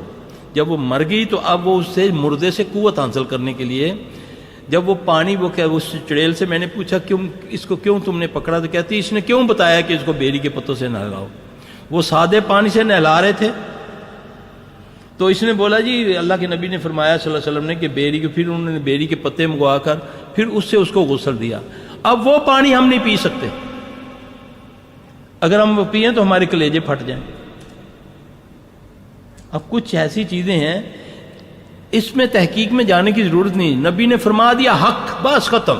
جب وہ مر گئی تو اب وہ اس سے مردے سے قوت حاصل کرنے کے لیے جب وہ پانی وہ کہ اس چڑیل سے میں نے پوچھا کیوں اس کو کیوں تم نے پکڑا, تو کہتی اس نے کیوں بتایا کہ اس کو بیری کے پتوں سے نہلاؤ. وہ سادے پانی سے نہلا رہے تھے. تو اس نے بولا جی اللہ کے نبی نے فرمایا صلی اللہ علیہ وسلم نے کہ بیری کے, پھر انہوں نے بیری کے پتے منگوا کر پھر اس سے اس کو غسل دیا. اب وہ پانی ہم نہیں پی سکتے, اگر ہم وہ پئیں تو ہمارے کلیجے پھٹ جائیں. اب کچھ ایسی چیزیں ہیں اس میں تحقیق میں جانے کی ضرورت نہیں. نبی نے فرما دیا حق, بس ختم.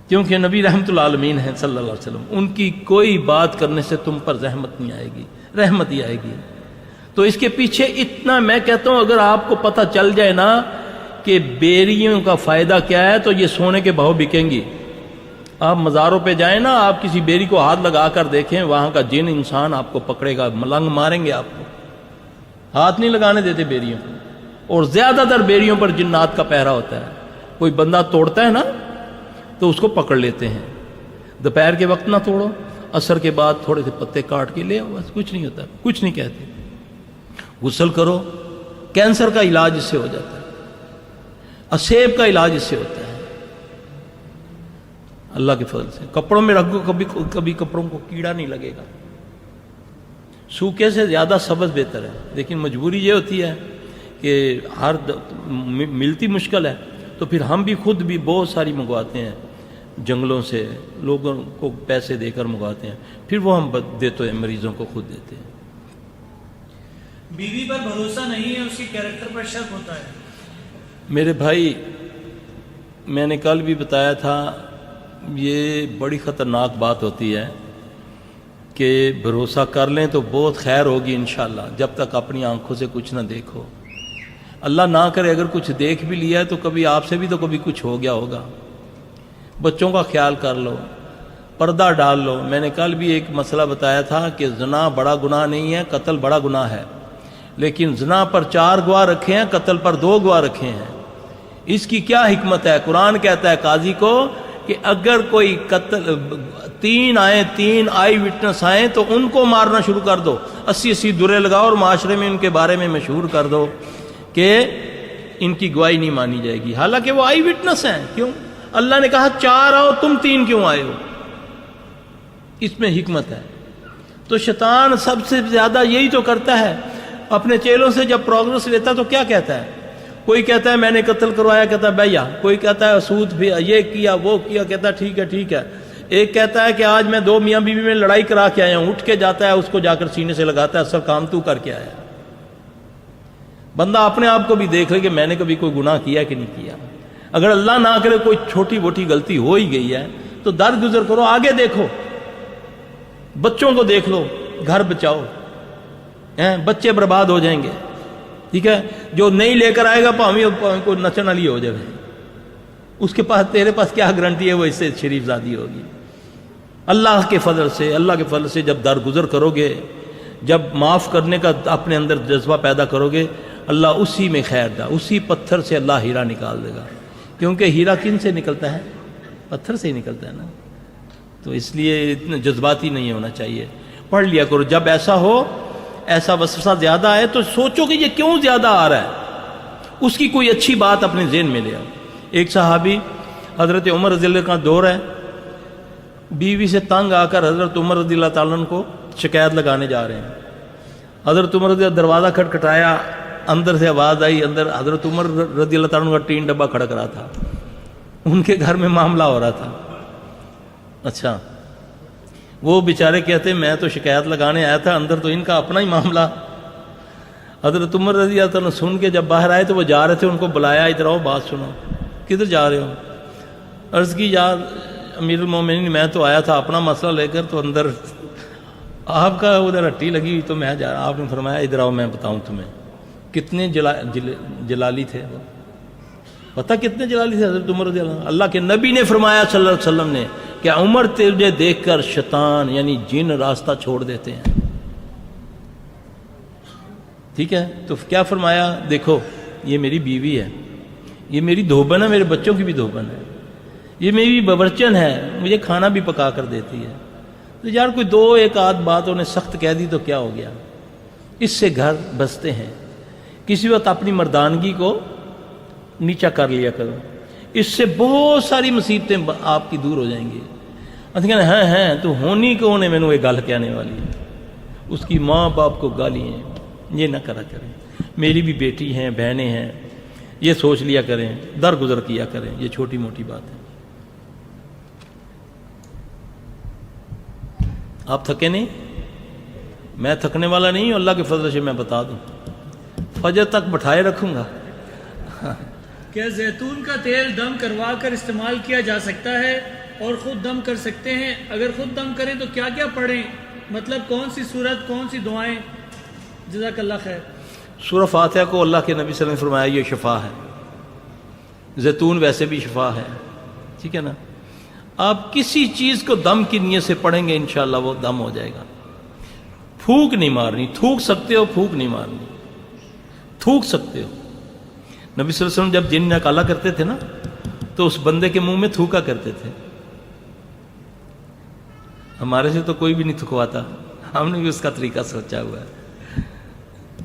کیونکہ نبی رحمت العالمین ہیں صلی اللہ علیہ وسلم, ان کی کوئی بات کرنے سے تم پر زحمت نہیں آئے گی, رحمت ہی آئے گی. تو اس کے پیچھے اتنا میں کہتا ہوں اگر آپ کو پتہ چل جائے نا کہ بیریوں کا فائدہ کیا ہے تو یہ سونے کے بھاؤ بکیں گی. آپ مزاروں پہ جائیں نا, آپ کسی بیری کو ہاتھ لگا کر دیکھیں, وہاں کا جن انسان آپ کو پکڑے گا, ملنگ ماریں گے آپ کو, ہاتھ نہیں لگانے دیتے بیریوں کو. اور زیادہ تر بیریوں پر جنات کا پہرا ہوتا ہے. کوئی بندہ توڑتا ہے نا تو اس کو پکڑ لیتے ہیں. دوپہر کے وقت نہ توڑو, عصر کے بعد تھوڑے سے پتے کاٹ کے لے آؤ, بس کچھ نہیں ہوتا, کچھ نہیں کہتے. غسل کرو, کینسر کا علاج اس سے ہو جاتا ہے, اسیب کا علاج اس سے ہوتا ہے اللہ کے فضل سے. کپڑوں میں رکھو, کبھی کپڑوں کو کیڑا نہیں لگے گا. سوکھے سے زیادہ سبز بہتر ہے, لیکن مجبوری یہ ہوتی ہے کہ ہر ملتی مشکل ہے, تو پھر ہم بھی خود بھی بہت ساری منگواتے ہیں جنگلوں سے, لوگوں کو پیسے دے کر منگواتے ہیں, پھر وہ ہم دیتے ہیں مریضوں کو خود دیتے ہیں. بیوی پر بھروسہ نہیں ہے, اس کے کیریکٹر پر شک ہوتا ہے. میرے بھائی, میں نے کل بھی بتایا تھا, یہ بڑی خطرناک بات ہوتی ہے کہ بھروسہ کر لیں تو بہت خیر ہوگی انشاءاللہ, جب تک اپنی آنکھوں سے کچھ نہ دیکھو. اللہ نہ کرے اگر کچھ دیکھ بھی لیا ہے تو کبھی آپ سے بھی تو کبھی کچھ ہو گیا ہوگا. بچوں کا خیال کر لو, پردہ ڈال لو. میں نے کل بھی ایک مسئلہ بتایا تھا کہ زنا بڑا گناہ نہیں ہے, قتل بڑا گناہ ہے, لیکن زنا پر 4 گواہ رکھے ہیں, قتل پر 2 گواہ رکھے ہیں. اس کی کیا حکمت ہے؟ قرآن کہتا ہے قاضی کو کہ اگر کوئی قتل 3 آئی وٹنس آئیں تو ان کو مارنا شروع کر دو, 80 درے لگاؤ اور معاشرے میں ان کے بارے میں مشہور کر دو کہ ان کی گواہی نہیں مانی جائے گی, حالانکہ وہ آئی وٹنس ہیں. کیوں؟ اللہ نے کہا 4 آؤ, تم 3 کیوں آئے ہو؟ اس میں حکمت ہے. تو شیطان سب سے زیادہ یہی تو کرتا ہے, اپنے چیلوں سے جب پروگرس لیتا تو کیا کہتا ہے؟ کوئی کہتا ہے میں نے قتل کروایا, کہتا ہے بھیا. کوئی کہتا ہے سود بھی یہ کیا وہ کیا, کہتا ہے ٹھیک ہے. ایک کہتا ہے کہ آج میں 2 میاں بیوی میں لڑائی کرا کے آیا ہوں, اٹھ کے جاتا ہے, اس کو جا کر سینے سے لگاتا ہے, اصل کام تو کر کے آیا. بندہ اپنے آپ کو بھی دیکھ لے کہ میں نے کبھی کوئی گناہ کیا کہ نہیں کیا. اگر اللہ نہ کرے کوئی چھوٹی موٹی غلطی ہو ہی گئی ہے تو درگزر کرو, آگے دیکھو, بچوں کو دیکھ لو, گھر بچاؤ, بچے برباد ہو جائیں گے. ٹھیک ہے, جو نہیں لے کر آئے گا پاویں کو نچن والی ہو جائے, اس کے پاس تیرے پاس کیا گارنٹی ہے وہ اس سے شریف زادی ہوگی. اللہ کے فضل سے جب درگزر کرو گے, جب معاف کرنے کا اپنے اندر جذبہ پیدا کرو گے, اللہ اسی میں خیر دا, اسی پتھر سے اللہ ہیرا نکال دے گا. کیونکہ ہیرا کن سے نکلتا ہے؟ پتھر سے ہی نکلتا ہے نا. تو اس لیے اتنا جذباتی نہیں ہونا چاہیے. پڑھ لیا کرو, جب ایسا ہو, ایسا وسوسہ زیادہ آئے تو سوچو کہ یہ کیوں زیادہ آ رہا ہے, اس کی کوئی اچھی بات اپنے ذہن میں لے آؤ. ایک صحابی حضرت عمر رضی اللہ کا دور ہے, بیوی سے تنگ آ کر حضرت عمر رضی اللہ تعالیٰ عنہ کو شکایت لگانے جا رہے ہیں. حضرت عمر رضی اللہ دروازہ کھٹکھٹایا, اندر سے آواز آئی, اندر حضرت عمر رضی اللہ تعالیٰ عنہ کا ٹین ڈبہ کھڑک رہا تھا, ان کے گھر میں معاملہ ہو رہا تھا. اچھا, وہ بیچارے کہتے میں تو شکایت لگانے آیا تھا, اندر تو ان کا اپنا ہی معاملہ. حضرت عمر رضی اللہ تعالیٰ سن کے جب باہر آئے تو وہ جا رہے تھے, ان کو بلایا, ادھر آؤ بات سنو. کدھر جا رہے ہو؟ عرض کی یار امیر المومنین میں تو آیا تھا اپنا مسئلہ لے کر, تو اندر آپ کا ادھر ہٹی لگی ہوئی تو میں جا رہا. آپ نے فرمایا ادھر آؤ میں بتاؤں تمہیں. کتنے جلالی تھے, پتہ کتنے جلالی تھے حضرت عمر رضی اللہ عنہ. اللہ کے نبی نے فرمایا صلی اللہ علیہ وسلم نے کہ عمر تجھے دیکھ کر شیطان یعنی جن راستہ چھوڑ دیتے ہیں. ٹھیک ہے, تو کیا فرمایا؟ دیکھو یہ میری بیوی ہے, یہ میری دھوبن ہے, میرے بچوں کی بھی دھوبن ہے, یہ میری باورچن ہے, مجھے کھانا بھی پکا کر دیتی ہے. تو یار کوئی 2-1 آدھ بات انہیں سخت کہہ دی تو کیا ہو گیا, اس سے گھر بستے ہیں. کسی وقت اپنی مردانگی کو نیچا کر لیا کرو, اس سے بہت ساری مصیبتیں آپ کی دور ہو جائیں گی. ہیں تو ہونی کون ہے مینوں یہ گل کہنے والی ہے, اس کی ماں باپ کو گالی ہیں, یہ نہ کرا کریں. میری بھی بیٹی ہیں, بہنیں ہیں, یہ سوچ لیا کریں, درگزر کیا کریں. یہ چھوٹی موٹی بات ہے. آپ تھکے نہیں؟ میں تھکنے والا نہیں ہوں, اللہ کے فضل سے میں بتا دوں, فجر تک بٹھائے رکھوں گا. کیا زیتون کا تیل دم کروا کر استعمال کیا جا سکتا ہے اور خود دم کر سکتے ہیں؟ اگر خود دم کریں تو کیا کیا پڑھیں؟ مطلب کون سی صورت, کون سی دعائیں جزاک اللہ خیر. سورہ فاتحہ کو اللہ کے نبی صلی اللہ علیہ وسلم نے فرمایا یہ شفا ہے. زیتون ویسے بھی شفا ہے. ٹھیک ہے نا. آپ کسی چیز کو دم کی نیت سے پڑھیں گے انشاءاللہ وہ دم ہو جائے گا. پھونک نہیں مارنی. تھوک سکتے ہو, پھونک نہیں مارنی. تھوک سکتے ہو. نبی صلی اللہ علیہ وسلم جب جن نکالا کرتے تھے نا تو اس بندے کے منہ میں تھوکا کرتے تھے. ہمارے سے تو کوئی بھی نہیں تھکواتا, ہم نے بھی اس کا طریقہ سوچا ہوا ہے.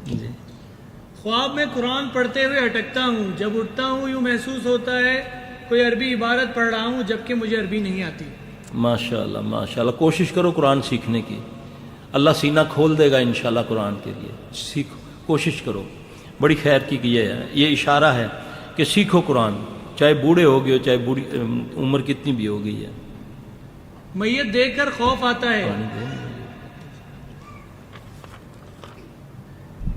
جی. خواب میں قرآن پڑھتے ہوئے اٹکتا ہوں. جب اٹھتا ہوں یوں محسوس ہوتا ہے کوئی عربی عبارت پڑھ رہا ہوں جبکہ مجھے عربی نہیں آتی. ماشاءاللہ ماشاءاللہ. کوشش کرو قرآن سیکھنے کی. اللہ سینہ کھول دے گا انشاءاللہ قرآن کے لیے. سیکھو, کوشش کرو. بڑی خیر کی یہ ہے, یہ اشارہ ہے کہ سیکھو قرآن, چاہے بوڑھے ہو گئے ہو, چاہے بوڑھی عمر کتنی بھی ہو گئی ہے. میت دیکھ کر خوف آتا ہے.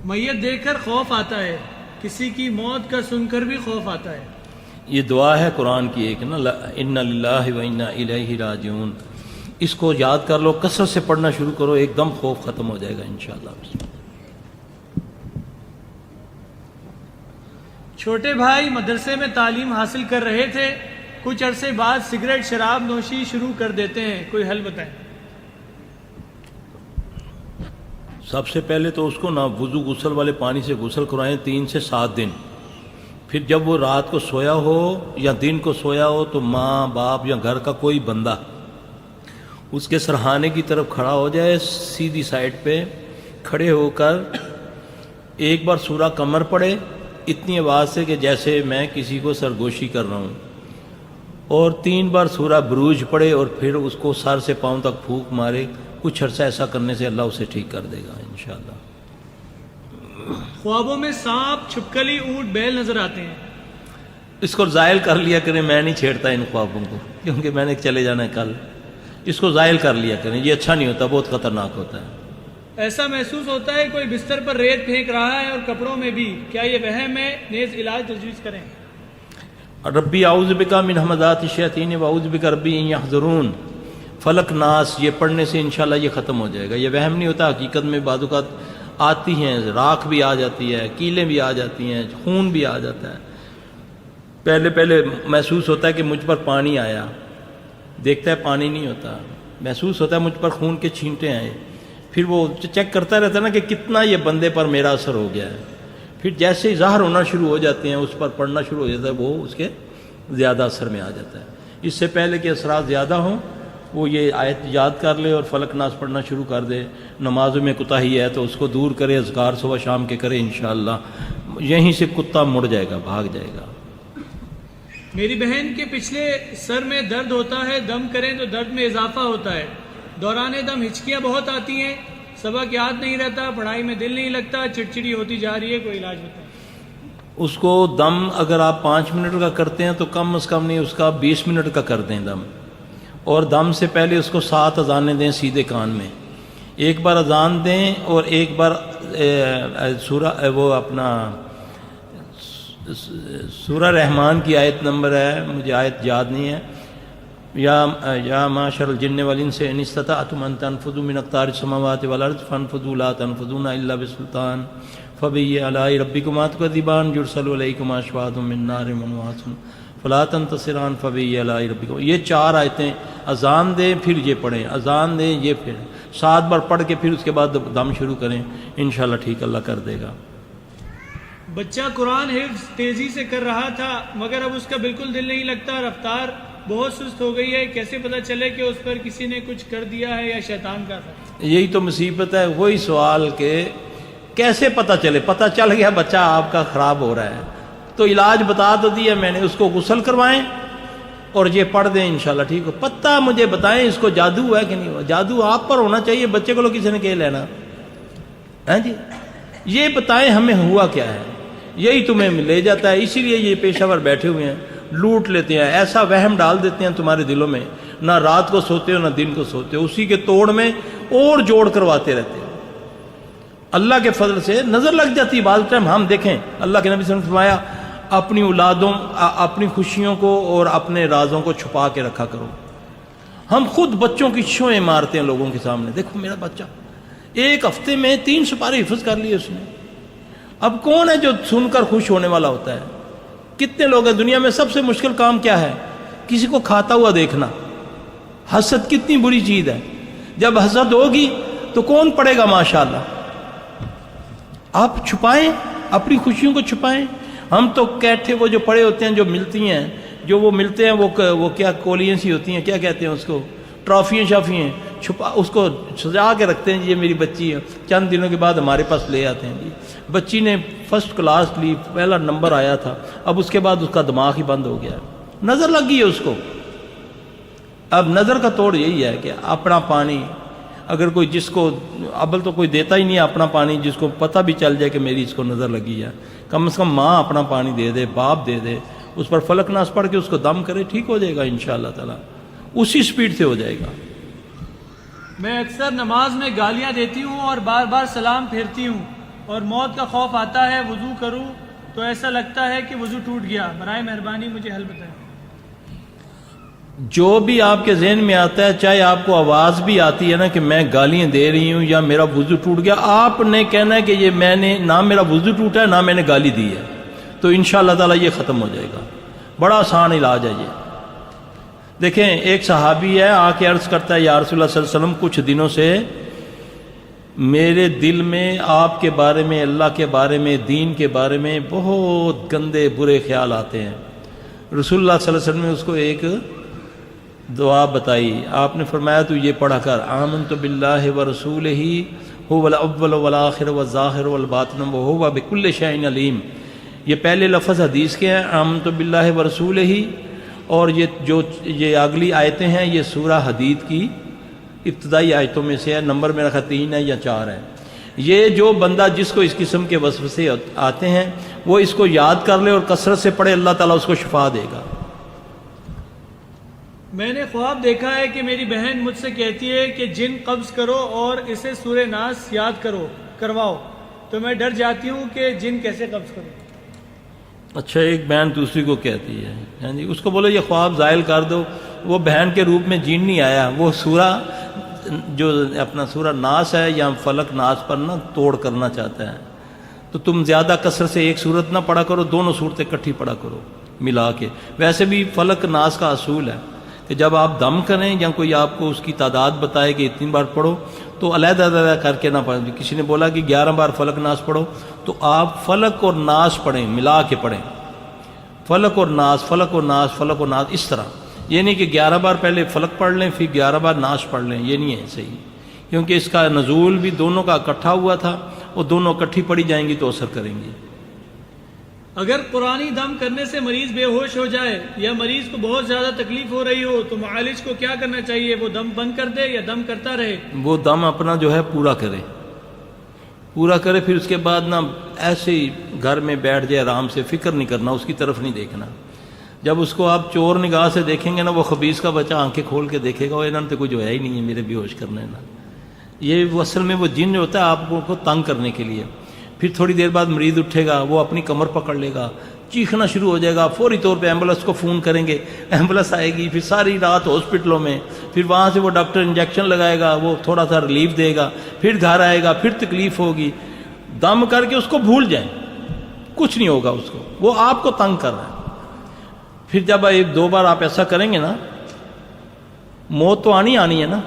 میت دیکھ کر خوف آتا ہے. کسی کی موت کا سن کر بھی خوف آتا ہے. یہ دعا ہے قرآن کی ایک نا, انا للہ و انا الیہ راجعون. اس کو یاد کر لو, کثرت سے پڑھنا شروع کرو, ایک دم خوف ختم ہو جائے گا انشاءاللہ. چھوٹے بھائی مدرسے میں تعلیم حاصل کر رہے تھے, کچھ عرصے بعد سگریٹ شراب نوشی شروع کر دیتے ہیں, کوئی حل بتائیں. سب سے پہلے تو اس کو نا وضو غسل والے پانی سے غسل کروائیں 3 سے 7 دن. پھر جب وہ رات کو سویا ہو یا دن کو سویا ہو تو ماں باپ یا گھر کا کوئی بندہ اس کے سرہانے کی طرف کھڑا ہو جائے, سیدھی سائڈ پہ کھڑے ہو کر ایک بار سورہ قمر پڑھے اتنی آواز سے کہ جیسے میں کسی کو سرگوشی کر رہا ہوں, اور 3 بار سورہ بروج پڑھے, اور پھر اس کو سر سے پاؤں تک پھونک مارے. کچھ عرصہ ایسا کرنے سے اللہ اسے ٹھیک کر دے گا انشاءاللہ. خوابوں میں سانپ, چھپکلی, اونٹ, بیل نظر آتے ہیں. اس کو زائل کر لیا کریں. میں نہیں چھیڑتا ان خوابوں کو کیونکہ میں نے چلے جانا ہے کل. اس کو زائل کر لیا کریں, یہ اچھا نہیں ہوتا, بہت خطرناک ہوتا ہے. ایسا محسوس ہوتا ہے کوئی بستر پر ریت پھینک رہا ہے اور کپڑوں میں بھی, کیا یہ وہم ہے؟ نیز علاج تجویز کریں. ربی اعوذ بک من ہمزات الشیاطین واعوذ بک ربی ان یحضرون, فلک ناس, یہ پڑھنے سے انشاءاللہ یہ ختم ہو جائے گا. یہ وہم نہیں ہوتا, حقیقت میں بعض اوقات آتی ہیں, راکھ بھی آ جاتی ہے, کیلیں بھی آ جاتی ہیں, خون بھی آ جاتا ہے. پہلے محسوس ہوتا ہے کہ مجھ پر پانی آیا, دیکھتا ہے پانی نہیں ہوتا, محسوس ہوتا ہے مجھ پر خون کے چھینٹے آئے. پھر وہ چیک کرتا رہتا ہے نا کہ کتنا یہ بندے پر میرا اثر ہو گیا ہے. پھر جیسے ہی ظاہر ہونا شروع ہو جاتے ہیں, اس پر پڑھنا شروع ہو جاتا ہے, وہ اس کے زیادہ اثر میں آ جاتا ہے. اس سے پہلے کہ اثرات زیادہ ہوں وہ یہ آیت یاد کر لے اور فلک ناس پڑھنا شروع کر دے. نمازوں میں کوتاہی ہے تو اس کو دور کرے, اذکار صبح شام کے کرے, انشاءاللہ یہیں سے کتا مڑ جائے گا, بھاگ جائے گا. میری بہن کے پچھلے سر میں درد ہوتا ہے, دم کریں تو درد میں اضافہ ہوتا ہے. دوران دم ہچکیاں بہت آتی ہیں, سبق یاد نہیں رہتا, پڑھائی میں دل نہیں لگتا, چڑچڑی ہوتی جا رہی ہے, کوئی علاج بتائیں. اس کو دم اگر آپ 5 منٹ کا کرتے ہیں تو کم از کم نہیں, اس کا 20 منٹ کا کر دیں دم. اور دم سے پہلے اس کو 7 اذانیں دیں سیدھے کان میں. ایک بار اذان دیں اور ایک بار سورہ وہ اپنا سورہ رحمان کی آیت نمبر ہے, مجھے آیت یاد نہیں ہے, یا معشر الجن والانس ان استطعتم ان تنفذوا من اقطار السماوات والارض فانفذوا لا تنفذون الا بسلطان فبأي آلاء ربكما تكذبان يرسل إليكما شواظ من نار ونحاس فلا تنتصران فبأي آلاء ربكما. یہ 4 آیتیں اذان دیں پھر یہ پڑھیں, اذان دیں یہ پھر 7 بار پڑھ کے پھر اس کے بعد دم شروع کریں, انشاءاللہ ٹھیک اللہ کر دے گا. بچہ قرآن حفظ تیزی سے کر رہا تھا مگر اب اس کا بالکل دل نہیں لگتا, رفتار بہت سست ہو گئی ہے, کیسے پتہ چلے کہ اس پر کسی نے کچھ کر دیا ہے یا شیطان کا تھا؟ یہی تو مصیبت ہے, وہی سوال کہ کیسے پتہ چلے. پتہ چل گیا بچہ آپ کا خراب ہو رہا ہے تو علاج بتا تو دیا میں نے, اس کو غسل کروائیں اور یہ پڑھ دیں انشاءاللہ ٹھیک ہو. پتہ مجھے بتائیں اس کو جادو ہوا ہے کہ نہیں ہوا. جادو آپ پر ہونا چاہیے, بچے کو کسی نے کہہ لینا ہے جی. یہ بتائیں ہمیں ہوا کیا ہے, یہی تمہیں لے جاتا ہے. اسی لیے یہ پیشہ ور بیٹھے ہوئے ہیں, لوٹ لیتے ہیں, ایسا وہم ڈال دیتے ہیں تمہارے دلوں میں, نہ رات کو سوتے ہو نہ دن کو سوتے ہو, اسی کے توڑ میں اور جوڑ کرواتے رہتے ہو. اللہ کے فضل سے نظر لگ جاتی بعض ٹائم. ہم دیکھیں اللہ کے نبی صلی اللہ علیہ وسلم نے فرمایا اپنی اولادوں اپنی خوشیوں کو اور اپنے رازوں کو چھپا کے رکھا کرو. ہم خود بچوں کی چھوئیں مارتے ہیں لوگوں کے سامنے, دیکھو میرا بچہ ایک ہفتے میں 3 سپارے حفظ کر لیے اس نے. اب کون ہے جو سن کر خوش ہونے والا ہوتا ہے؟ کتنے لوگ ہیں دنیا میں؟ سب سے مشکل کام کیا ہے؟ کسی کو کھاتا ہوا دیکھنا. حسد کتنی بری چیز ہے. جب حسد ہوگی تو کون پڑے گا ماشاءاللہ. آپ چھپائیں اپنی خوشیوں کو چھپائیں. ہم تو کیٹھے وہ جو پڑے ہوتے ہیں جو ملتی ہیں جو وہ ملتے ہیں وہ کیا کولیاں سی ہوتی ہیں, کیا کہتے ہیں اس کو, ٹرافیاں شافیاں, چھپا اس کو سجا کے رکھتے ہیں. یہ میری بچی ہے, چند دنوں کے بعد ہمارے پاس لے آتے ہیں. جی بچی نے فرسٹ کلاس لی, پہلا نمبر آیا تھا, اب اس کے بعد اس کا دماغ ہی بند ہو گیا, نظر لگ گئی ہے اس کو. اب نظر کا توڑ یہی ہے کہ اپنا پانی اگر کوئی جس کو ابل تو کوئی دیتا ہی نہیں ہے اپنا پانی, جس کو پتہ بھی چل جائے کہ میری اس کو نظر لگی ہے, کم از کم ماں اپنا پانی دے دے, باپ دے دے, اس پر فلک ناس پڑھ کے اس کو دم کرے, ٹھیک ہو جائے گا انشاءاللہ تعالی, اسی سپیڈ سے ہو جائے گا. میں اکثر نماز میں گالیاں دیتی ہوں اور بار بار سلام پھیرتی ہوں اور موت کا خوف آتا ہے, وضو کروں تو ایسا لگتا ہے کہ وضو ٹوٹ گیا. برائے مہربانی مجھے حل بتائیں. جو بھی آپ کے ذہن میں آتا ہے, چاہے آپ کو آواز بھی آتی ہے نا کہ میں گالیاں دے رہی ہوں یا میرا وضو ٹوٹ گیا, آپ نے کہنا ہے کہ یہ میں نے نہ میرا وضو ٹوٹا ہے نہ میں نے گالی دی ہے, تو انشاءاللہ تعالی یہ ختم ہو جائے گا. بڑا آسان علاج ہے یہ. دیکھیں ایک صحابی ہے آ کے عرض کرتا ہے یا رسول اللہ صلی اللہ علیہ وسلم کچھ دنوں سے میرے دل میں آپ کے بارے میں, اللہ کے بارے میں, دین کے بارے میں بہت گندے برے خیال آتے ہیں. رسول اللہ صلی اللہ علیہ وسلم نے اس کو ایک دعا بتائی. آپ نے فرمایا تو یہ پڑھا کر, آمنت باللہ ورسولہ هو الاول والآخر والظاہر والباطن وهو بكل شیء علیم. یہ پہلے لفظ حدیث کے ہیں, آمنت باللہ ورسولہ, اور یہ اگلی آیتیں ہیں یہ سورہ حدید کی ابتدائی آیتوں میں سے ہے, نمبر میرا خیال 3 ہے یا 4 ہے. یہ جو بندہ جس کو اس قسم کے وسوسے آتے ہیں وہ اس کو یاد کر لے اور کثرت سے پڑھے, اللہ تعالیٰ اس کو شفا دے گا. میں نے خواب دیکھا ہے کہ میری بہن مجھ سے کہتی ہے کہ جن قبض کرو اور اسے سورہ ناس یاد کرواؤ, تو میں ڈر جاتی ہوں کہ جن کیسے قبض کرو. اچھا, ایک بہن دوسری کو کہتی ہے جی, اس کو بولو یہ خواب زائل کر دو. وہ بہن کے روپ میں جن نہیں آیا, وہ سورہ جو اپنا سورہ ناس ہے یا فلک ناس پر نا توڑ کرنا چاہتا ہے. تو تم زیادہ کثرت سے ایک صورت نہ پڑھا کرو, دونوں صورتیں اکٹھی پڑھا کرو ملا کے. ویسے بھی فلک ناس کا اصول ہے کہ جب آپ دم کریں یا کوئی آپ کو اس کی تعداد بتائے کہ اتنی بار پڑھو تو علیحدہ علیحدہ کر کے نہ پڑھیں. کسی نے بولا کہ 11 بار فلک ناس پڑھو تو آپ فلک اور ناس پڑھیں, ملا کے پڑھیں, فلک اور ناس, فلک اور ناس, فلک اور ناس, اس طرح. یہ نہیں کہ 11 بار پہلے فلک پڑھ لیں پھر 11 بار ناس پڑھ لیں, یہ نہیں ہے صحیح, کیونکہ اس کا نزول بھی دونوں کا اکٹھا ہوا تھا, اور دونوں اکٹھی پڑھی جائیں گی تو اثر کریں گی. اگر قرآنی دم کرنے سے مریض بے ہوش ہو جائے یا مریض کو بہت زیادہ تکلیف ہو رہی ہو تو معالج کو کیا کرنا چاہیے؟ وہ دم بند کر دے یا دم کرتا رہے؟ وہ دم اپنا جو ہے پورا کرے, پھر اس کے بعد نا ایسے ہی گھر میں بیٹھ جائے آرام سے, فکر نہیں کرنا, اس کی طرف نہیں دیکھنا. جب اس کو آپ چور نگاہ سے دیکھیں گے نا, وہ خبیث کا بچہ آنکھیں کھول کے دیکھے گا, وہ انہوں نے تو کوئی جو ہے ہی نہیں ہے میرے بے ہوش کرنے نا. یہ وہ اصل میں وہ جن جو ہوتا ہے آپ کو تنگ کرنے کے لیے. پھر تھوڑی دیر بعد مریض اٹھے گا, وہ اپنی کمر پکڑ لے گا, چیخنا شروع ہو جائے گا, فوری طور پہ ایمبولینس کو فون کریں گے, ایمبولینس آئے گی, پھر ساری رات ہاسپٹلوں میں, پھر وہاں سے وہ ڈاکٹر انجیکشن لگائے گا, وہ تھوڑا سا ریلیف دے گا, پھر گھر آئے گا, پھر تکلیف ہوگی. دم کر کے اس کو بھول جائیں, کچھ نہیں ہوگا اس کو, وہ آپ کو تنگ کر رہا ہے. پھر جب 1-2 بار آپ ایسا کریں گے نا, موت تو آنی ہے نا,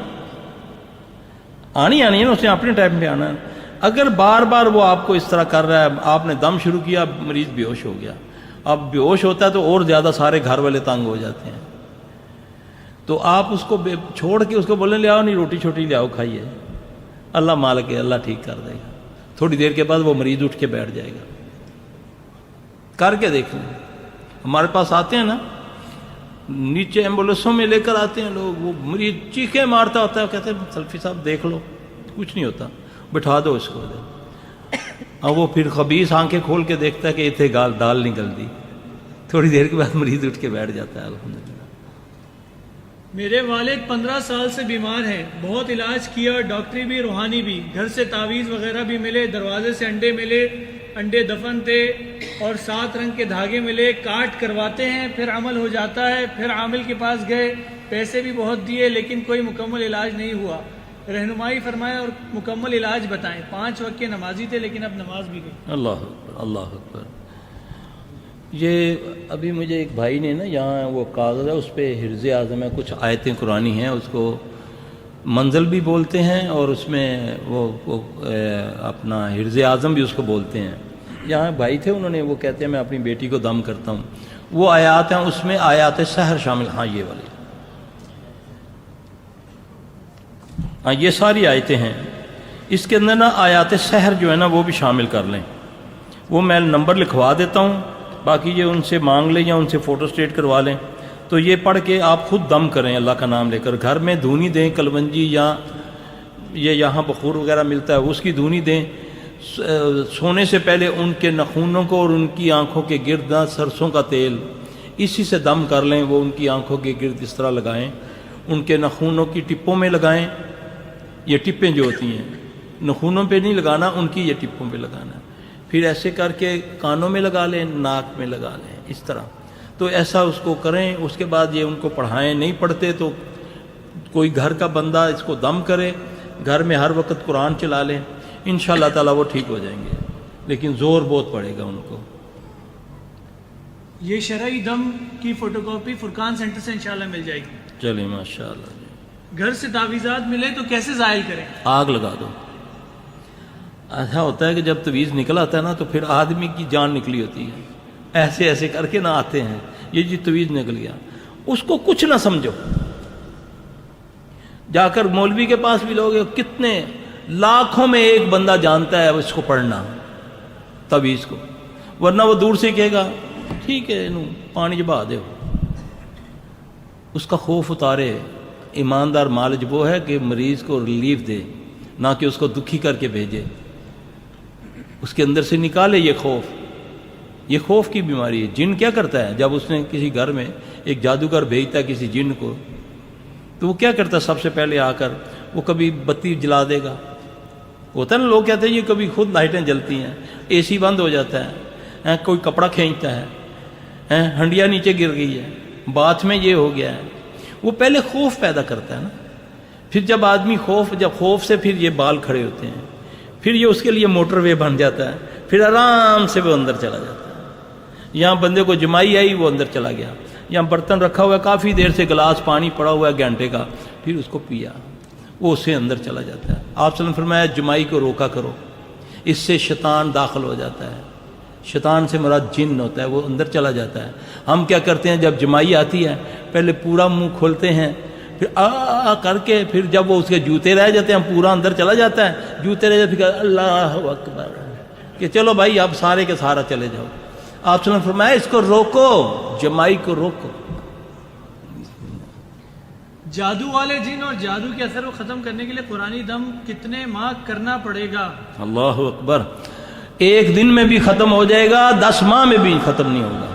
اس نے اپنے ٹائم پہ آنا ہے. اگر بار بار وہ آپ کو اس طرح کر رہا ہے, آپ نے دم شروع کیا, مریض بے ہوش ہو گیا, اب بے ہوش ہوتا ہے تو اور زیادہ سارے گھر والے تنگ ہو جاتے ہیں. تو آپ اس کو چھوڑ کے اس کو بولیں لے آؤ, نہیں روٹی چھوٹی لے آؤ کھائیے, اللہ مالک ہے, اللہ ٹھیک کر دے گا. تھوڑی دیر کے بعد وہ مریض اٹھ کے بیٹھ جائے گا. کر کے دیکھ لیں. ہمارے پاس آتے ہیں نا, نیچے ایمبولینسوں میں لے کر آتے ہیں لوگ, وہ مریض چیخیں مارتا ہوتا ہے, کہتے ہیں سلفی صاحب دیکھ لو کچھ نہیں ہوتا, بٹھا دو اس کو. اور وہ پھر خبیث آنکھیں کھول کے دیکھتا ہے کہ اتنے دال نکل دی, تھوڑی دیر کے بعد مریض اٹھ کے بیٹھ جاتا ہے. الحمدللہ. میرے والد 15 سال سے بیمار ہیں, بہت علاج کیا, ڈاکٹری بھی روحانی بھی, گھر سے تعویذ وغیرہ بھی ملے, دروازے سے انڈے ملے, انڈے دفن تھے, اور 7 رنگ کے دھاگے ملے, کاٹ کرواتے ہیں, پھر عمل ہو جاتا ہے, پھر عامل کے پاس گئے, پیسے بھی بہت دیے لیکن کوئی مکمل علاج نہیں ہوا. رہنمائی فرمائیں اور مکمل علاج بتائیں. 5 وقت کے نمازی تھے لیکن اب نماز بھی گئی. اللہ اکبر اللہ اکبر. یہ ابھی مجھے ایک بھائی نے نا یہاں وہ کاغذ ہے اس پہ حرز اعظم ہے، کچھ آیتیں قرآنی ہیں، اس کو منزل بھی بولتے ہیں اور اس میں وہ اپنا حرز اعظم بھی اس کو بولتے ہیں. یہاں بھائی تھے، انہوں نے وہ کہتے ہیں میں اپنی بیٹی کو دم کرتا ہوں. وہ آیات ہیں، اس میں آیات سحر شامل. ہاں یہ والی، ہاں یہ ساری آیتیں ہیں. اس کے اندر نا آیات سحر جو ہے نا وہ بھی شامل کر لیں. وہ میں نمبر لکھوا دیتا ہوں، باقی یہ ان سے مانگ لیں یا ان سے فوٹو اسٹیٹ کروا لیں. تو یہ پڑھ کے آپ خود دم کریں اللہ کا نام لے کر. گھر میں دھونی دیں، کلونجی یا یہ یہاں بخور وغیرہ ملتا ہے اس کی دھونی دیں. سونے سے پہلے ان کے ناخنوں کو اور ان کی آنکھوں کے گرد سرسوں کا تیل اسی سے دم کر لیں. وہ ان کی آنکھوں کے گرد اس طرح لگائیں، ان کے ناخنوں کی ٹپوں میں لگائیں. یہ ٹپیں جو ہوتی ہیں ناخنوں پہ نہیں لگانا، ان کی یہ ٹپوں پہ لگانا. پھر ایسے کر کے کانوں میں لگا لیں، ناک میں لگا لیں، اس طرح. تو ایسا اس کو کریں. اس کے بعد یہ ان کو پڑھائیں. نہیں پڑھتے تو کوئی گھر کا بندہ اس کو دم کرے، گھر میں ہر وقت قرآن چلا لیں. انشاءاللہ تعالیٰ وہ ٹھیک ہو جائیں گے، لیکن زور بہت پڑے گا ان کو. یہ شرعی دم کی فوٹو کاپی فرقان سینٹر سے انشاءاللہ مل جائے گی. چلیں ماشاءاللہ. گھر سے تعویذات ملے تو کیسے ظاہر کریں؟ آگ لگا دو. ایسا ہوتا ہے کہ جب تعویذ نکل آتا ہے نا تو پھر آدمی کی جان نکلی ہوتی ہے. ایسے ایسے کر کے نہ آتے ہیں، یہ جی تعویذ نکل گیا، اس کو کچھ نہ سمجھو. جا کر مولوی کے پاس بھی لوگ کتنے لاکھوں میں ایک بندہ جانتا ہے اس کو پڑھنا تعویذ کو، ورنہ وہ دور سے کہے گا ٹھیک ہے پانی جبا دے. اس کا خوف اتارے. ایماندار مالج وہ ہے کہ مریض کو ریلیف دے، نہ کہ اس کو دکھی کر کے بھیجے. اس کے اندر سے نکالے یہ خوف. یہ خوف کی بیماری ہے. جن کیا کرتا ہے جب اس نے کسی گھر میں ایک جادوگر بھیجتا ہے کسی جن کو، تو وہ کیا کرتا ہے سب سے پہلے آ کر وہ کبھی بتی جلا دے گا. ہوتا ہے نا، لوگ کہتے ہیں یہ کبھی خود لائٹیں جلتی ہیں، اے سی بند ہو جاتا ہے، کوئی کپڑا کھینچتا ہے، ہنڈیا نیچے گر گئی ہے، باتھ میں یہ ہو گیا ہے. وہ پہلے خوف پیدا کرتا ہے نا. پھر جب آدمی جب خوف سے پھر یہ بال کھڑے ہوتے ہیں، پھر یہ اس کے لیے موٹر وے بن جاتا ہے. پھر آرام سے وہ اندر چلا جاتا ہے. یہاں بندے کو جمائی آئی، وہ اندر چلا گیا. یہاں برتن رکھا ہوا ہے، کافی دیر سے گلاس پانی پڑا ہوا ہے گھنٹے کا، پھر اس کو پیا، وہ اس سے اندر چلا جاتا ہے. آپ صلی اللہ علیہ وسلم فرمایا جمائی کو روکا کرو، اس سے شیطان داخل ہو جاتا ہے. شیطان سے مراد جن ہوتا ہے، وہ اندر چلا جاتا ہے. ہم کیا کرتے ہیں جب جمائی آتی ہے پہلے پورا منہ کھولتے ہیں، پھر آ کر کے پھر جب وہ اس کے جوتے رہ جاتے ہیں پورا اندر چلا جاتا ہے، جوتے رہ جاتے پھر اللہ اکبر کہ چلو بھائی اب سارے کے سارا چلے جاؤ. آپ صلی اللہ علیہ وسلم فرمایا اس کو روکو، جمائی کو روکو. جادو والے جن اور جادو کے اثر کو ختم کرنے کے لیے قرآنی دم کتنے ماہ کرنا پڑے گا؟ اللہ اکبر. ایک دن میں بھی ختم ہو جائے گا، 10 ماہ میں بھی ختم نہیں ہوگا.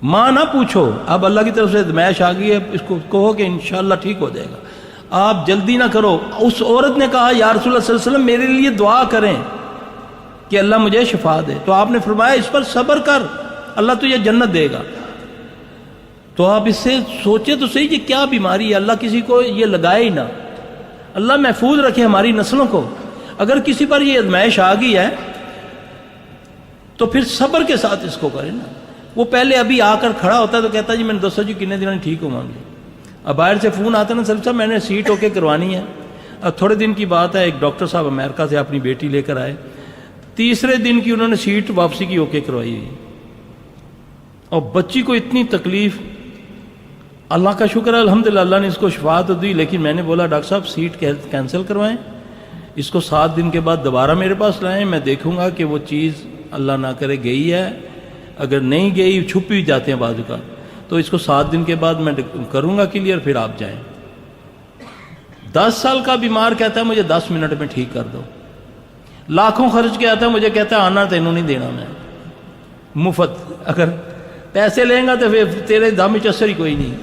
ماں نہ پوچھو، اب اللہ کی طرف سے دمائش آ گئی ہے، اس کو کہو کہ انشاءاللہ ٹھیک ہو جائے گا. آپ جلدی نہ کرو. اس عورت نے کہا یا رسول اللہ صلی اللہ علیہ وسلم میرے لیے دعا کریں کہ اللہ مجھے شفا دے. تو آپ نے فرمایا اس پر صبر کر، اللہ تجھے جنت دے گا. تو آپ اس سے سوچے تو صحیح یہ کیا بیماری ہے. اللہ کسی کو یہ لگائے ہی نہ، اللہ محفوظ رکھے ہماری نسلوں کو. اگر کسی پر یہ ازمائش آ گئی ہے تو پھر صبر کے ساتھ اس کو کرے نا. وہ پہلے ابھی آ کر کھڑا ہوتا ہے تو کہتا ہے جی میں نے دوستوں جی کتنے دنوں ٹھیک ہو مانگی. اب باہر سے فون آتا ہے نا صاحب میں نے سیٹ ہو کے کروانی ہے. اب تھوڑے دن کی بات ہے، ایک ڈاکٹر صاحب امریکہ سے اپنی بیٹی لے کر آئے، تیسرے دن کی انہوں نے سیٹ واپسی کی ہو کے کروائی ہوئی. اور بچی کو اتنی تکلیف، اللہ کا شکر ہے الحمدللہ اللہ نے اس کو شفا تو دی. لیکن میں نے بولا ڈاکٹر صاحب سیٹ کینسل کروائیں، اس کو 7 دن کے بعد دوبارہ میرے پاس لائیں، میں دیکھوں گا کہ وہ چیز اللہ نہ کرے گئی ہے. اگر نہیں گئی، چھپ بھی جاتے ہیں بازو کا، تو اس کو 7 دن کے بعد میں کروں گا کلیئر، پھر آپ جائیں. 10 سال کا بیمار کہتا ہے مجھے 10 منٹ میں ٹھیک کر دو. لاکھوں خرچ کیا تھا، مجھے کہتا ہے آنا تینوں نہیں دینا میں مفت. اگر پیسے لیں گا تو پھر تیرے دم میں اثر ہی کوئی نہیں.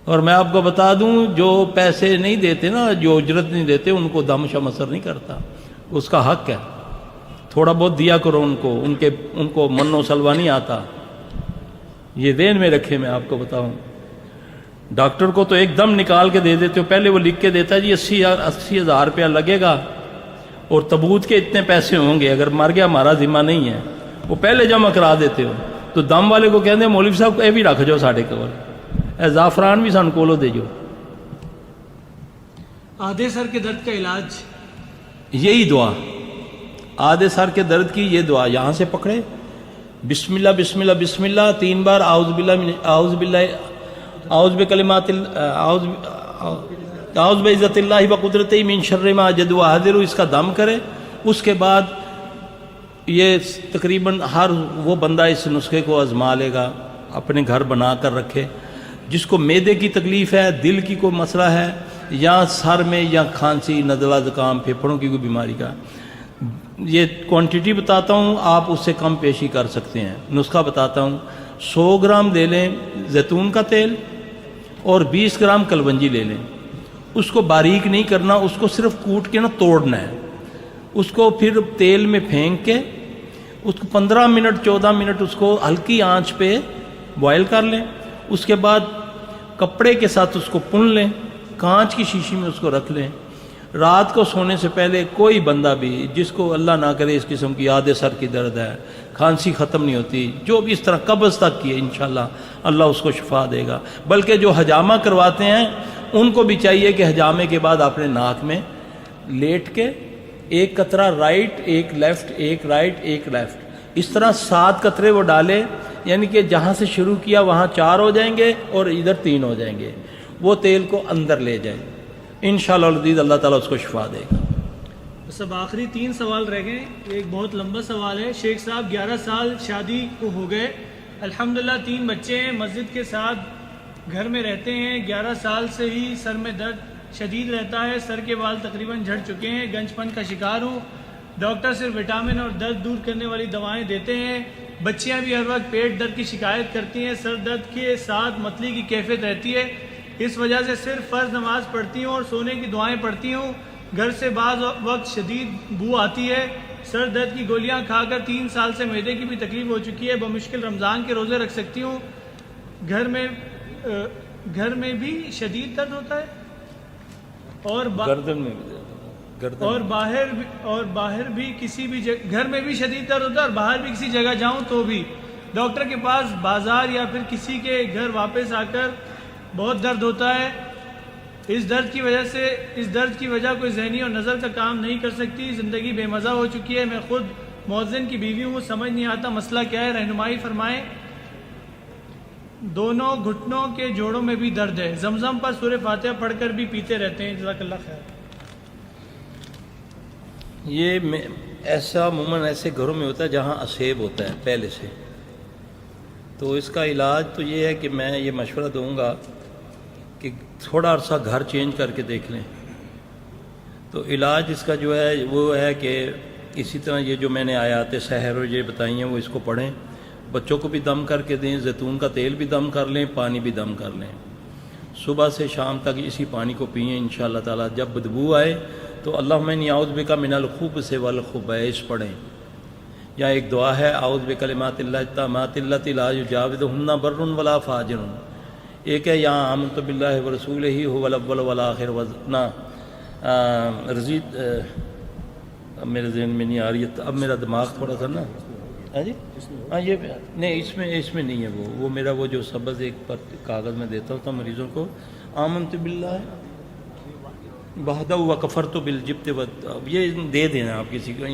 اور میں آپ کو بتا دوں جو پیسے نہیں دیتے نا، جو اجرت نہیں دیتے، ان کو دم شم اثر نہیں کرتا. اس کا حق ہے، تھوڑا بہت دیا کرو ان کو من و سلوا نہیں آتا. یہ ذہن میں رکھے. میں آپ کو بتاؤں ڈاکٹر کو تو ایک دم نکال کے دے دیتے ہو، پہلے وہ لکھ کے دیتا ہے جی 80,000 روپیہ لگے گا اور تبوت کے اتنے پیسے ہوں گے، اگر مر گیا ہمارا ذمہ نہیں ہے، وہ پہلے جمع کرا دیتے ہو۔ تو دم والے کو کہتے ہیں مولوی صاحب اے بھی رکھ جاؤ ساڑھے کول، اے زعفران بھی سان کولو دے جو۔ آدھے سر کے درد کا علاج؟ یہی دعا، آدھے سر کے درد کی یہ دعا، یہاں سے پکڑے بسم اللہ بسم اللہ بسم اللہ 3 بار، اعوذ بکلمات اعوذ بعزت اللہ و قدرتہ من شر ما اجد و احذر، اس کا دم کرے۔ اس کے بعد یہ تقریباً ہر وہ بندہ اس نسخے کو آزما لے گا، اپنے گھر بنا کر رکھے، جس کو معدے کی تکلیف ہے، دل کی کوئی مسئلہ ہے، یا سر میں یا کھانسی نزلہ زکام پھیپھڑوں کی کوئی بیماری کا۔ یہ کوانٹٹی بتاتا ہوں، آپ اس سے کم پیشی کر سکتے ہیں۔ نسخہ بتاتا ہوں، 100 گرام لے لیں زیتون کا تیل اور 20 گرام کلونجی لے لیں، اس کو باریک نہیں کرنا، اس کو صرف کوٹ کے توڑنا ہے، اس کو پھر تیل میں پھینک کے اس کو 15 منٹ 14 منٹ اس کو ہلکی آنچ پہ بوائل کر لیں۔ اس کے بعد کپڑے کے ساتھ اس کو پن لیں، کانچ کی شیشی میں اس کو رکھ لیں۔ رات کو سونے سے پہلے کوئی بندہ بھی جس کو اللہ نہ کرے اس قسم کی آدھے سر کی درد ہے، کھانسی ختم نہیں ہوتی، جو بھی اس طرح قبض تک کی ہے، انشاءاللہ اللہ اس کو شفا دے گا۔ بلکہ جو حجامہ کرواتے ہیں ان کو بھی چاہیے کہ حجامے کے بعد اپنے ناک میں لیٹ کے ایک قطرہ رائٹ، ایک لیفٹ، ایک رائٹ، ایک لیفٹ، اس طرح 7 قطرے وہ ڈالے، یعنی کہ جہاں سے شروع کیا وہاں 4 ہو جائیں گے اور ادھر 3 ہو جائیں گے، وہ تیل کو اندر لے جائیں، انشاءاللہ العزیز اللہ تعالیٰ اس کو شفا دے گا۔ بس اب آخری 3 سوال رہ گئے۔ ایک بہت لمبا سوال ہے۔ شیخ صاحب 11 سال شادی کو ہو گئے، الحمدللہ 3 بچے ہیں، مسجد کے ساتھ گھر میں رہتے ہیں، 11 سال سے ہی سر میں درد شدید رہتا ہے، سر کے بال تقریباً جھڑ چکے ہیں، گنج پن کا شکار ہوں، ڈاکٹر صرف وٹامن اور درد دور کرنے والی دوائیں دیتے ہیں، بچیاں بھی ہر وقت پیٹ درد کی شکایت کرتی ہیں، سر درد کے ساتھ متلی کی کیفیت رہتی ہے، اس وجہ سے صرف فرض نماز پڑھتی ہوں اور سونے کی دعائیں پڑھتی ہوں، گھر سے بعض وقت شدید بو آتی ہے، سر درد کی گولیاں کھا کر 3 سال سے معدے کی بھی تکلیف ہو چکی ہے، بمشکل رمضان کے روزے رکھ سکتی ہوں، گھر میں بھی شدید درد ہوتا ہے اور گردن میں اور باہر بھی کسی بھی گھر میں بھی شدید درد ہوتا ہے اور باہر بھی کسی جگہ جاؤں تو بھی، ڈاکٹر کے پاس، بازار یا پھر کسی کے گھر واپس آ کر بہت درد ہوتا ہے، اس درد کی وجہ کوئی ذہنی اور نظر کا کام نہیں کر سکتی، زندگی بے مزہ ہو چکی ہے، میں خود مؤذن کی بیوی ہوں، سمجھ نہیں آتا مسئلہ کیا ہے، رہنمائی فرمائیں۔ دونوں گھٹنوں کے جوڑوں میں بھی درد ہے، زمزم پر سورہ فاتحہ پڑھ کر بھی پیتے رہتے ہیں، جزاک اللہ خیر۔ یہ ایسا عموماً ایسے گھروں میں ہوتا ہے جہاں اسیب ہوتا ہے پہلے سے، تو اس کا علاج تو یہ ہے کہ میں یہ مشورہ دوں گا کہ تھوڑا عرصہ گھر چینج کر کے دیکھ لیں، تو علاج اس کا جو ہے وہ ہے کہ اسی طرح یہ جو میں نے آیات سحر اور یہ بتائی ہیں وہ اس کو پڑھیں، بچوں کو بھی دم کر کے دیں، زیتون کا تیل بھی دم کر لیں، پانی بھی دم کر لیں، صبح سے شام تک اسی پانی کو پئیں انشاءاللہ تعالیٰ۔ جب بدبو آئے تو اللہم انی اعوذ بک من الخبث والخبائث پڑھیں، یا ایک دعا ہے اعوذ بکلمات اللہ التامات اللاتی لا یجاوزہن بر ولا فاجر، ایک ہے یا آمنت باللہ ورسولہ هو الاول والآخر وزنا رضیت، اب میرے ذہن میں نہیں آ رہی ہے، اب میرا دماغ تھوڑا سا نا جی ہاں یہ نہیں، اس میں نہیں ہے، وہ میرا وہ جو سبز ایک پر کاغذ میں دیتا ہوتا مریضوں کو، آمنت باللہ وحدہ وکفرت بالجبت، یہ دے دینا آپ کسی کو۔